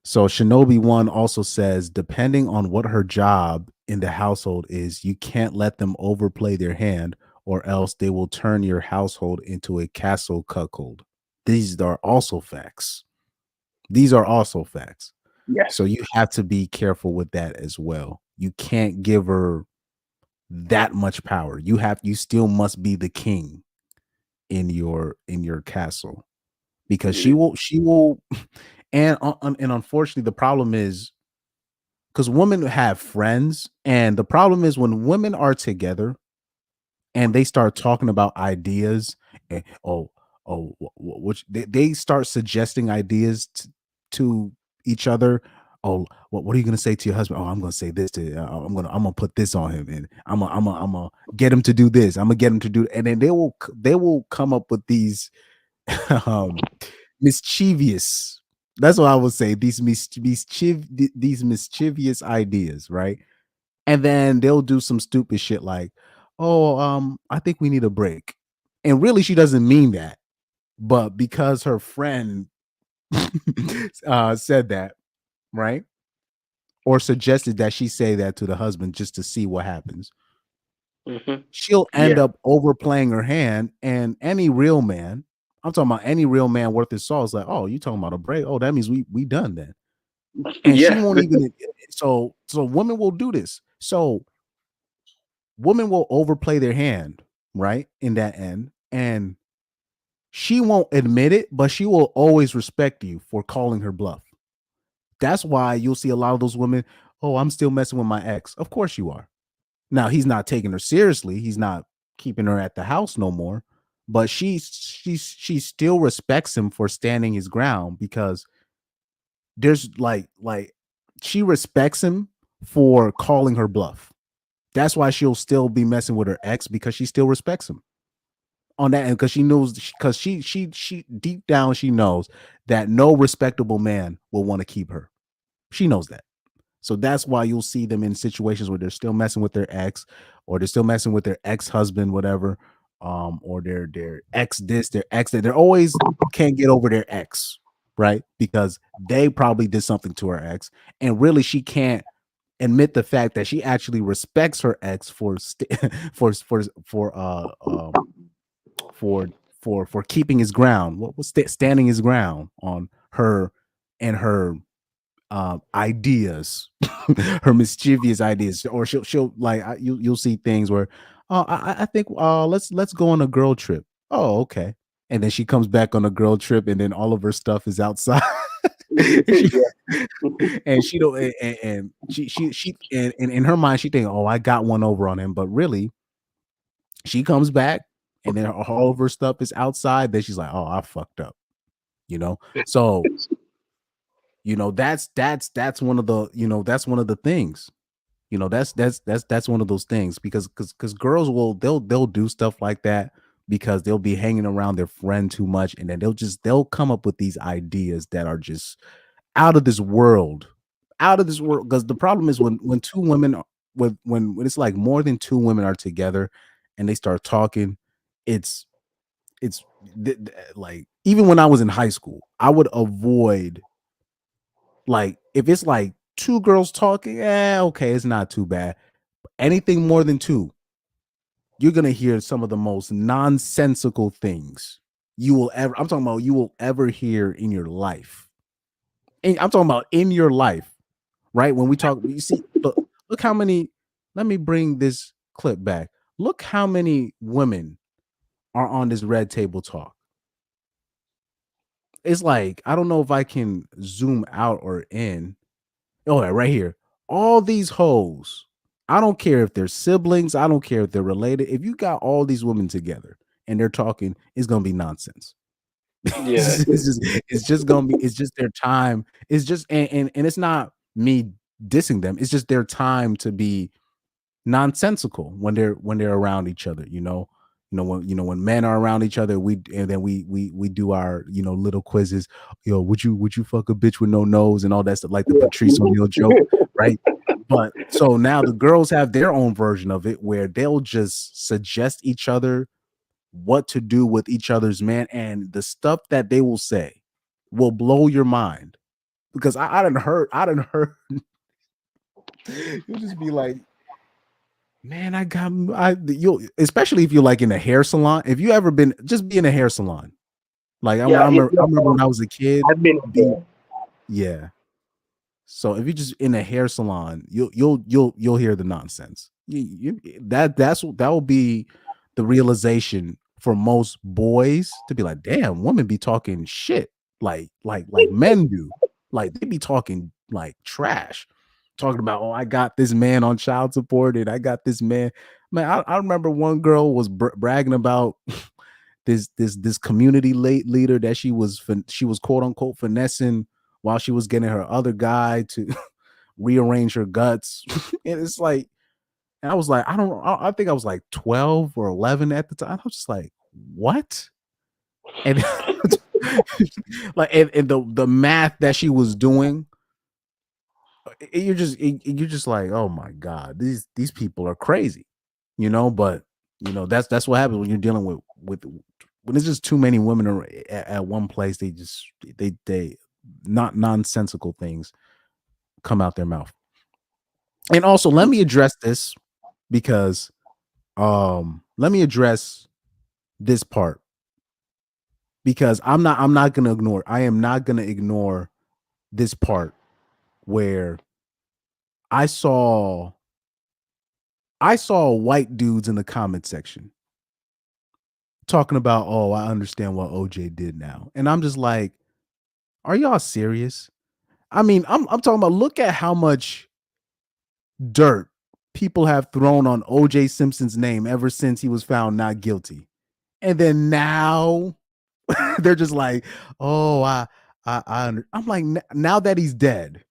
Speaker 3: So Shinobi 1 also says, depending on what her job in the household is, you can't let them overplay their hand, or else they will turn your household into a castle cuckold. These are also facts.
Speaker 11: Yes.
Speaker 3: So you have to be careful with that as well. You can't give her that much power. You still must be the king in your castle, because she will And unfortunately, the problem is because women have friends, and the problem is when women are together and they start talking about ideas, and which they start suggesting ideas to each other. Oh, what are you gonna say to your husband? Oh, I'm gonna say this to. I'm gonna put this on him, and I'm gonna get him to do this. I'm gonna get him to do, and then they will come up with these um, mischievous. That's what I would say. These mischievous ideas, right? And then they'll do some stupid shit like, "Oh, I think we need a break," and really, she doesn't mean that, but because her friend said that, right, or suggested that she say that to the husband just to see what happens, she'll end up overplaying her hand. And any real man, I'm talking about any real man worth his salt, is like, "Oh, you talking about a break? Oh, that means we done then." And she won't even. So women will do this. So women will overplay their hand, right, in that end, and she won't admit it, but she will always respect you for calling her bluff. That's why you'll see a lot of those women. Oh, I'm still messing with my ex. Of course you are. Now he's not taking her seriously. He's not keeping her at the house no more. But she still respects him for standing his ground, because there's like she respects him for calling her bluff. That's why she'll still be messing with her ex, because she still respects him on that end, because she knows, because she deep down she knows that no respectable man will want to keep her. She knows that. So that's why you'll see them in situations where they're still messing with their ex, or they're still messing with their ex-husband, whatever, or their ex this, their ex that. They're always can't get over their ex, right? Because they probably did something to her ex, and really she can't admit the fact that she actually respects her ex for for keeping his ground, what was standing his ground on her and her ideas, her mischievous ideas. Or she'll like, you'll see things where, oh, I think let's go on a girl trip. Oh, okay. And then she comes back on a girl trip, and then all of her stuff is outside. And she don't, and she and in her mind she think, oh, I got one over on him, but really she comes back and then all of her stuff is outside. Then she's like, oh, I fucked up, so that's one of the that's one of the things, that's one of those things, because girls they'll do stuff like that because they'll be hanging around their friend too much, and then they'll come up with these ideas that are just out of this world, because the problem is when two women when it's like more than two women are together and they start talking, it's like, even when I was in high school, I would avoid, like, if it's like two girls talking, okay, it's not too bad. Anything more than two, you're gonna hear some of the most nonsensical things you will ever hear in your life. And I'm talking about in your life, right? When we talk, you see, look how many. Let me bring this clip back. Look how many women are on this red table talk. It's like, I don't know if I can zoom out or in. Oh, yeah, right here. All these hoes. I don't care if they're siblings. I don't care if they're related. If you got all these women together and they're talking, it's gonna be nonsense. It's just gonna be. It's just their time. It's just and it's not me dissing them. It's just their time to be nonsensical when they're around each other. When men are around each other, we do our little quizzes. Would you fuck a bitch with no nose and all that stuff, like the Patrice O'Neal joke, right? But so now the girls have their own version of it where they'll just suggest each other what to do with each other's man, and the stuff that they will say will blow your mind, because I done heard you'll just be like, man, you'll, especially if you're like in a hair salon. If you ever been, just be in a hair salon. Like I remember when I was a kid.
Speaker 11: I've been
Speaker 3: Yeah. So if you're just in a hair salon, you'll hear the nonsense. That will be the realization for most boys, to be like, damn, women be talking shit like men do. Like they be talking like trash, talking about, oh, I got this man on child support and I got this man. Man, I remember one girl was bragging about this community leader that she was quote unquote finessing while she was getting her other guy to rearrange her guts. And it's like, and I was like, I think I was like 12 or 11 at the time. I was just like, what? And like, and the math that she was doing, you're just like, oh my God, these people are crazy, you know. But you know, that's what happens when you're dealing with when there's just too many women at one place. They not nonsensical things come out their mouth. And also, let me address this because let me address this part because I am not gonna ignore this part where I saw white dudes in the comment section talking about, oh, I understand what OJ did now. And I'm just like, are y'all serious? I mean, I'm talking about, look at how much dirt people have thrown on OJ Simpson's name ever since he was found not guilty. And then now they're just like, oh, I'm like, now that he's dead,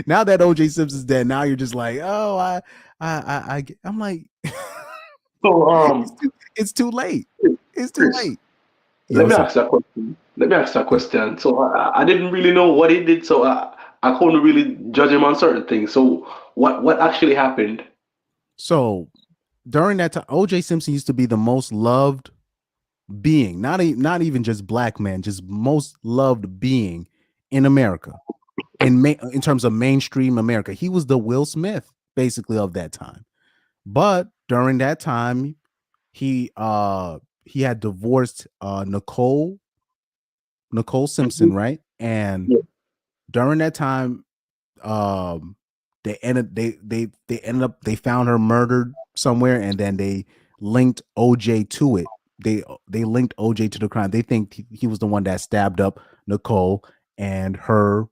Speaker 3: now that OJ Simpson's dead, now you're just like, oh, I'm like,
Speaker 11: So
Speaker 3: it's too late. It's too
Speaker 11: Chris,
Speaker 3: late.
Speaker 11: let me ask that question. So I didn't really know what he did, so I couldn't really judge him on certain things. So what actually happened?
Speaker 3: So during that time, OJ Simpson used to be the most loved being, not even just black man, just most loved being in America, in terms of mainstream America. He was the Will Smith basically of that time. But during that time, he had divorced Nicole Simpson, right? And during that time, they found her murdered somewhere, and then they linked OJ to it. They linked OJ to the crime. They think he was the one that stabbed up Nicole and her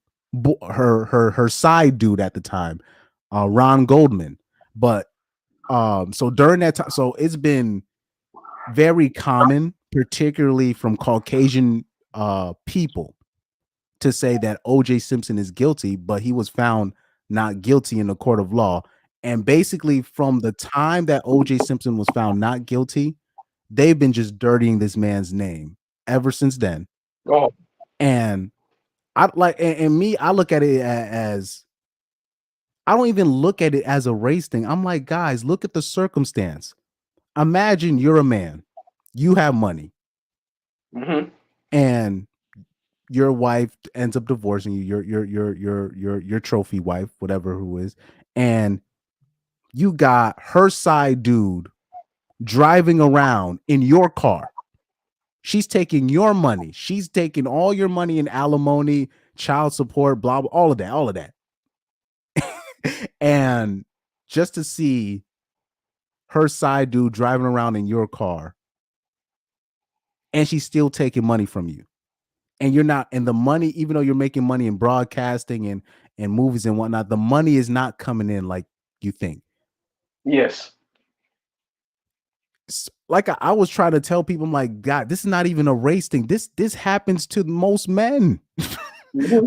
Speaker 3: side dude at the time, Ron Goldman. But so during that time, so it's been very common, particularly from Caucasian people, to say that OJ Simpson is guilty, but he was found not guilty in the court of law. And basically, from the time that OJ Simpson was found not guilty, they've been just dirtying this man's name ever since then.
Speaker 11: Oh.
Speaker 3: And I like, and me, I look at it as, I don't even look at it as a race thing. I'm like, guys, look at the circumstance. Imagine you're a man, you have money, and your wife ends up divorcing you, your trophy wife, whatever who is, and you got her side dude driving around in your car. She's taking your money. She's taking all your money in alimony, child support, blah, blah, all of that. And just to see her side dude driving around in your car, and she's still taking money from you. And you're not, and the money, even though you're making money in broadcasting and movies and whatnot, the money is not coming in like you think.
Speaker 11: Yes.
Speaker 3: Like I was trying to tell people, I'm like, God, this is not even a race thing. This happens to most men.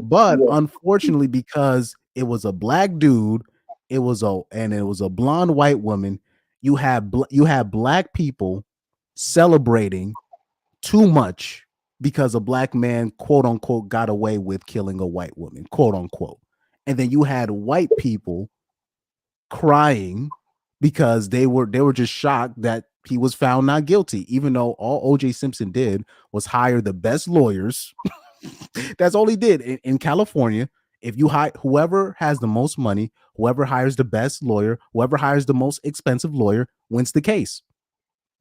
Speaker 3: But unfortunately, because it was a black dude, it was a blonde white woman, you have black people celebrating too much because a black man, quote unquote, got away with killing a white woman, quote unquote. And then you had white people crying because they were just shocked that he was found not guilty, even though all OJ Simpson did was hire the best lawyers. That's all he did in California. If you hire whoever has the most money, whoever hires the best lawyer, whoever hires the most expensive lawyer wins the case,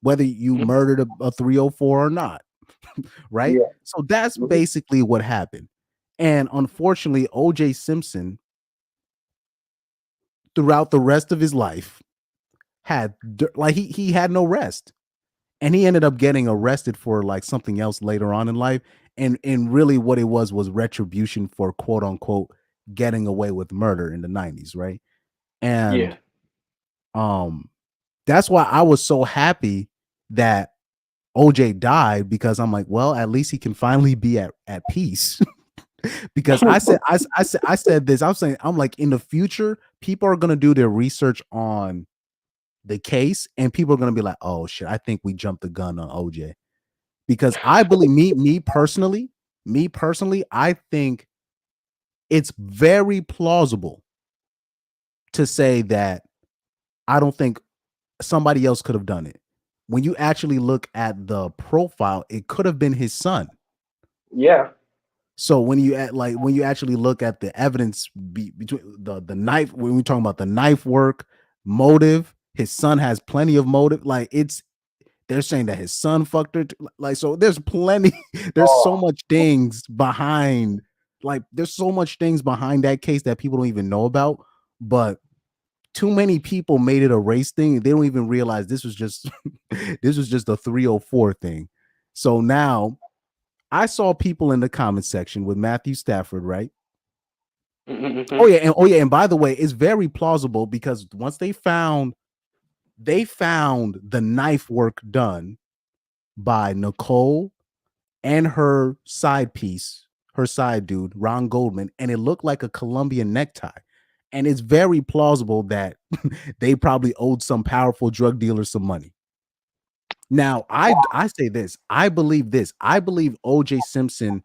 Speaker 3: whether you murdered a 304 or not. Right? Yeah. So that's basically what happened. And unfortunately, OJ Simpson, throughout the rest of his life, had like he had no rest. And he ended up getting arrested for like something else later on in life. and really what it was retribution for quote unquote getting away with murder in the 90s, right? And that's why I was so happy that OJ died, because I'm like, well, at least he can finally be at peace. Because I said this. I'm like, in the future, people are gonna do their research on the case, and people are gonna be like, oh shit, I think we jumped the gun on OJ. Because I believe me personally, I think it's very plausible to say that I don't think somebody else could have done it. When you actually look at the profile, it could have been his son.
Speaker 11: Yeah.
Speaker 3: So when you actually look at the evidence between the knife, when we're talking about the knife work, motive, his son has plenty of motive. Like, they're saying that his son fucked her. Like, so there's plenty. There's so much things behind. Like, there's so much things behind that case that people don't even know about. But too many people made it a race thing. They don't even realize this was just a 304 thing. So now I saw people in the comment section with Matthew Stafford, right?
Speaker 11: Mm-hmm.
Speaker 3: Oh yeah, and by the way, it's very plausible, because once they found the knife work done by Nicole and her side piece, her side dude, Ron Goldman, and it looked like a Colombian necktie. And it's very plausible that they probably owed some powerful drug dealer some money. Now, I say this. I believe this. I believe O.J. Simpson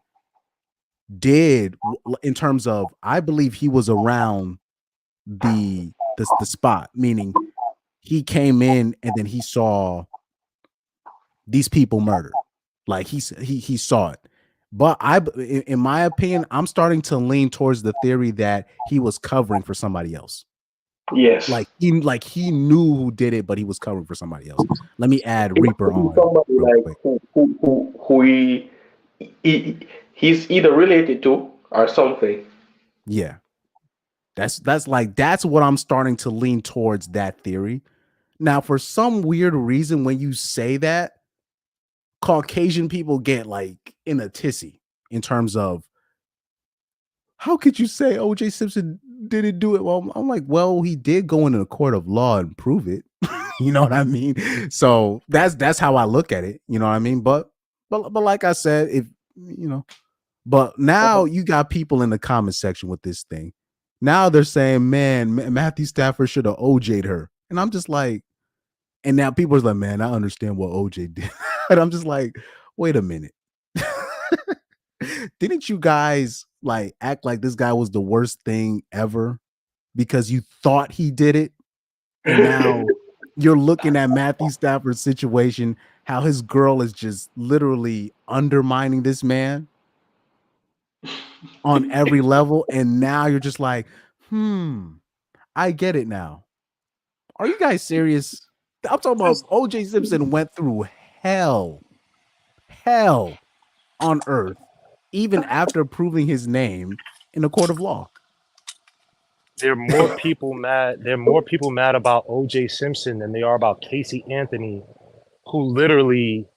Speaker 3: did, in terms of, I believe he was around the spot, meaning he came in and then he saw these people murdered. Like, he saw it. But in my opinion, I'm starting to lean towards the theory that he was covering for somebody else.
Speaker 11: Yes.
Speaker 3: Like he knew who did it, but he was covering for somebody else. Let me add Reaper on.
Speaker 11: Somebody like who he's either related to or something.
Speaker 3: Yeah. That's what I'm starting to lean towards, that theory. Now, for some weird reason, when you say that, Caucasian people get like in a tizzy in terms of, how could you say O.J. Simpson didn't do it? Well, I'm like, well, he did go into the court of law and prove it. You know what I mean? So that's how I look at it. You know what I mean? But like I said, if you know, but now you got people in the comment section with this thing. Now they're saying, man, Matthew Stafford should have OJ'd her. And I'm just like, and now people are like, man, I understand what OJ did. And I'm just like, wait a minute. Didn't you guys like act like this guy was the worst thing ever because you thought he did it? And now you're looking at Matthew Stafford's situation, how his girl is just literally undermining this man on every level. And now you're just like, I get it now. Are you guys serious? I'm talking about O.J. Simpson went through hell on earth, even after proving his name in a court of law.
Speaker 13: There are more people mad. There are more people mad about O.J. Simpson than they are about Casey Anthony, who literally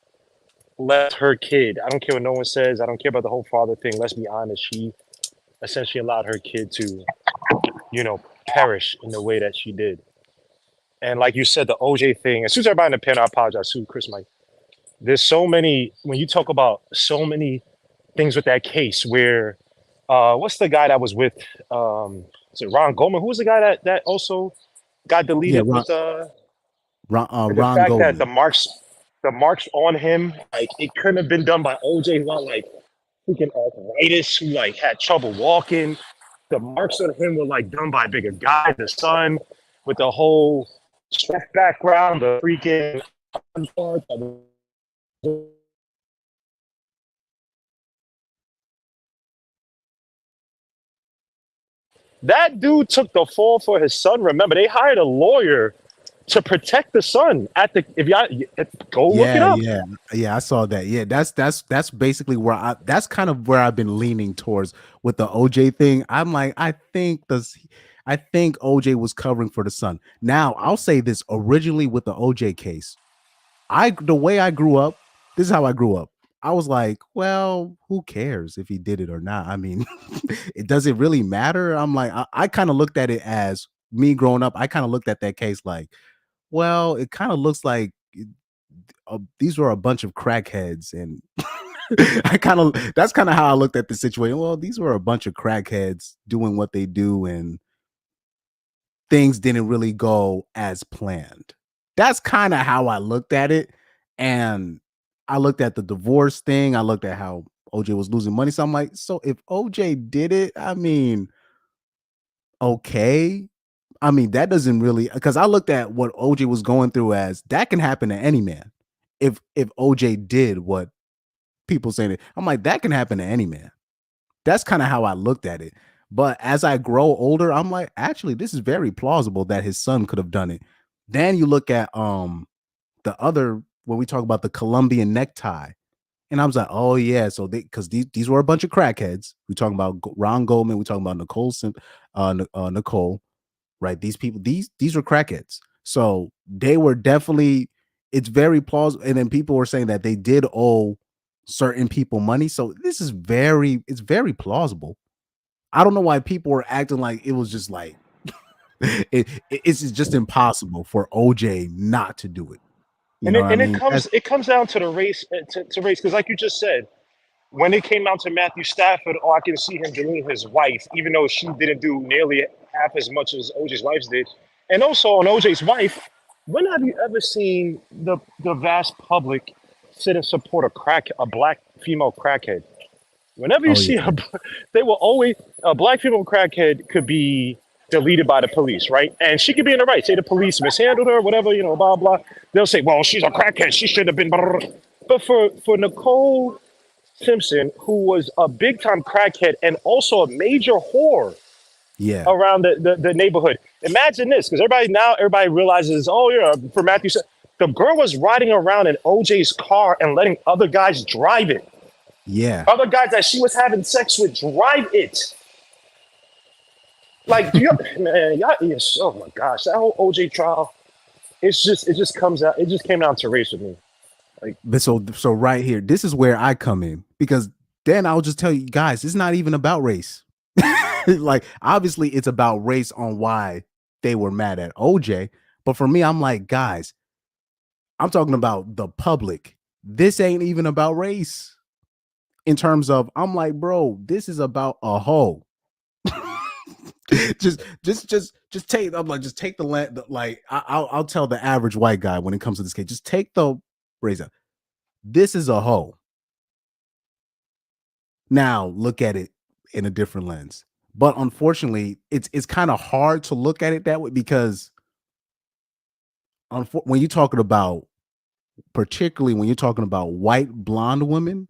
Speaker 13: left her kid. I don't care what no one says. I don't care about the whole father thing. Let's be honest. She essentially allowed her kid to, perish in the way that she did. And like you said, the OJ thing, as soon as everybody in the panel, I apologize to Chris Mike. There's so many, when you talk about so many things with that case where, what's the guy that was with, is it Ron Goldman? Who was the guy that also got deleted with
Speaker 3: Ron
Speaker 13: the fact
Speaker 3: Goldman.
Speaker 13: that the marks on him, like it couldn't have been done by OJ, who had like freaking arthritis, who like had trouble walking. The marks on him were like done by a bigger guy, the son, with the whole sweat background, the freaking that dude took the fall for his son. Remember, they hired a lawyer to protect the son at the. If y'all go look it up.
Speaker 3: Yeah, I saw that. Yeah, that's basically where that's kind of where I've been leaning towards with the OJ thing. I'm like, I think OJ was covering for the son. Now, I'll say this: originally with the OJ case, the way I grew up, this is how I grew up. I was like, well, who cares if he did it or not? I mean, it does it really matter? I'm like, I kind of looked at it as me growing up. I kind of looked at that case like, well, it kind of looks like these were a bunch of crackheads, and that's kind of how I looked at the situation. Well, these were a bunch of crackheads doing what they do, and things didn't really go as planned. That's kind of how I looked at it. And I looked at the divorce thing. I looked at how OJ was losing money. So I'm like, so if OJ did it, I mean, okay. I mean, that doesn't really, because I looked at what OJ was going through as that can happen to any man. If OJ did what people saying it, I'm like, that can happen to any man. That's kind of how I looked at it. But as I grow older, I'm like, actually, this is very plausible that his son could have done it. Then you look at the other, when we talk about the Colombian necktie, and I was like, oh yeah, so because these were a bunch of crackheads. We talking about Ron Goldman, we talking about Nicole, right? These people, these were crackheads. So they were definitely, it's very plausible. And then people were saying that they did owe certain people money. So this is it's very plausible. I don't know why people were acting like it was just like it's just impossible for OJ not to do it. You know what I mean?
Speaker 13: It comes down to the race to race, because like you just said, when it came down to Matthew Stafford, I can see him deleting his wife, even though she didn't do nearly half as much as OJ's wife did. And also on OJ's wife, when have you ever seen the vast public sit and support a black female crackhead? Whenever you see they will always, a black female crackhead could be deleted by the police, right? And she could be in the right. Say the police mishandled her, whatever, blah, blah. They'll say, well, she's a crackhead. She should have been. Blah, blah. But for Nicole Simpson, who was a big time crackhead and also a major whore around the neighborhood. Imagine this, because everybody realizes, oh yeah, for Matthew, the girl was riding around in OJ's car and letting other guys drive it.
Speaker 3: Yeah.
Speaker 13: Other guys that she was having sex with drive it. Like, man, yes, oh my gosh, that whole OJ trial, it just came down to race with me. Like,
Speaker 3: but so right here, this is where I come in, because then I'll just tell you guys, it's not even about race. Like, obviously it's about race on why they were mad at OJ. But for me, I'm like, guys, I'm talking about the public. This ain't even about race. In terms of, I'm like, bro, this is about a hoe. just take. I'm like, just take the land. Like, I'll tell the average white guy when it comes to this case, just take the razor. This is a hoe. Now look at it in a different lens. But unfortunately, it's kind of hard to look at it that way, because when you're talking about, particularly when you're talking about white blonde women,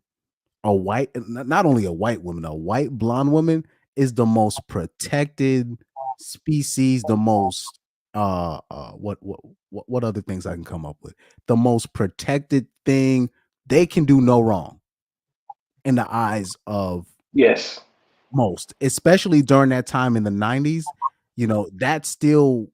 Speaker 3: not only a white woman, a white blonde woman is the most protected species, the most what other things I can come up with? The most protected thing. They can do no wrong in the eyes of most, especially during that time in the 90s. That still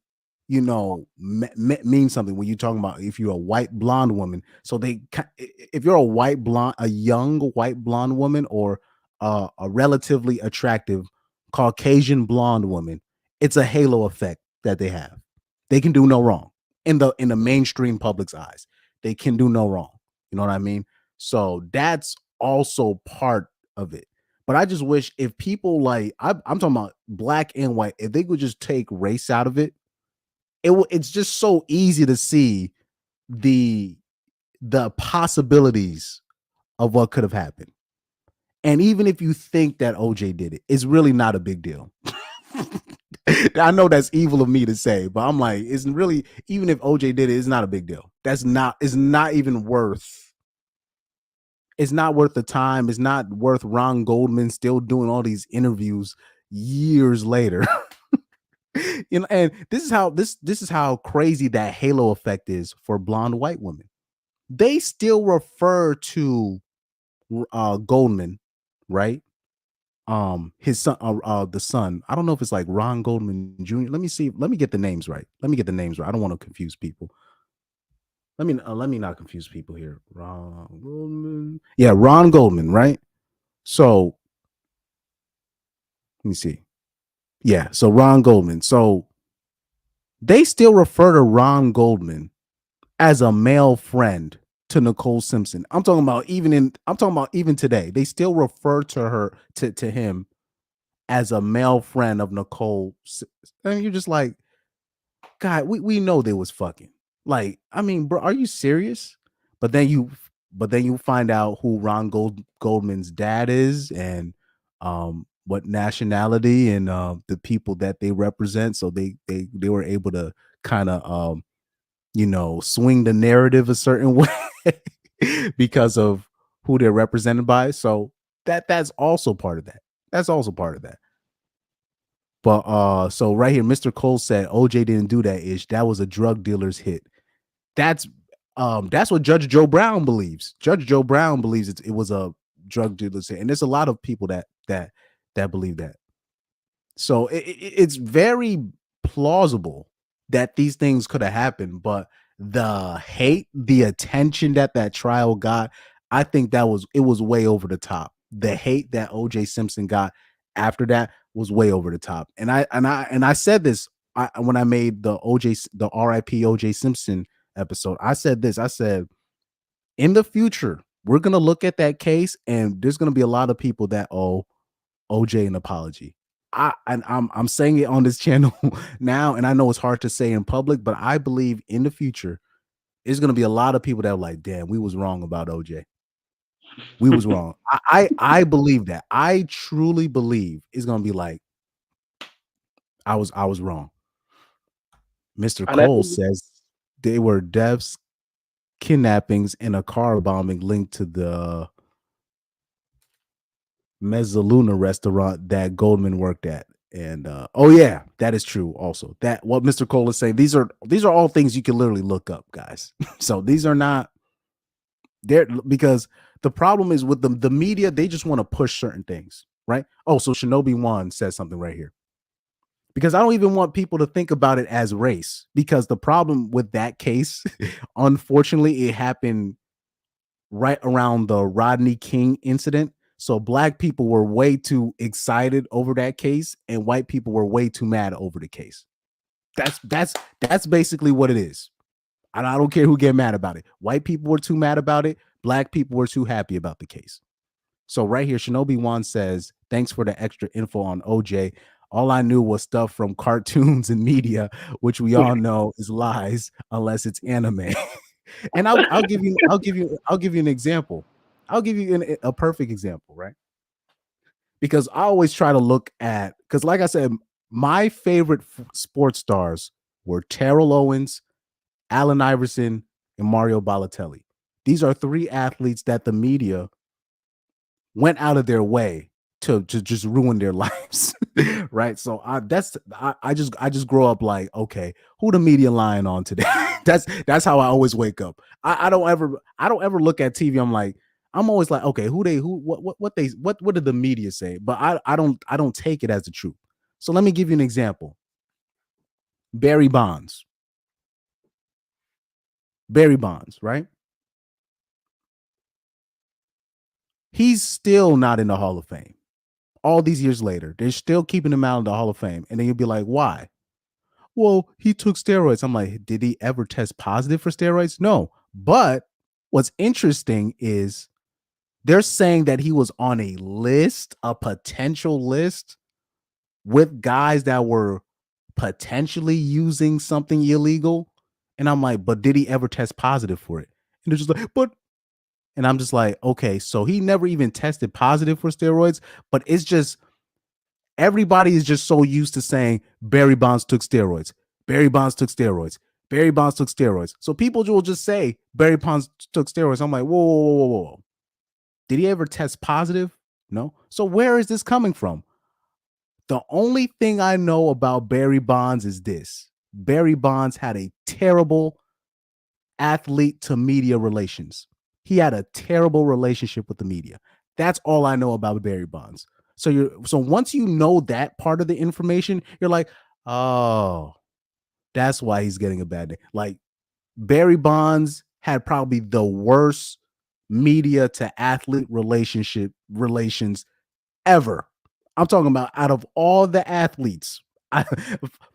Speaker 3: means something when you're talking about if you're a white blonde woman. So if you're a young white blonde woman, or a relatively attractive Caucasian blonde woman, it's a halo effect that they have. They can do no wrong in the mainstream public's eyes. They can do no wrong. You know what I mean? So that's also part of it. But I just wish, if people I'm talking about black and white, if they could just take race out of it, it's just so easy to see the possibilities of what could have happened. And even if you think that OJ did it, it's really not a big deal. I know that's evil of me to say, but I'm like, it's really, even if OJ did it, it's not a big deal. It's not worth the time. It's not worth Ron Goldman still doing all these interviews years later. And this is how crazy that halo effect is for blonde white women. They still refer to Goldman, right? His son, the son. I don't know if it's like Ron Goldman Jr. Let me see. Let me get the names right. I don't want to confuse people. let me not confuse people here. Ron Goldman. Yeah, Ron Goldman, right? So let me see. Yeah, so Ron Goldman. So they still refer to Ron Goldman as a male friend to Nicole Simpson. I'm talking about even today. They still refer to her to him as a male friend of Nicole. And you're just like, God, we know they was fucking. Like, I mean, bro, are you serious? But then you find out who Ron Goldman's dad is and what nationality and the people that they represent. So they were able to kind of swing the narrative a certain way because of who they're represented by. So that's also part of that. That's also part of that. But so right here, Mr. Cole said OJ didn't do that ish. That was a drug dealer's hit. That's what Judge Joe Brown believes. Judge Joe Brown believes it was a drug dealer's hit, and there's a lot of people that believe that. So it's very plausible that these things could have happened, but the hate, the attention that trial got, I think it was way over the top. The hate that OJ Simpson got after that was way over the top. And I said this when I made the RIP OJ Simpson episode. I said this. I said, in the future, we're gonna look at that case, and there's gonna be a lot of people that owe OJ an apology. I'm saying it on this channel now, and I know it's hard to say in public, but I believe in the future, there's gonna be a lot of people that are like, damn, we was wrong about OJ. We was wrong. I believe that. I truly believe it's gonna be like, I was wrong. Mr.
Speaker 11: And I
Speaker 3: Cole
Speaker 11: think
Speaker 3: says they were deaths, kidnappings, and a car bombing linked to the Mezzaluna restaurant that Goldman worked at. And oh yeah, that is true also. That what Mr. Cole is saying, these are all things you can literally look up, guys. So these are not there, because the problem is with the media, they just want to push certain things, right? Oh, so Shinobi One says something right here. Because I don't even want people to think about it as race, because the problem with that case, unfortunately, it happened right around the Rodney King incident. So black people were way too excited over that case, and white people were way too mad over the case. That's basically what it is. And I don't care who get mad about it. White people were too mad about it. Black people were too happy about the case. So right here, Shinobi Wan says, thanks for the extra info on OJ. All I knew was stuff from cartoons and media, which we all know is lies unless it's anime. And I'll give you an example. I'll give you a perfect example, right? Because I always try to look at, because like I said, my favorite sports stars were Terrell Owens, Allen Iverson, and Mario Balotelli. These are three athletes that the media went out of their way to just ruin their lives, right? So I just grow up like, okay, who the media lying on today? that's how I always wake up. I don't ever look at TV. I'm always like, okay, what did the media say? But I don't take it as the truth. So let me give you an example. Barry Bonds, right? He's still not in the Hall of Fame. All these years later, they're still keeping him out of the Hall of Fame. And then you'll be like, why? Well, he took steroids. I'm like, did he ever test positive for steroids? No. But what's interesting is they're saying that he was on a list, a potential list with guys that were potentially using something illegal. And I'm like, but did he ever test positive for it? And they're just like, but, and I'm just like, okay, so he never even tested positive for steroids, but it's just, everybody is just so used to saying Barry Bonds took steroids. Barry Bonds took steroids. Barry Bonds took steroids. So people will just say Barry Bonds took steroids. I'm like, whoa. Did he ever test positive? No. So where is this coming from? The only thing I know about Barry Bonds is this. Barry Bonds had a terrible athlete to media relations. He had a terrible relationship with the media. That's all I know about Barry Bonds. So once you know that part of the information, you're like, oh, that's why he's getting a bad name. Like, Barry Bonds had probably the worst media to athlete relations ever. I'm talking about out of all the athletes.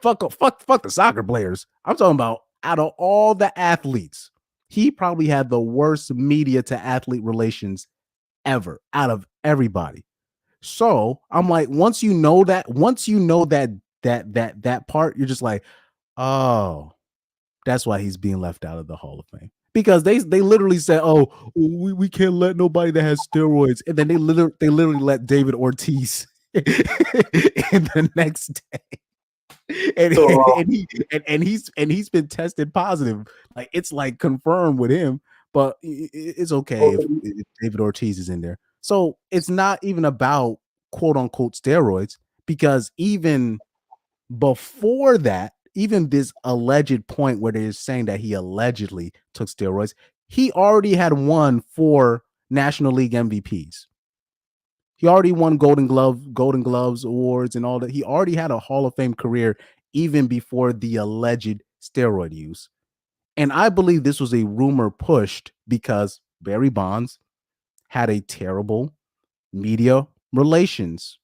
Speaker 3: Fuck the soccer players. I'm talking about out of all the athletes, he probably had the worst media to athlete relations ever out of everybody. So I'm like, once you know that part, you're just like, oh, that's why he's being left out of the Hall of Fame. Because they literally said, oh, we can't let nobody that has steroids, and then they literally let David Ortiz in the next day, and he's been tested positive. Like it's like confirmed with him, but it's okay if David Ortiz is in there. So it's not even about quote unquote steroids, because even before that, even this alleged point where they're saying that he allegedly took steroids, he already had won 4 National League MVPs. He already won Golden Gloves awards and all that. He already had a Hall of Fame career even before the alleged steroid use. And I believe this was a rumor pushed because Barry Bonds had a terrible media relations.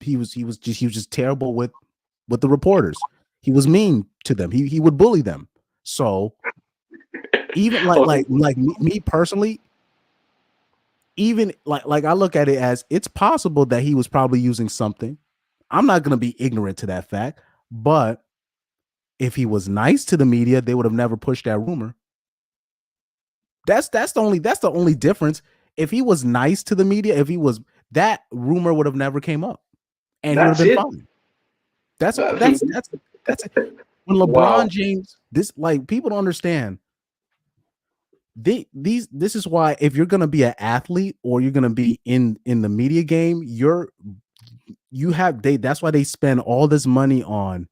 Speaker 3: He was just terrible with the reporters. He was mean to them. He would bully them. So even like me personally, even like I look at it as it's possible that he was probably using something. I'm not going to be ignorant to that fact, but if he was nice to the media, they would have never pushed that rumor. That's the only difference. If he was nice to the media, if he was, that rumor would have never came up, and he would have been fine. That's when LeBron James, this, like, people don't understand. This is why if you're gonna be an athlete or you're gonna be in the media game, that's why they spend all this money on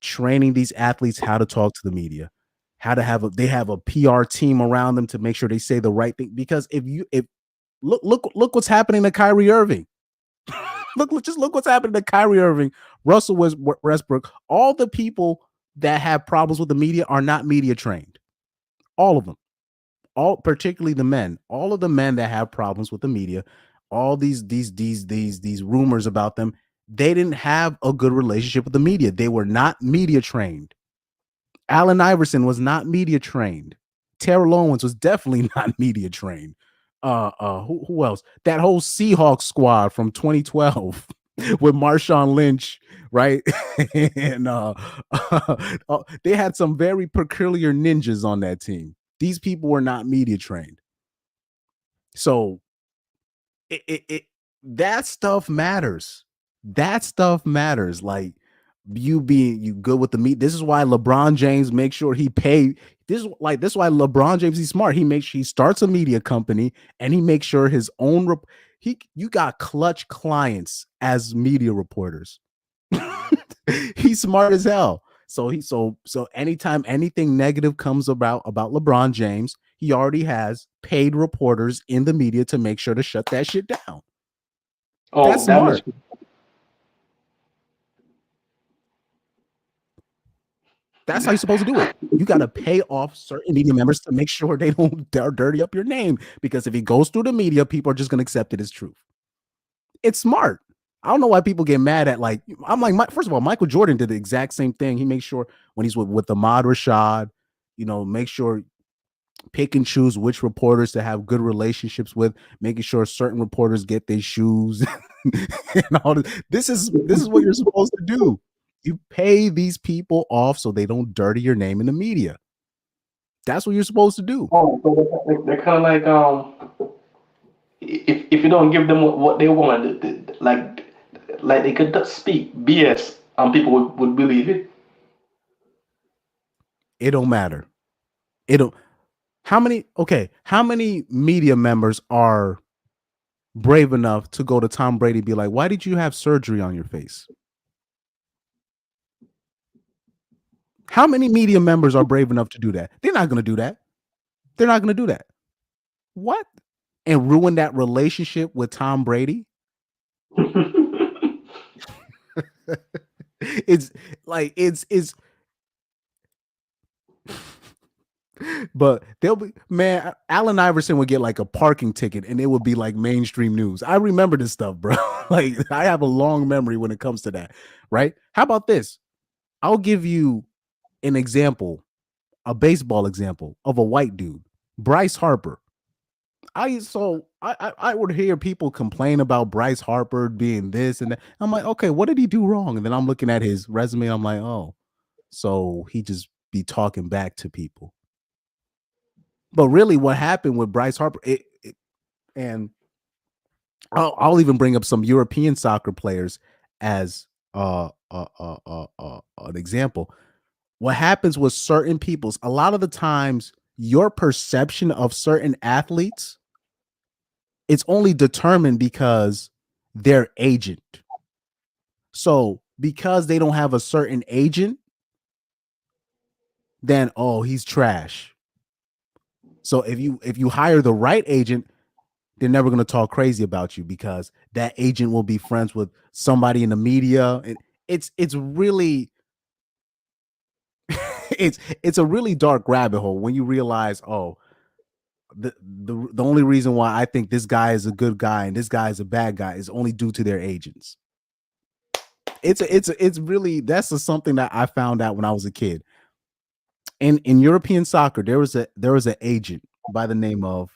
Speaker 3: training these athletes how to talk to the media, how to they have a PR team around them to make sure they say the right thing. Because if look what's happening to Kyrie Irving. Look what's happening to Kyrie Irving, Russell Westbrook. All the people that have problems with the media are not media trained. All of them. Particularly the men. All of the men that have problems with the media, all these rumors about them, they didn't have a good relationship with the media. They were not media trained. Allen Iverson was not media trained. Terrell Owens was definitely not media trained. Who else? That whole Seahawks squad from 2012 with Marshawn Lynch, right? And they had some very peculiar ninjas on that team. These people were not media trained. So that stuff matters. That stuff matters. Like you good with the meat. This is why LeBron James makes sure he pay. This is why LeBron James, he's smart. He starts a media company and he makes sure his own you got clutch clients as media reporters. He's smart as hell. So anytime anything negative comes about LeBron James, he already has paid reporters in the media to make sure to shut that shit down.
Speaker 11: Oh,
Speaker 3: that's smart. That's how you're supposed to do it. You got to pay off certain media members to make sure they don't dirty up your name, because if it goes through the media, people are just going to accept it as truth. It's smart. I don't know why people get mad at, like, I'm like, first of all, Michael Jordan did the exact same thing. He makes sure when he's with Ahmad Rashad, make sure pick and choose which reporters to have good relationships with, making sure certain reporters get their shoes and all this. This is what you're supposed to do. You pay these people off so they don't dirty your name in the media. That's what you're supposed to do.
Speaker 11: Oh, so they're kind of like if you don't give them what they want, like they could just speak BS and people would believe it.
Speaker 3: It don't matter. How many media members are brave enough to go to Tom Brady and be like, why did you have surgery on your face? How many media members are brave enough to do that? They're not going to do that. They're not going to do that. What? And ruin that relationship with Tom Brady? It's But they'll be, man, Allen Iverson would get like a parking ticket and it would be like mainstream news. I remember this stuff, bro. Like I have a long memory when it comes to that, right? How about this? I'll give you an example, a baseball example of a white dude, Bryce Harper. I would hear people complain about Bryce Harper being this and that. I'm like, okay, what did he do wrong? And then I'm looking at his resume. I'm like, oh, so he just be talking back to people. But really, what happened with Bryce Harper, and I'll even bring up some European soccer players as an example. What happens with certain people's, a lot of the times, your perception of certain athletes, it's only determined because their agent. So because they don't have a certain agent, then he's trash. So if you hire the right agent, they're never going to talk crazy about you because that agent will be friends with somebody in the media. And it's really it's a really dark rabbit hole when you realize, the only reason why I think this guy is a good guy and this guy is a bad guy is only due to their agents. It's really, that's something that I found out when I was a kid. In European soccer, there was an agent by the name of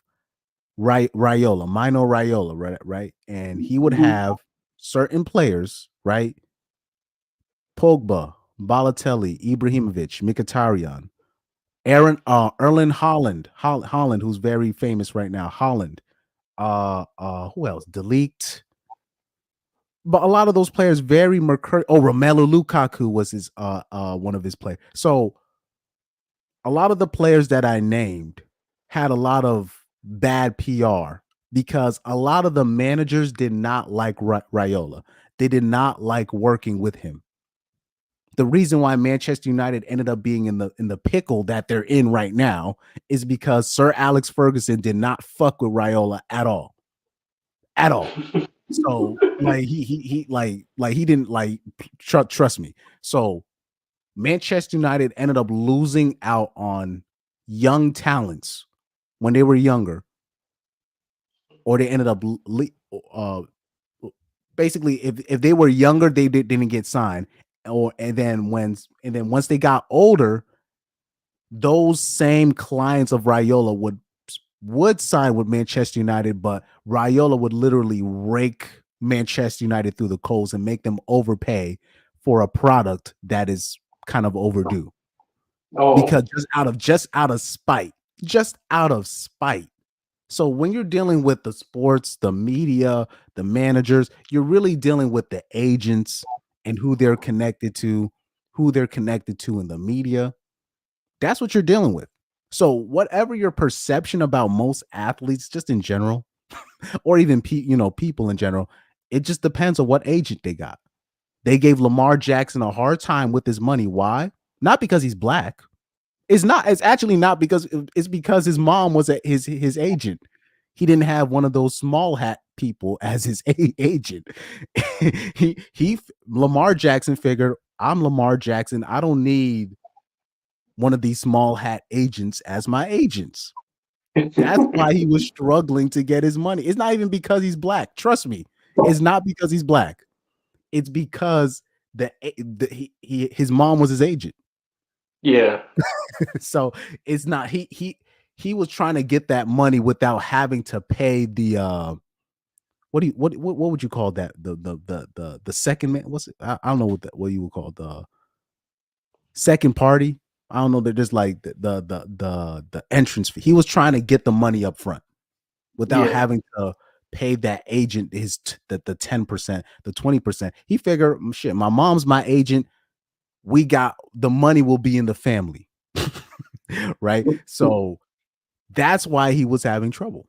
Speaker 3: Raiola, Mino Raiola, right? And he would have certain players, right? Pogba, Balotelli, Ibrahimovic, Mkhitaryan, Erling Holland, who's very famous right now. Holland. Who else? Delete. But a lot of those players very Romelu Lukaku was his one of his players. So a lot of the players that I named had a lot of bad PR because a lot of the managers did not like Raiola. They did not like working with him. The reason why Manchester United ended up being in the pickle that they're in right now is because Sir Alex Ferguson did not fuck with Raiola at all. At all. So like he didn't like trust me. So Manchester United ended up losing out on young talents when they were younger, or they ended up basically if they were younger, they didn't get signed, and then once they got older, those same clients of Raiola would sign with Manchester United, but Raiola would literally rake Manchester United through the coals and make them overpay for a product that is kind of overdue. Because just out of spite. So when you're dealing with the sports, the media, the managers, you're really dealing with the agents and who they're connected to in the media. That's what you're dealing with. So whatever your perception about most athletes, just in general, or even people in general, it just depends on what agent they got. They gave Lamar Jackson a hard time with his money. Why? Not because he's black. It's actually not because it's because his mom was his agent. He didn't have one of those small hat people as his agent. Lamar Jackson figured, I'm Lamar Jackson. I don't need one of these small hat agents as my agents. That's why he was struggling to get his money. It's not even because he's black. Trust me. It's not because he's black. It's because his mom was his agent.
Speaker 11: Yeah.
Speaker 3: So it's not he was trying to get that money without having to pay the what would you call that, the second man? What's it? I don't know what you would call the second party. I don't know. They're just like the entrance fee. He was trying to get the money up front without having to pay that agent the 10%, the 20%. He figured, shit, my mom's my agent. We got the money will be in the family. Right. So that's why he was having trouble,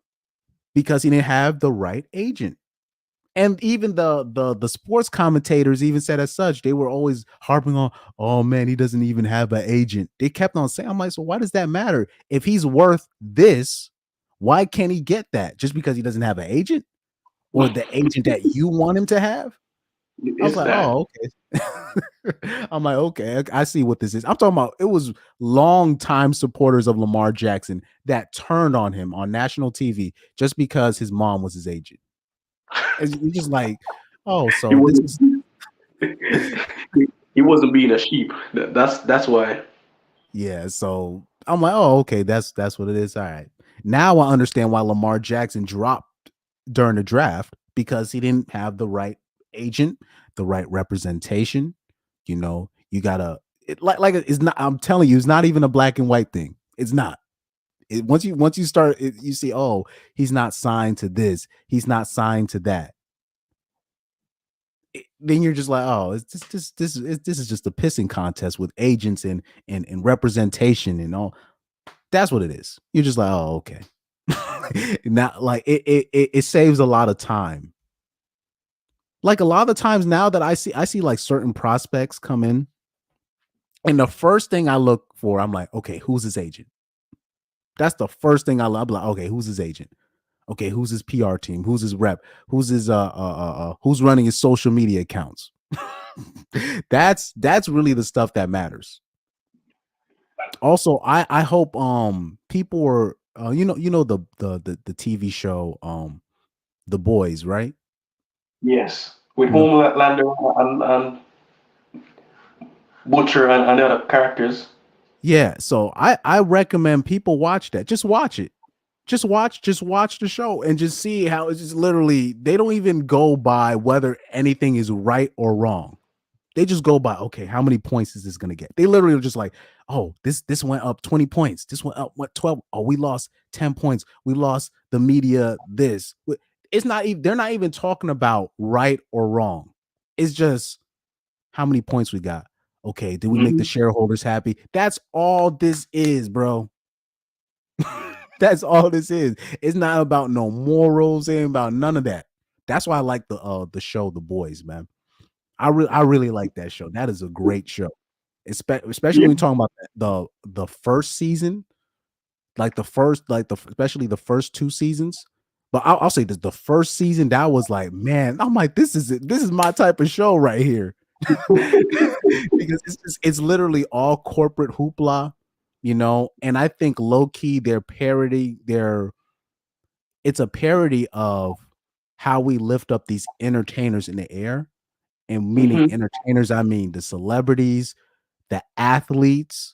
Speaker 3: because he didn't have the right agent. And even the sports commentators even said as such. They were always harping on, oh man, he doesn't even have an agent. They kept on saying, I'm like, so why does that matter? If he's worth this, why can't he get that? Just because he doesn't have an agent, or the agent that you want him to have? I was
Speaker 11: It's
Speaker 3: like,
Speaker 11: that.
Speaker 3: oh, okay. I'm like, okay, I see what this is. I'm talking about it was long-time supporters of Lamar Jackson that turned on him on national TV just because his mom was his agent. And you're just like, oh,
Speaker 11: He
Speaker 3: so this is
Speaker 11: he wasn't being a sheep. That's why.
Speaker 3: yeah. So I'm like, oh, okay, that's what it is. All right. Now I understand why Lamar Jackson dropped during the draft because he didn't have the right agent, the right representation. You know, you gotta like it's not. I'm telling you, it's not even a black and white thing. It's not. Once you start, you see, oh, he's not signed to this. He's not signed to that. Then you're just like, oh, it's just this is just a pissing contest with agents and representation and all. That's what it is. You're just like, oh, okay. Now, like it saves a lot of time. Like a lot of times now that I see like certain prospects come in, and the first thing I look for, I'm like, okay, who's his agent? That's the first thing I love. Like, okay, who's his agent? Okay, who's his PR team? Who's his rep? Who's his who's running his social media accounts? That's really the stuff that matters. Also, I hope people are you know the TV show The Boys, right?
Speaker 11: Yes, with
Speaker 3: You know,
Speaker 11: Homelander and Butcher and the other characters.
Speaker 3: yeah, so I recommend people watch that. Just watch it. Just watch the show and just see how it's just literally they don't even go by whether anything is right or wrong. They just go by, okay, how many points is this gonna get? They literally are just like, oh, this went up 20 points. This went up 12. Oh, we lost 10 points. We lost the media this. It's not even they're not even talking about right or wrong. It's just how many points we got. Okay, did we make the shareholders happy? That's all this is, bro. That's all this is. It's not about no morals, ain't about none of that. That's why I like the show The Boys, man. I really like that show. That is a great show. Especially when you're talking about the first season, like especially the first two seasons. But I'll say the first season that was like, man, I'm like, this is it. This is my type of show right here. Because it's literally all corporate hoopla, you know. And I think low key it's a parody of how we lift up these entertainers in the air. And meaning entertainers, I mean the celebrities, the athletes,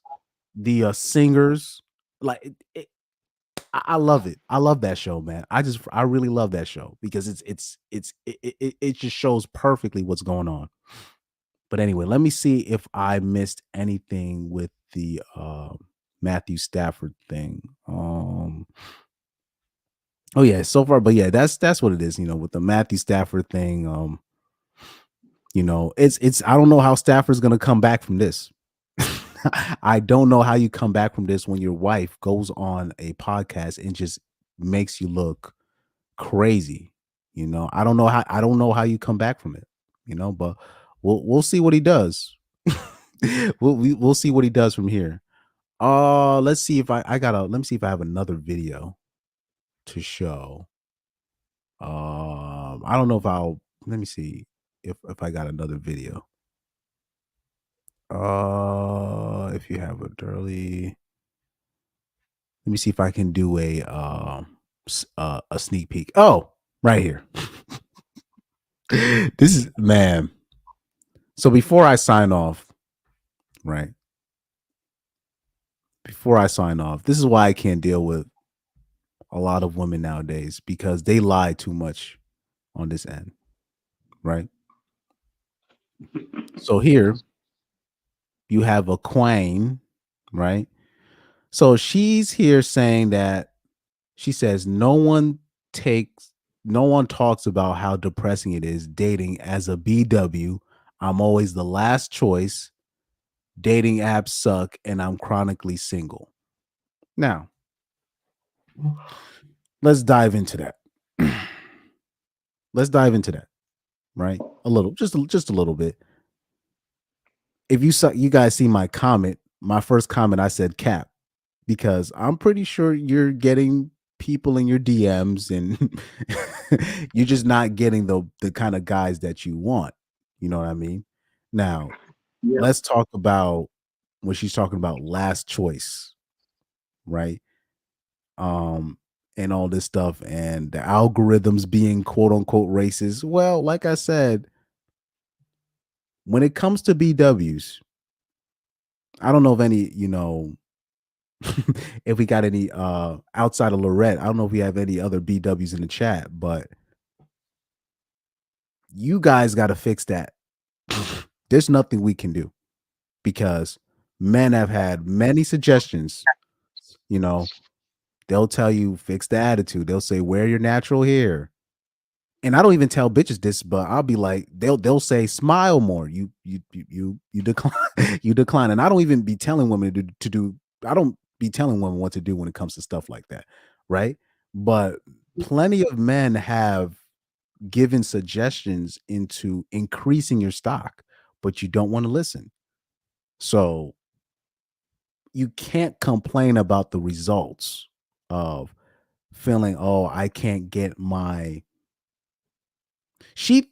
Speaker 3: the singers. Like I love it. I love that show, man. I really love that show because it just shows perfectly what's going on. But anyway, let me see if I missed anything with the Matthew Stafford thing. Oh yeah, so far, but yeah, that's what it is, you know, with the Matthew Stafford thing. You know, it's I don't know how Stafford's gonna come back from this. I don't know how you come back from this when your wife goes on a podcast and just makes you look crazy. You know, I don't know how you come back from it, you know, but we'll see what he does. We'll see what he does from here. Let's see if let me see if I have another video to show. I don't know if let me see if I got another video. If you have a Durley, let me see if I can do a sneak peek. Oh, right here. This is, man. So before I sign off, right? Before I sign off, this is why I can't deal with a lot of women nowadays because they lie too much on this end, right? So here you have a queen, right? So she's here saying that she says no one talks about how depressing it is dating as a BW. I'm always the last choice. Dating apps suck and I'm chronically single. Now, let's dive into that. Let's dive into that, right? A little, just a little bit. If you guys see my comment, my first comment, I said cap because I'm pretty sure you're getting people in your DMs and you're just not getting the kind of guys that you want, You know what I mean? Now,
Speaker 11: Yeah.
Speaker 3: let's talk about when she's talking about last choice, right? And all this stuff and the algorithms being quote unquote racist. Well, like I said, when it comes to BWs, I don't know if any, if we got any outside of Lorette, I don't know if we have any other BWs in the chat, but you guys got to fix that. There's nothing we can do because men have had many suggestions. They'll tell you fix the attitude. They'll say wear your natural hair. And I don't even tell bitches this, but I'll be like, they'll say smile more. You decline, you decline. And I don't even be telling women to do. I don't be telling women what to do when it comes to stuff like that, right? But plenty of men have given suggestions into increasing your stock, but you don't want to listen. So you can't complain about the results of feeling, oh, I can't get my.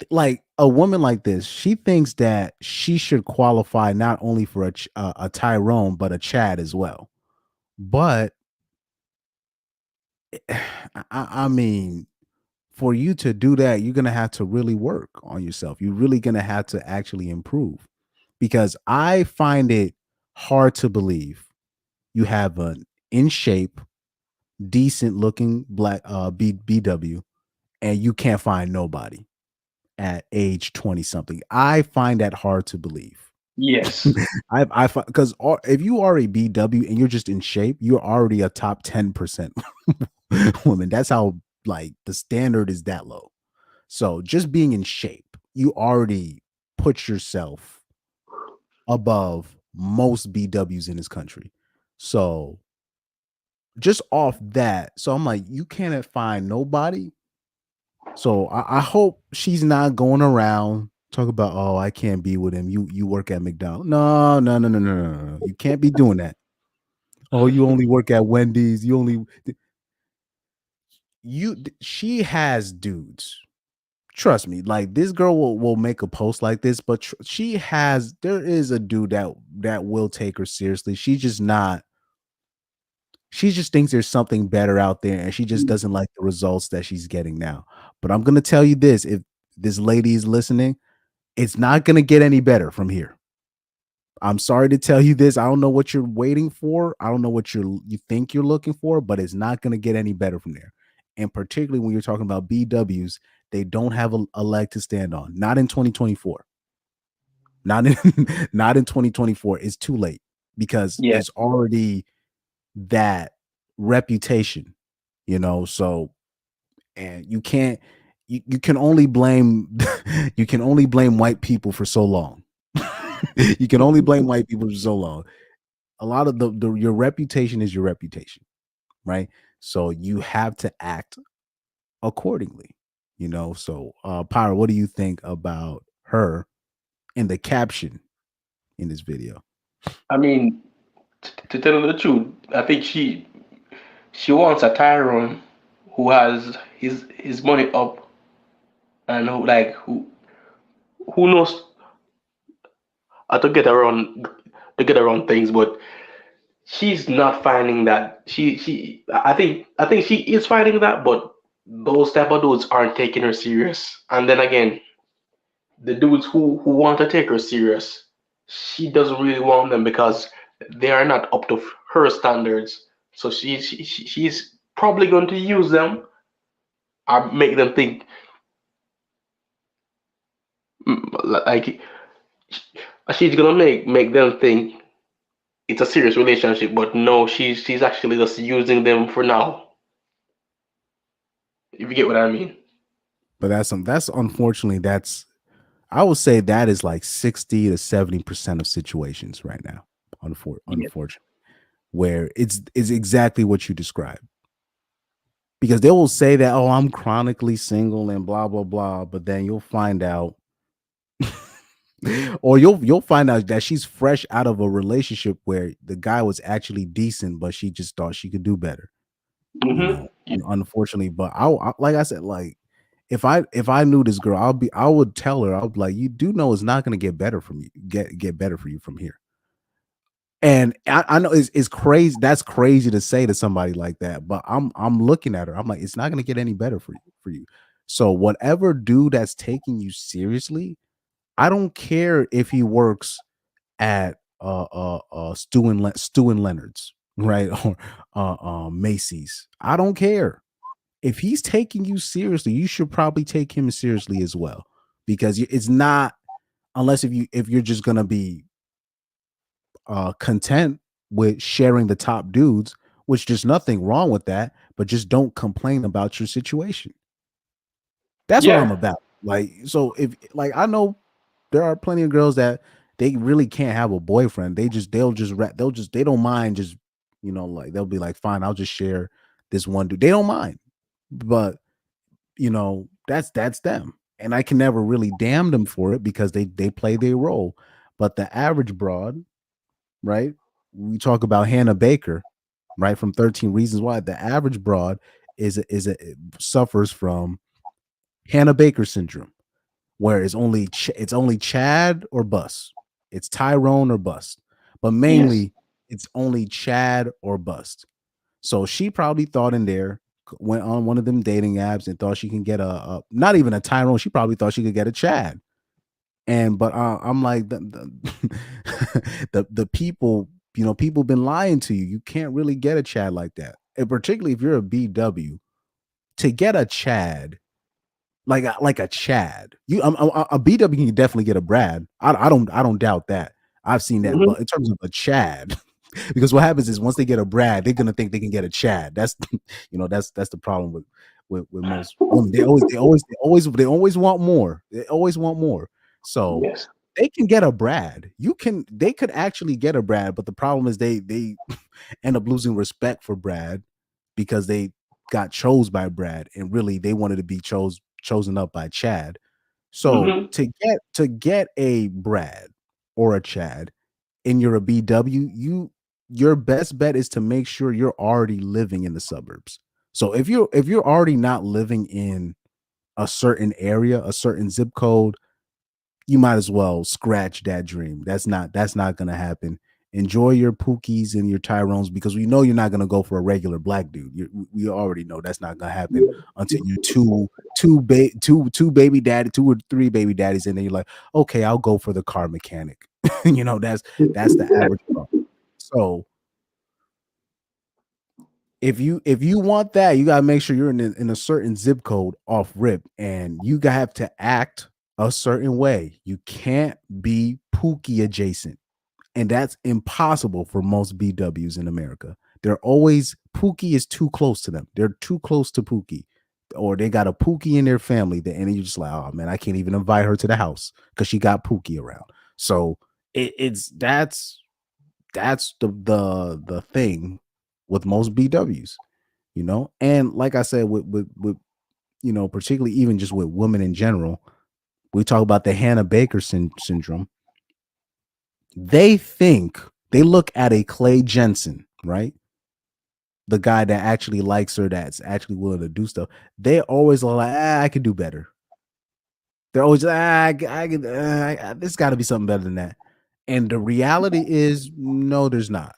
Speaker 3: Like a woman like this, she thinks that she should qualify not only for a Tyrone but a Chad as well. But I mean, for you to do that, you're gonna have to really work on yourself. You're really gonna have to actually improve, because I find it hard to believe you have an in shape, decent looking black BW, and you can't find nobody at age 20 something. I find that hard to believe.
Speaker 11: Yes.
Speaker 3: I because if you are a BW and you're just in shape, you're already a top 10% woman. That's how, like, the standard is that low. So just being in shape, you already put yourself above most BWs in this country. So just off that, so I'm like, you can't find nobody. So I hope she's not going around talk about, oh, I can't be with him. You work at McDonald's. No. You can't be doing that. Oh, you only work at Wendy's. She has dudes. Trust me, like, this girl will make a post like this, but there is a dude that will take her seriously. She just thinks there's something better out there, and she just doesn't like the results that she's getting now. But I'm gonna tell you this: if this lady is listening, it's not gonna get any better from here. I'm sorry to tell you this. I don't know what you're waiting for. I don't know what you think you're looking for, but it's not gonna get any better from there. And particularly when you're talking about BWs, they don't have a leg to stand on. Not in 2024. Not in 2024. It's too late, because it's already that reputation, so, and you can only blame white people for so long. You can only blame white people for so long. A lot of your reputation is your reputation, right? So you have to act accordingly, so Pyra, what do you think about her and the caption in this video?
Speaker 11: I mean, to tell you the truth, I think she wants a Tyrone who has his money up, and who knows how to get around things, but she's not finding that. I think she is finding that, but those type of dudes aren't taking her serious. And then again, the dudes who want to take her serious, she doesn't really want them because they are not up to her standards. So she's probably going to use them or make them think, like, she's gonna make them think it's a serious relationship, but no, she's actually just using them for now. If you get what I mean.
Speaker 3: But that's unfortunately, I would say that is like 60 to 70% of situations right now. Unfortunately, where it's exactly what you described. Because they will say that, oh, I'm chronically single and blah blah blah, but then you'll find out, or you'll find out that she's fresh out of a relationship where the guy was actually decent, but she just thought she could do better.
Speaker 11: Mm-hmm.
Speaker 3: Unfortunately, but I like I said, like, if I knew this girl, I would tell her, I'll be like, you do know it's not going to get better from you, get better for you from here. And I know it's crazy. That's crazy to say to somebody like that. But I'm looking at her. I'm like, it's not going to get any better for you. So whatever dude that's taking you seriously, I don't care if he works at Stu and Leonard's, right, or Macy's. I don't care. If he's taking you seriously, you should probably take him seriously as well, because it's not, unless if you're just gonna be content with sharing the top dudes, which there's nothing wrong with that, but just don't complain about your situation. That's what I'm about. Like, so if like I know there are plenty of girls that they really can't have a boyfriend. They don't mind just, like they'll be like, fine, I'll just share this one dude. They don't mind. But that's them. And I can never really damn them for it because they play their role. But the average broad, right? We talk about Hannah Baker, right, from 13 Reasons Why. The average broad suffers from Hannah Baker syndrome, where it's only Chad or bust. It's Tyrone or bust. But mainly it's only Chad or bust. So she probably thought in there, went on one of them dating apps and thought she can get a not even a Tyrone. She probably thought she could get a Chad. But I'm like, the people, people been lying to you. You can't really get a Chad like that. And particularly if you're a BW, to get a Chad, like a Chad, a BW can definitely get a Brad. I don't doubt that. I've seen that. But in terms of a Chad, because what happens is once they get a Brad, they're gonna think they can get a Chad. That's that's the problem with most women. They always want more. They always want more. So they can get a Brad. They could actually get a Brad, but the problem is they end up losing respect for Brad because they got chose by Brad, and really they wanted to be chosen up by Chad. So to get a Brad or a Chad and you're a BW, your best bet is to make sure you're already living in the suburbs. So if you're already not living in a certain area, a certain zip code, you might as well scratch that dream. That's not gonna happen. Enjoy your Pookies and your Tyrones, because we know you're not gonna go for a regular black dude. We already know that's not gonna happen until you're two baby daddy, 2 or 3 baby daddies, and then you're like, okay, I'll go for the car mechanic. That's the average problem. So if you want that, you gotta make sure you're in a certain zip code off rip, and you have to act a certain way. You can't be Pookie adjacent. And that's impossible for most BWs in America. They're always, Pookie is too close to them. They're too close to Pookie, or they got a Pookie in their family. And you're just like, oh man, I can't even invite her to the house because she got Pookie around. So that's the thing with most BWs, And like I said, with particularly even just with women in general, we talk about the Hannah Baker syndrome. They look at a Clay Jensen, right? The guy that actually likes her, that's actually willing to do stuff. They always are like, I could do better. They're always like, there's got to be something better than that. And the reality is, no, there's not.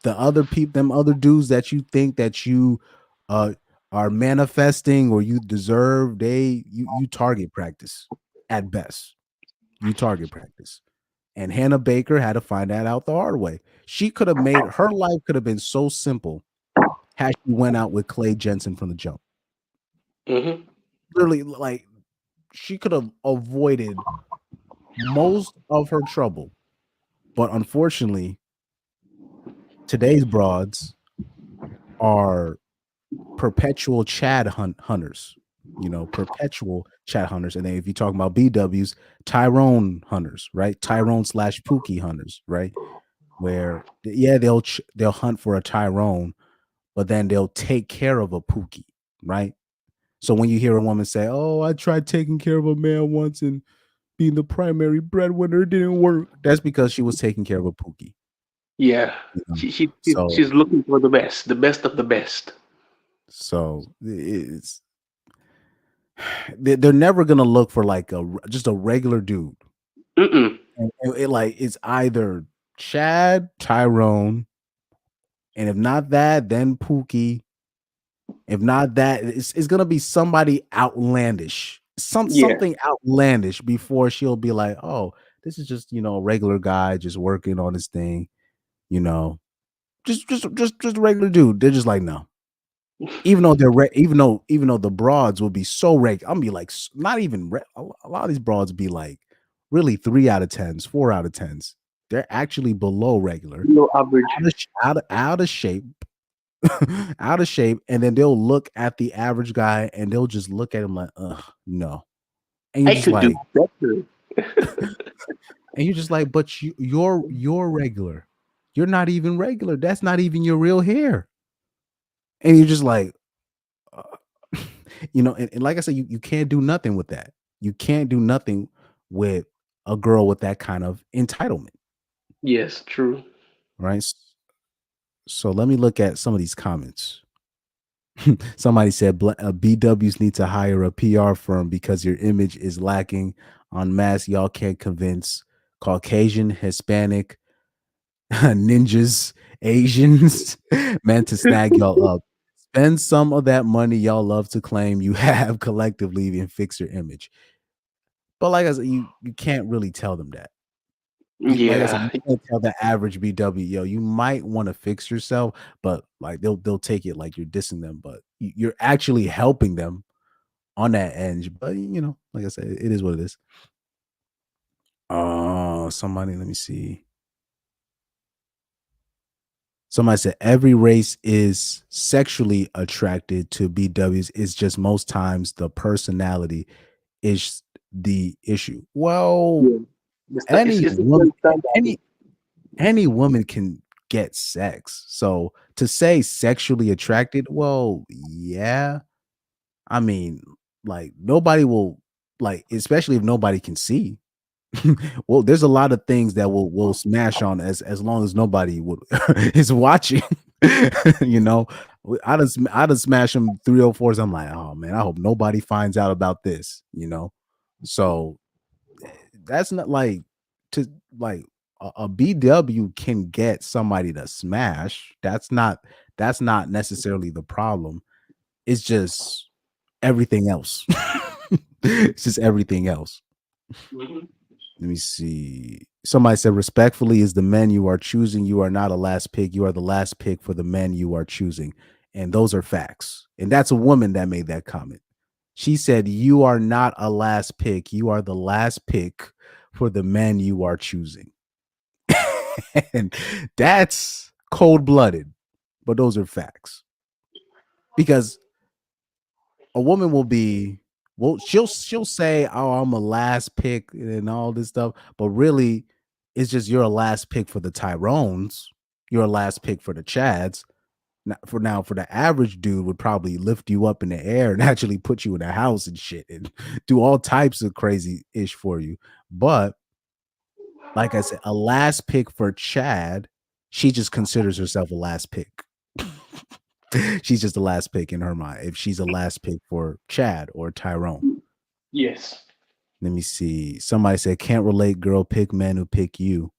Speaker 3: The other people, them other dudes that you think that you are manifesting or you deserve, you target practice at best. You target practice. And Hannah Baker had to find that out the hard way. She could have made, her life could have been so simple had she went out with Clay Jensen from the jump. Literally, like, she could have avoided most of her trouble. But unfortunately, today's broads are perpetual Chad hunters. Perpetual Chad hunters. And then if you're talking about BWs, Tyrone hunters, right? Tyrone / Pookie hunters, right? Where they'll hunt for a Tyrone, but then they'll take care of a Pookie, right? So when you hear a woman say, "Oh, I tried taking care of a man once and being the primary breadwinner, it didn't work," that's because she was taking care of a Pookie.
Speaker 11: Yeah, she's looking for the best of the best.
Speaker 3: So it's they're never gonna look for like just a regular dude.
Speaker 11: Mm-mm.
Speaker 3: And it's either Chad, Tyrone, and if not that, then Pookie. If not that, it's gonna be somebody outlandish, something outlandish before she'll be like, oh, this is just a regular guy just working on his thing, just a regular dude. They're just like, no. Even though even though the broads will be so regular, I'm be like, not even a lot of these broads be like really 3 out of 10s, 4 out of 10s. They're actually below regular,
Speaker 11: No average.
Speaker 3: out of shape, out of shape, and then they'll look at the average guy and they'll just look at him like, no. And you're
Speaker 11: I
Speaker 3: just
Speaker 11: could
Speaker 3: like,
Speaker 11: do better.
Speaker 3: and you're just like, but you're regular. You're not even regular. That's not even your real hair. And you're just like, and like I said, you can't do nothing with that. You can't do nothing with a girl with that kind of entitlement,
Speaker 11: Yes, true.
Speaker 3: right? So let me look at some of these comments. Somebody said BWs need to hire a PR firm because your image is lacking on mass. Y'all can't convince Caucasian, Hispanic, ninjas, Asians, man, to snag y'all up. Spend some of that money y'all love to claim you have collectively and fix your image. But like I said, you can't really tell them that. Like I said,
Speaker 11: Yeah.
Speaker 3: you can't tell the average BW, yo, you might want to fix yourself, but like they'll take it like you're dissing them, but you're actually helping them on that end. But like I said, it is what it is. Somebody, let me see. Somebody said every race is sexually attracted to BWs. It's just most times the personality is the issue. Well, any woman, any woman can get sex. So to say sexually attracted, well, yeah. I mean, like nobody will especially if nobody can see. Well, there's a lot of things that will smash on as long as nobody is watching. I just smash them 304s. I'm like, oh man, I hope nobody finds out about this. So that's not like to like a BW can get somebody to smash. That's not necessarily the problem. It's just everything else. It's just everything else. Let me see. Somebody said, respectfully, is the men you are choosing. You are not a last pick. You are the last pick for the men you are choosing. And those are facts. And that's a woman that made that comment. She said, you are not a last pick. You are the last pick for the men you are choosing. And that's cold-blooded. But those are facts. Because a woman will be, well, she'll say, oh, I'm a last pick and all this stuff, but really it's just you're a last pick for the Tyrones, you're a last pick for the Chads. For the average dude would probably lift you up in the air and actually put you in a house and shit and do all types of crazy ish for you. But like I said, a last pick for Chad, she just considers herself a last pick. She's just the last pick in her mind. If she's a last pick for Chad or Tyrone.
Speaker 11: Yes.
Speaker 3: Let me see. Somebody said, can't relate, girl, pick men who pick you.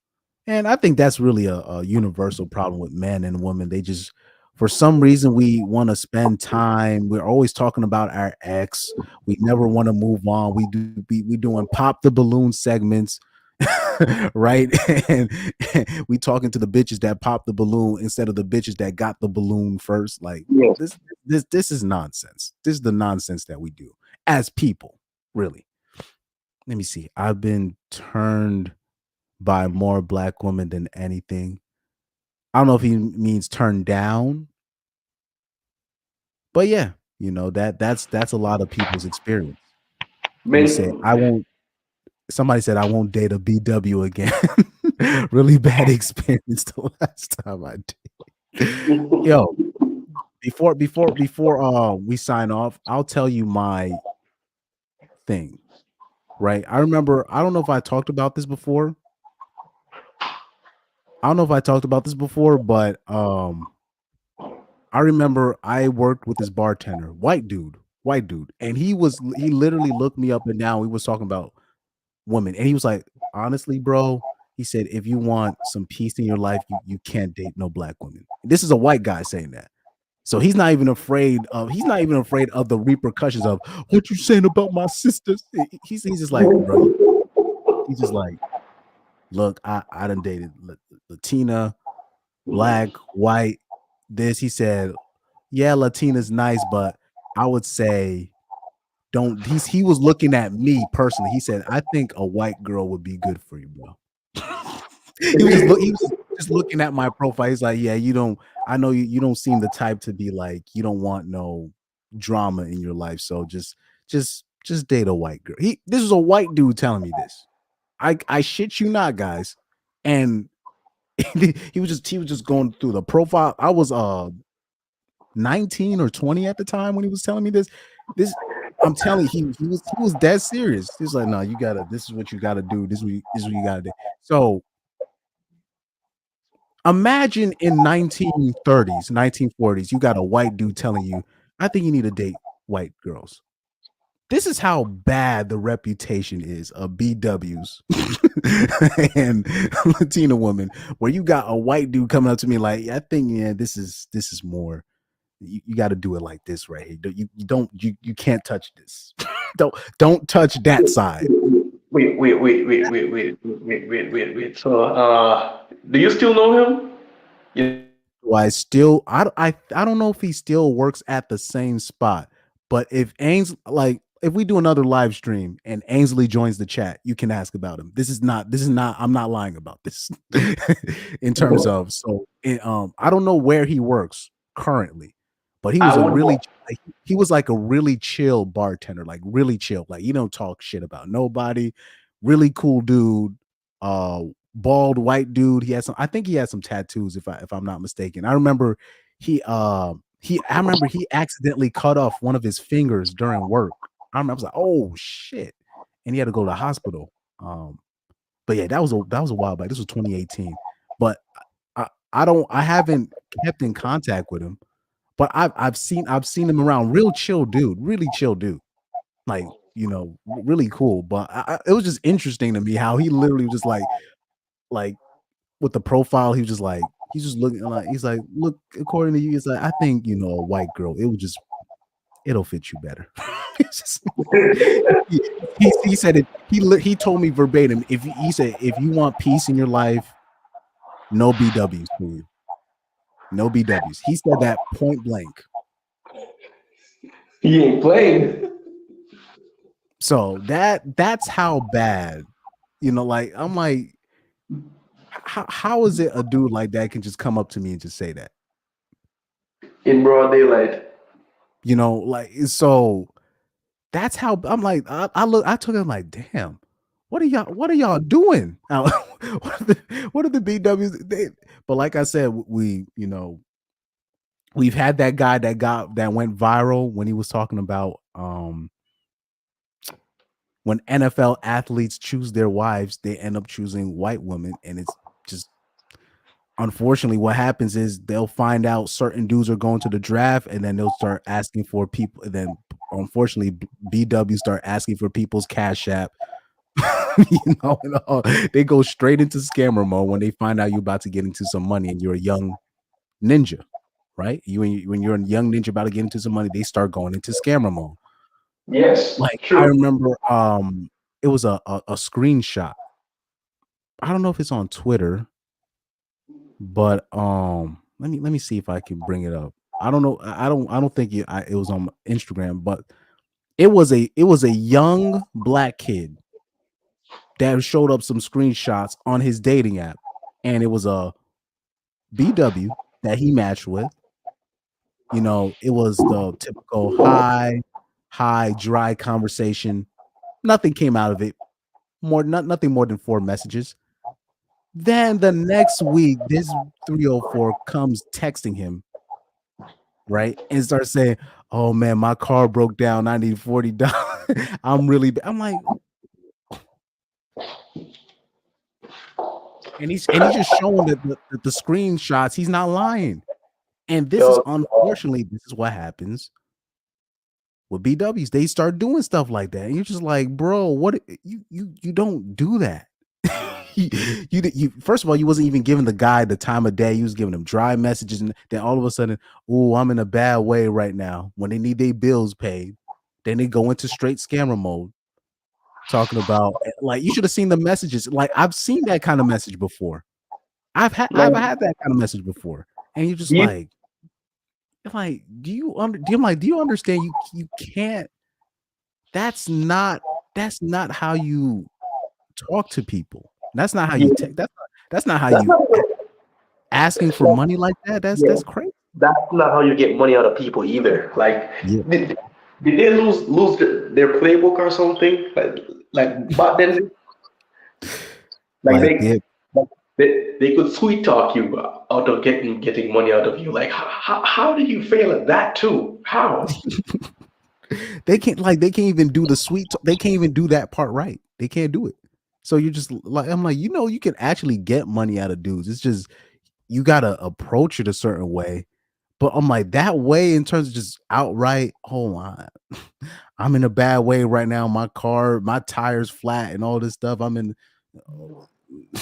Speaker 3: And I think that's really a universal problem with men and women. They just, for some reason, we want to spend time. We're always talking about our ex. We never want to move on. We doing pop the balloon segments. Right. And we talking to the bitches that popped the balloon instead of the bitches that got the balloon first. Like this is nonsense. This is the nonsense that we do as people, really. Let me see. I've been turned by more black women than anything. I don't know if he means turned down, but yeah, that's a lot of people's experience. Let me say, somebody said I won't date a BW again. Really bad experience the last time I did. Yo, before we sign off, I'll tell you my thing. Right? I remember, I don't know if I talked about this before. But I remember I worked with this bartender, white dude, white dude, and he literally looked me up and down. We was talking about women, and he was like, honestly, bro, he said, if you want some peace in your life, you can't date no black women. This is a white guy saying that. So he's not even afraid of the repercussions of what you saying about my sisters. He's just like, bro, he's just like, look, I done dated Latina, black, white, this. He said, yeah, Latina's nice, but I would say don't. He was looking at me personally. He said, I think a white girl would be good for you, bro. He was just looking at my profile. He's like, yeah, I know you don't seem the type to be like, you don't want no drama in your life. So just date a white girl. This is a white dude telling me this. I shit you not, guys. And he was just going through the profile. I was 19 or 20 at the time when he was telling me this. I'm telling you, he was dead serious. He's like, no, this is what you gotta do. This is what you gotta do. So imagine in 1930s, 1940s, you got a white dude telling you, I think you need to date white girls. This is how bad the reputation is of BWs and Latina women, where you got a white dude coming up to me like, I think, yeah, this is more. You got to do it like this right here. You can't touch this. don't touch that side.
Speaker 11: Wait. So, do you still know him? Yeah.
Speaker 3: I don't know if he still works at the same spot, but if we do another live stream and Ainsley joins the chat, you can ask about him. This is not, I'm not lying about this in terms of, I don't know where he works currently, but he was like a really chill bartender, like really chill. Like, you don't talk shit about nobody, really cool dude, bald white dude. I think he had some tattoos if I'm not mistaken. I remember he accidentally cut off one of his fingers during work. I was like, oh shit. And he had to go to the hospital. But yeah, that was a while back. This was 2018. But I haven't kept in contact with him, but I've seen him around. Real chill dude, really chill dude. Like, really cool. But it was just interesting to me how he literally was just like with the profile, he was just like, he's just looking like, he's like, look, according to you, he's like, I think, a white girl, it'll fit you better. He said it. He told me verbatim. He said, if you want peace in your life, no BWs for you. No BWs. He said that point blank.
Speaker 11: He ain't playing.
Speaker 3: So that's how bad, like, I'm like, how is it a dude like that can just come up to me and just say that
Speaker 11: in broad daylight?
Speaker 3: Like, so that's how I'm like, I took him like, damn, what are y'all doing? What are the BWs? But like I said, we've had that guy that went viral when he was talking about when NFL athletes choose their wives, they end up choosing white women, and it's just, unfortunately, what happens is they'll find out certain dudes are going to the draft, and then they'll start asking for people. And then, unfortunately, BW start asking for people's Cash App. They go straight into scammer mode when they find out you're about to get into some money and you're a young ninja, right? When you're a young ninja about to get into some money, they start going into scammer mode.
Speaker 11: Yes,
Speaker 3: like
Speaker 11: true.
Speaker 3: I remember, it was a screenshot. I don't know if it's on Twitter, but let me see if I can bring it up. I don't know. I don't think it was on Instagram, but it was a young black kid that showed up some screenshots on his dating app, and it was a BW that he matched with. It was the typical hi, dry conversation. Nothing came out of it. Nothing more than 4 messages. Then the next week, this 304 comes texting him, right, and starts saying, "Oh man, my car broke down. I need $40. I'm like, and he's just showing the screenshots. He's not lying. And this is, unfortunately, this is what happens with BWs, they start doing stuff like that, and you're just like, bro, what? You don't do that. you first of all, you wasn't even giving the guy the time of day. You was giving him dry messages, and then all of a sudden, oh, I'm in a bad way right now. When they need their bills paid, then they go into straight scammer mode, talking about like you should have seen the messages. Like I've seen that kind of message before. I've had that kind of message before, and you're just like, do you understand? You can't. That's not how you talk to people. That's not how you take. That's not how you asking for money like that. That's crazy.
Speaker 11: That's not how you get money out of people either. Like, did they lose their playbook or something? Like back then, they could sweet talk you out of getting money out of you. Like, how do you fail at that too? How?
Speaker 3: They can't even do the sweet. They can't even do that part right. They can't do it. So you're just like, I'm like, you can actually get money out of dudes. It's just you gotta approach it a certain way. But I'm like, that way in terms of just outright, hold on, I'm in a bad way right now. My car, my tire's flat and all this stuff.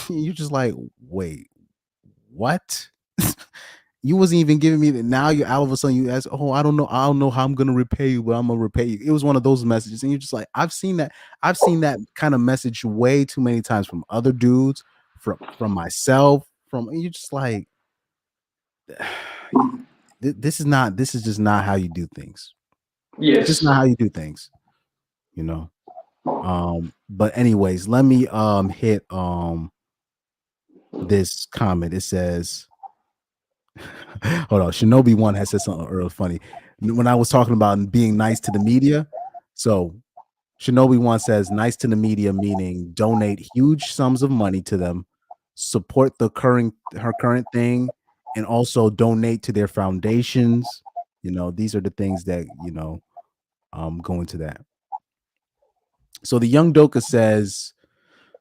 Speaker 3: You're just like, wait, what? You wasn't even giving me that. Now you all of a sudden you ask, oh, I don't know how I'm gonna repay you, but I'm gonna repay you. It was one of those messages, and you're just like, I've seen that kind of message way too many times from other dudes, from myself, and you're just like, this is just not how you do things.
Speaker 11: Yes.
Speaker 3: It's just not how you do things, But anyways, let me hit this comment. It says, hold on, Shinobi One has said something real funny when I was talking about being nice to the media. So Shinobi One says nice to the media, meaning donate huge sums of money to them, support her current thing, and also donate to their foundations. These are the things that go into that. So the young Doka says,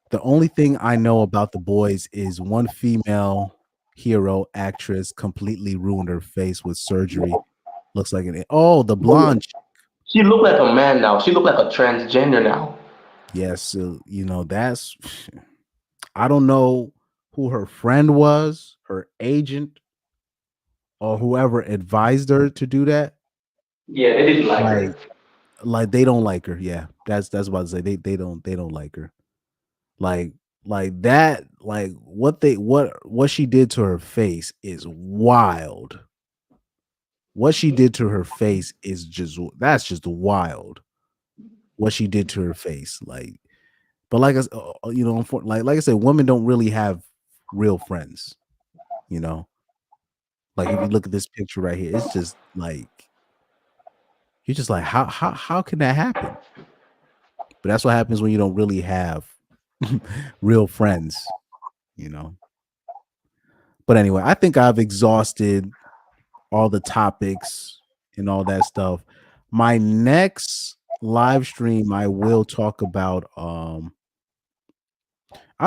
Speaker 3: the only thing I know about The Boys is one female hero actress completely ruined her face with surgery. Looks like the blonde.
Speaker 11: She looked like a man now. She looked like a transgender now.
Speaker 3: Yes, so, that's, I don't know who her friend was, her agent, or whoever advised her to do that.
Speaker 11: Yeah, they didn't like her.
Speaker 3: Like they don't like her. Yeah, that's about to say they don't like her. Like that, like what she did to her face is wild. What she did to her face is just wild. What she did to her face, but like I like I said, women don't really have real friends. Like if you look at this picture right here, it's just like you're just like, how can that happen? But that's what happens when you don't really have real friends, But anyway, I think I've exhausted all the topics and all that stuff. My next live stream, I will talk about. I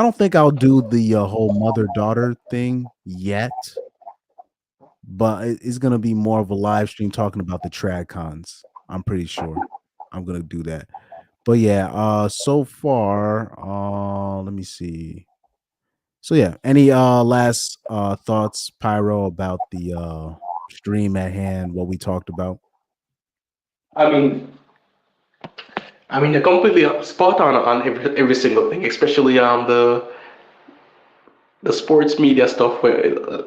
Speaker 3: don't think I'll do the whole mother-daughter thing yet, but it's gonna be more of a live stream talking about the trad cons. I'm pretty sure I'm gonna do that. But yeah, so far, let me see. So yeah, any last thoughts, Pyro, about the stream at hand, what we talked about?
Speaker 11: I mean, they're completely spot on every single thing, especially the sports media stuff where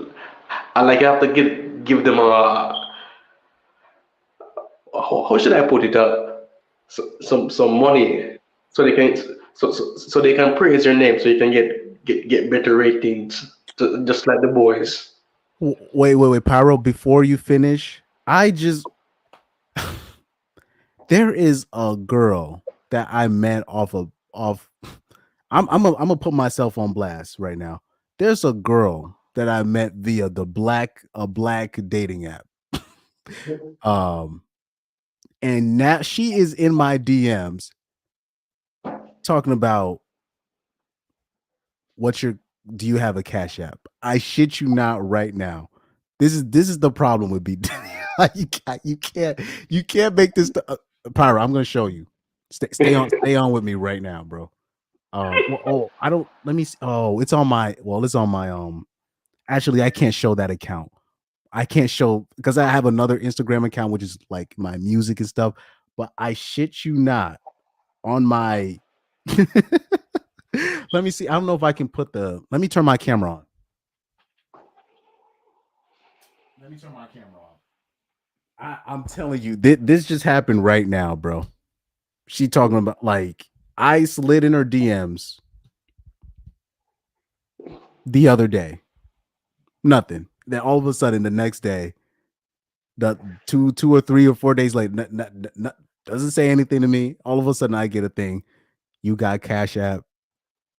Speaker 11: I have to give them how should I put it up? Some money so they can so they can praise your name so you can get better ratings, just like The Boys.
Speaker 3: Wait, Pyro, before you finish, there is a girl that I met off I'm gonna put myself on blast right now. There's a girl that I met via a black dating app. And now she is in my DMs talking about do you have a Cash App? I shit you not right now. This is the problem with BD. You can't make this Pyro, I'm gonna show you. Stay on with me right now, bro. I don't. Let me see. Oh, it's on my. Well, it's on my. Actually, I can't show that account. I can't show because I have another Instagram account which is like my music and stuff. But I shit you not, on my. Let me see. I don't know if I can put the. Let me turn my camera on. Let me turn my camera on. I'm telling you, this just happened right now, bro. She talking about like I slid in her DMs the other day. Nothing. Then all of a sudden, the next day, the 2 or 3 or 4 days later, doesn't say anything to me. All of a sudden, I get a thing. You got Cash App.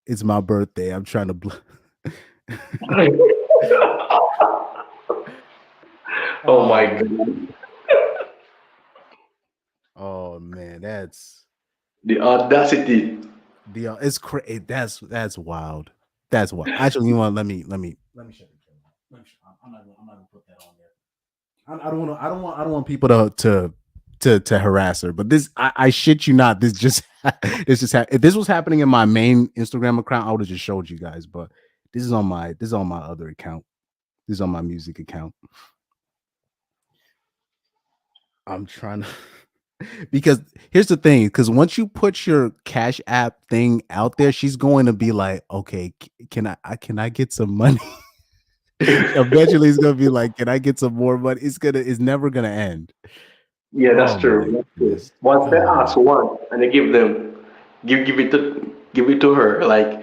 Speaker 3: It's my birthday. I'm trying to.
Speaker 11: Oh my God.
Speaker 3: Oh man, that's
Speaker 11: the audacity.
Speaker 3: It's crazy. That's wild. That's wild. Actually, you want let me shut the camera. I'm not gonna put that on there. I don't want people to harass her. But this, I shit you not. This just if this was happening in my main Instagram account, I would have just showed you guys. But this is on my other account. This is on my music account. I'm trying to. Because here's the thing, because once you put your Cash App thing out there, she's going to be like, okay, can I get some money? Eventually it's gonna be like, can I get some more money? It's never gonna end.
Speaker 11: Yeah, that's true. Once they ask one and they give it to her, like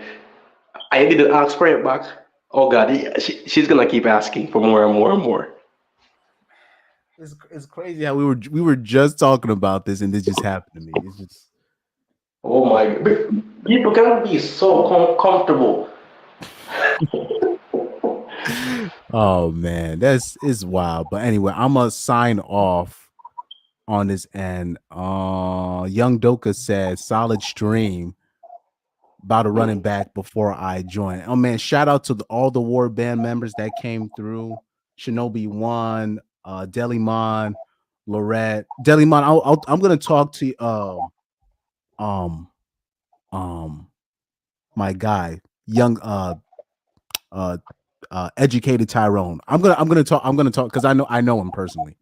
Speaker 11: I didn't ask for it back. Oh God, she's gonna keep asking for more and more and more.
Speaker 3: It's crazy how we were just talking about this and this just happened to me. It's just
Speaker 11: oh my God. People can be so comfortable.
Speaker 3: Oh man, is wild. But anyway, I'm gonna sign off on this end. Young Doka said solid stream. About to running back before I join. Oh man, shout out to all the War Band members that came through. Shinobi One, Delimon, Lorette, Delimon. I'm gonna talk to my guy, young educated Tyrone. I'm gonna talk because I know him personally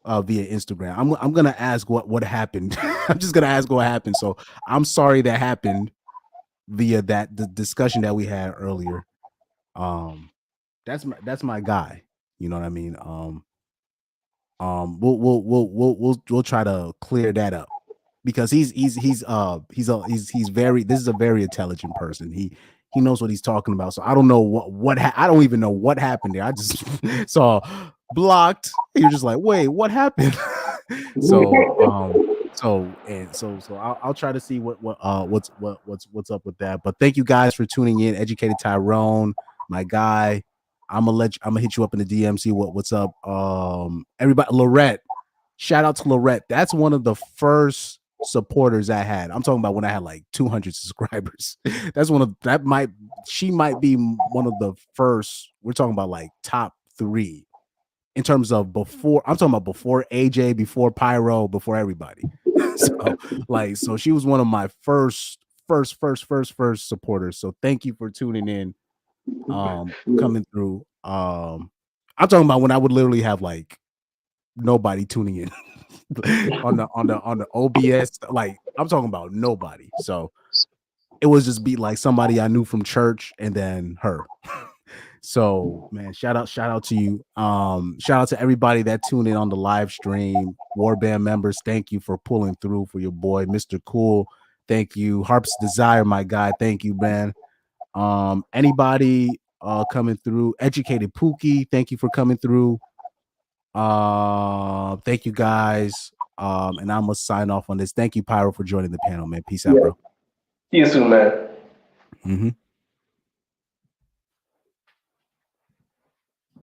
Speaker 3: via Instagram. I'm gonna ask what happened. I'm just gonna ask what happened. So I'm sorry that happened via the discussion that we had earlier. That's my guy. You know what I mean? We'll try to clear that up because he's very, this is a very intelligent person. He knows what he's talking about. So I don't know I don't even know what happened there. I just saw blocked. You're just like, wait, what happened? So I'll try to see what's up with that. But thank you guys for tuning in. Educated Tyrone, my guy. I'm gonna hit you up in the DM, see what's up. Everybody, Lorette, shout out to Lorette. That's one of the first supporters I had. I'm talking about when I had like 200 subscribers. She might be one of the first. We're talking about like top 3 in terms of before. I'm talking about before AJ, before Pyro, before everybody. So she was one of my first supporters. So thank you for tuning in, coming through. I'm talking about when I would literally have like nobody tuning in on the OBS. Like I'm talking about nobody. So it was just be like somebody I knew from church and then her. So man, shout out to you. Shout out to everybody that tuned in on the live stream. Warband members, thank you for pulling through for your boy, Mr. Cool. Thank you. Harp's Desire, my guy. Thank you, man. Anybody coming through? Educated Pookie, thank you for coming through. Thank you guys. And I'm gonna sign off on this. Thank you, Pyro, for joining the panel, man. Peace out, bro.
Speaker 11: See you soon, man.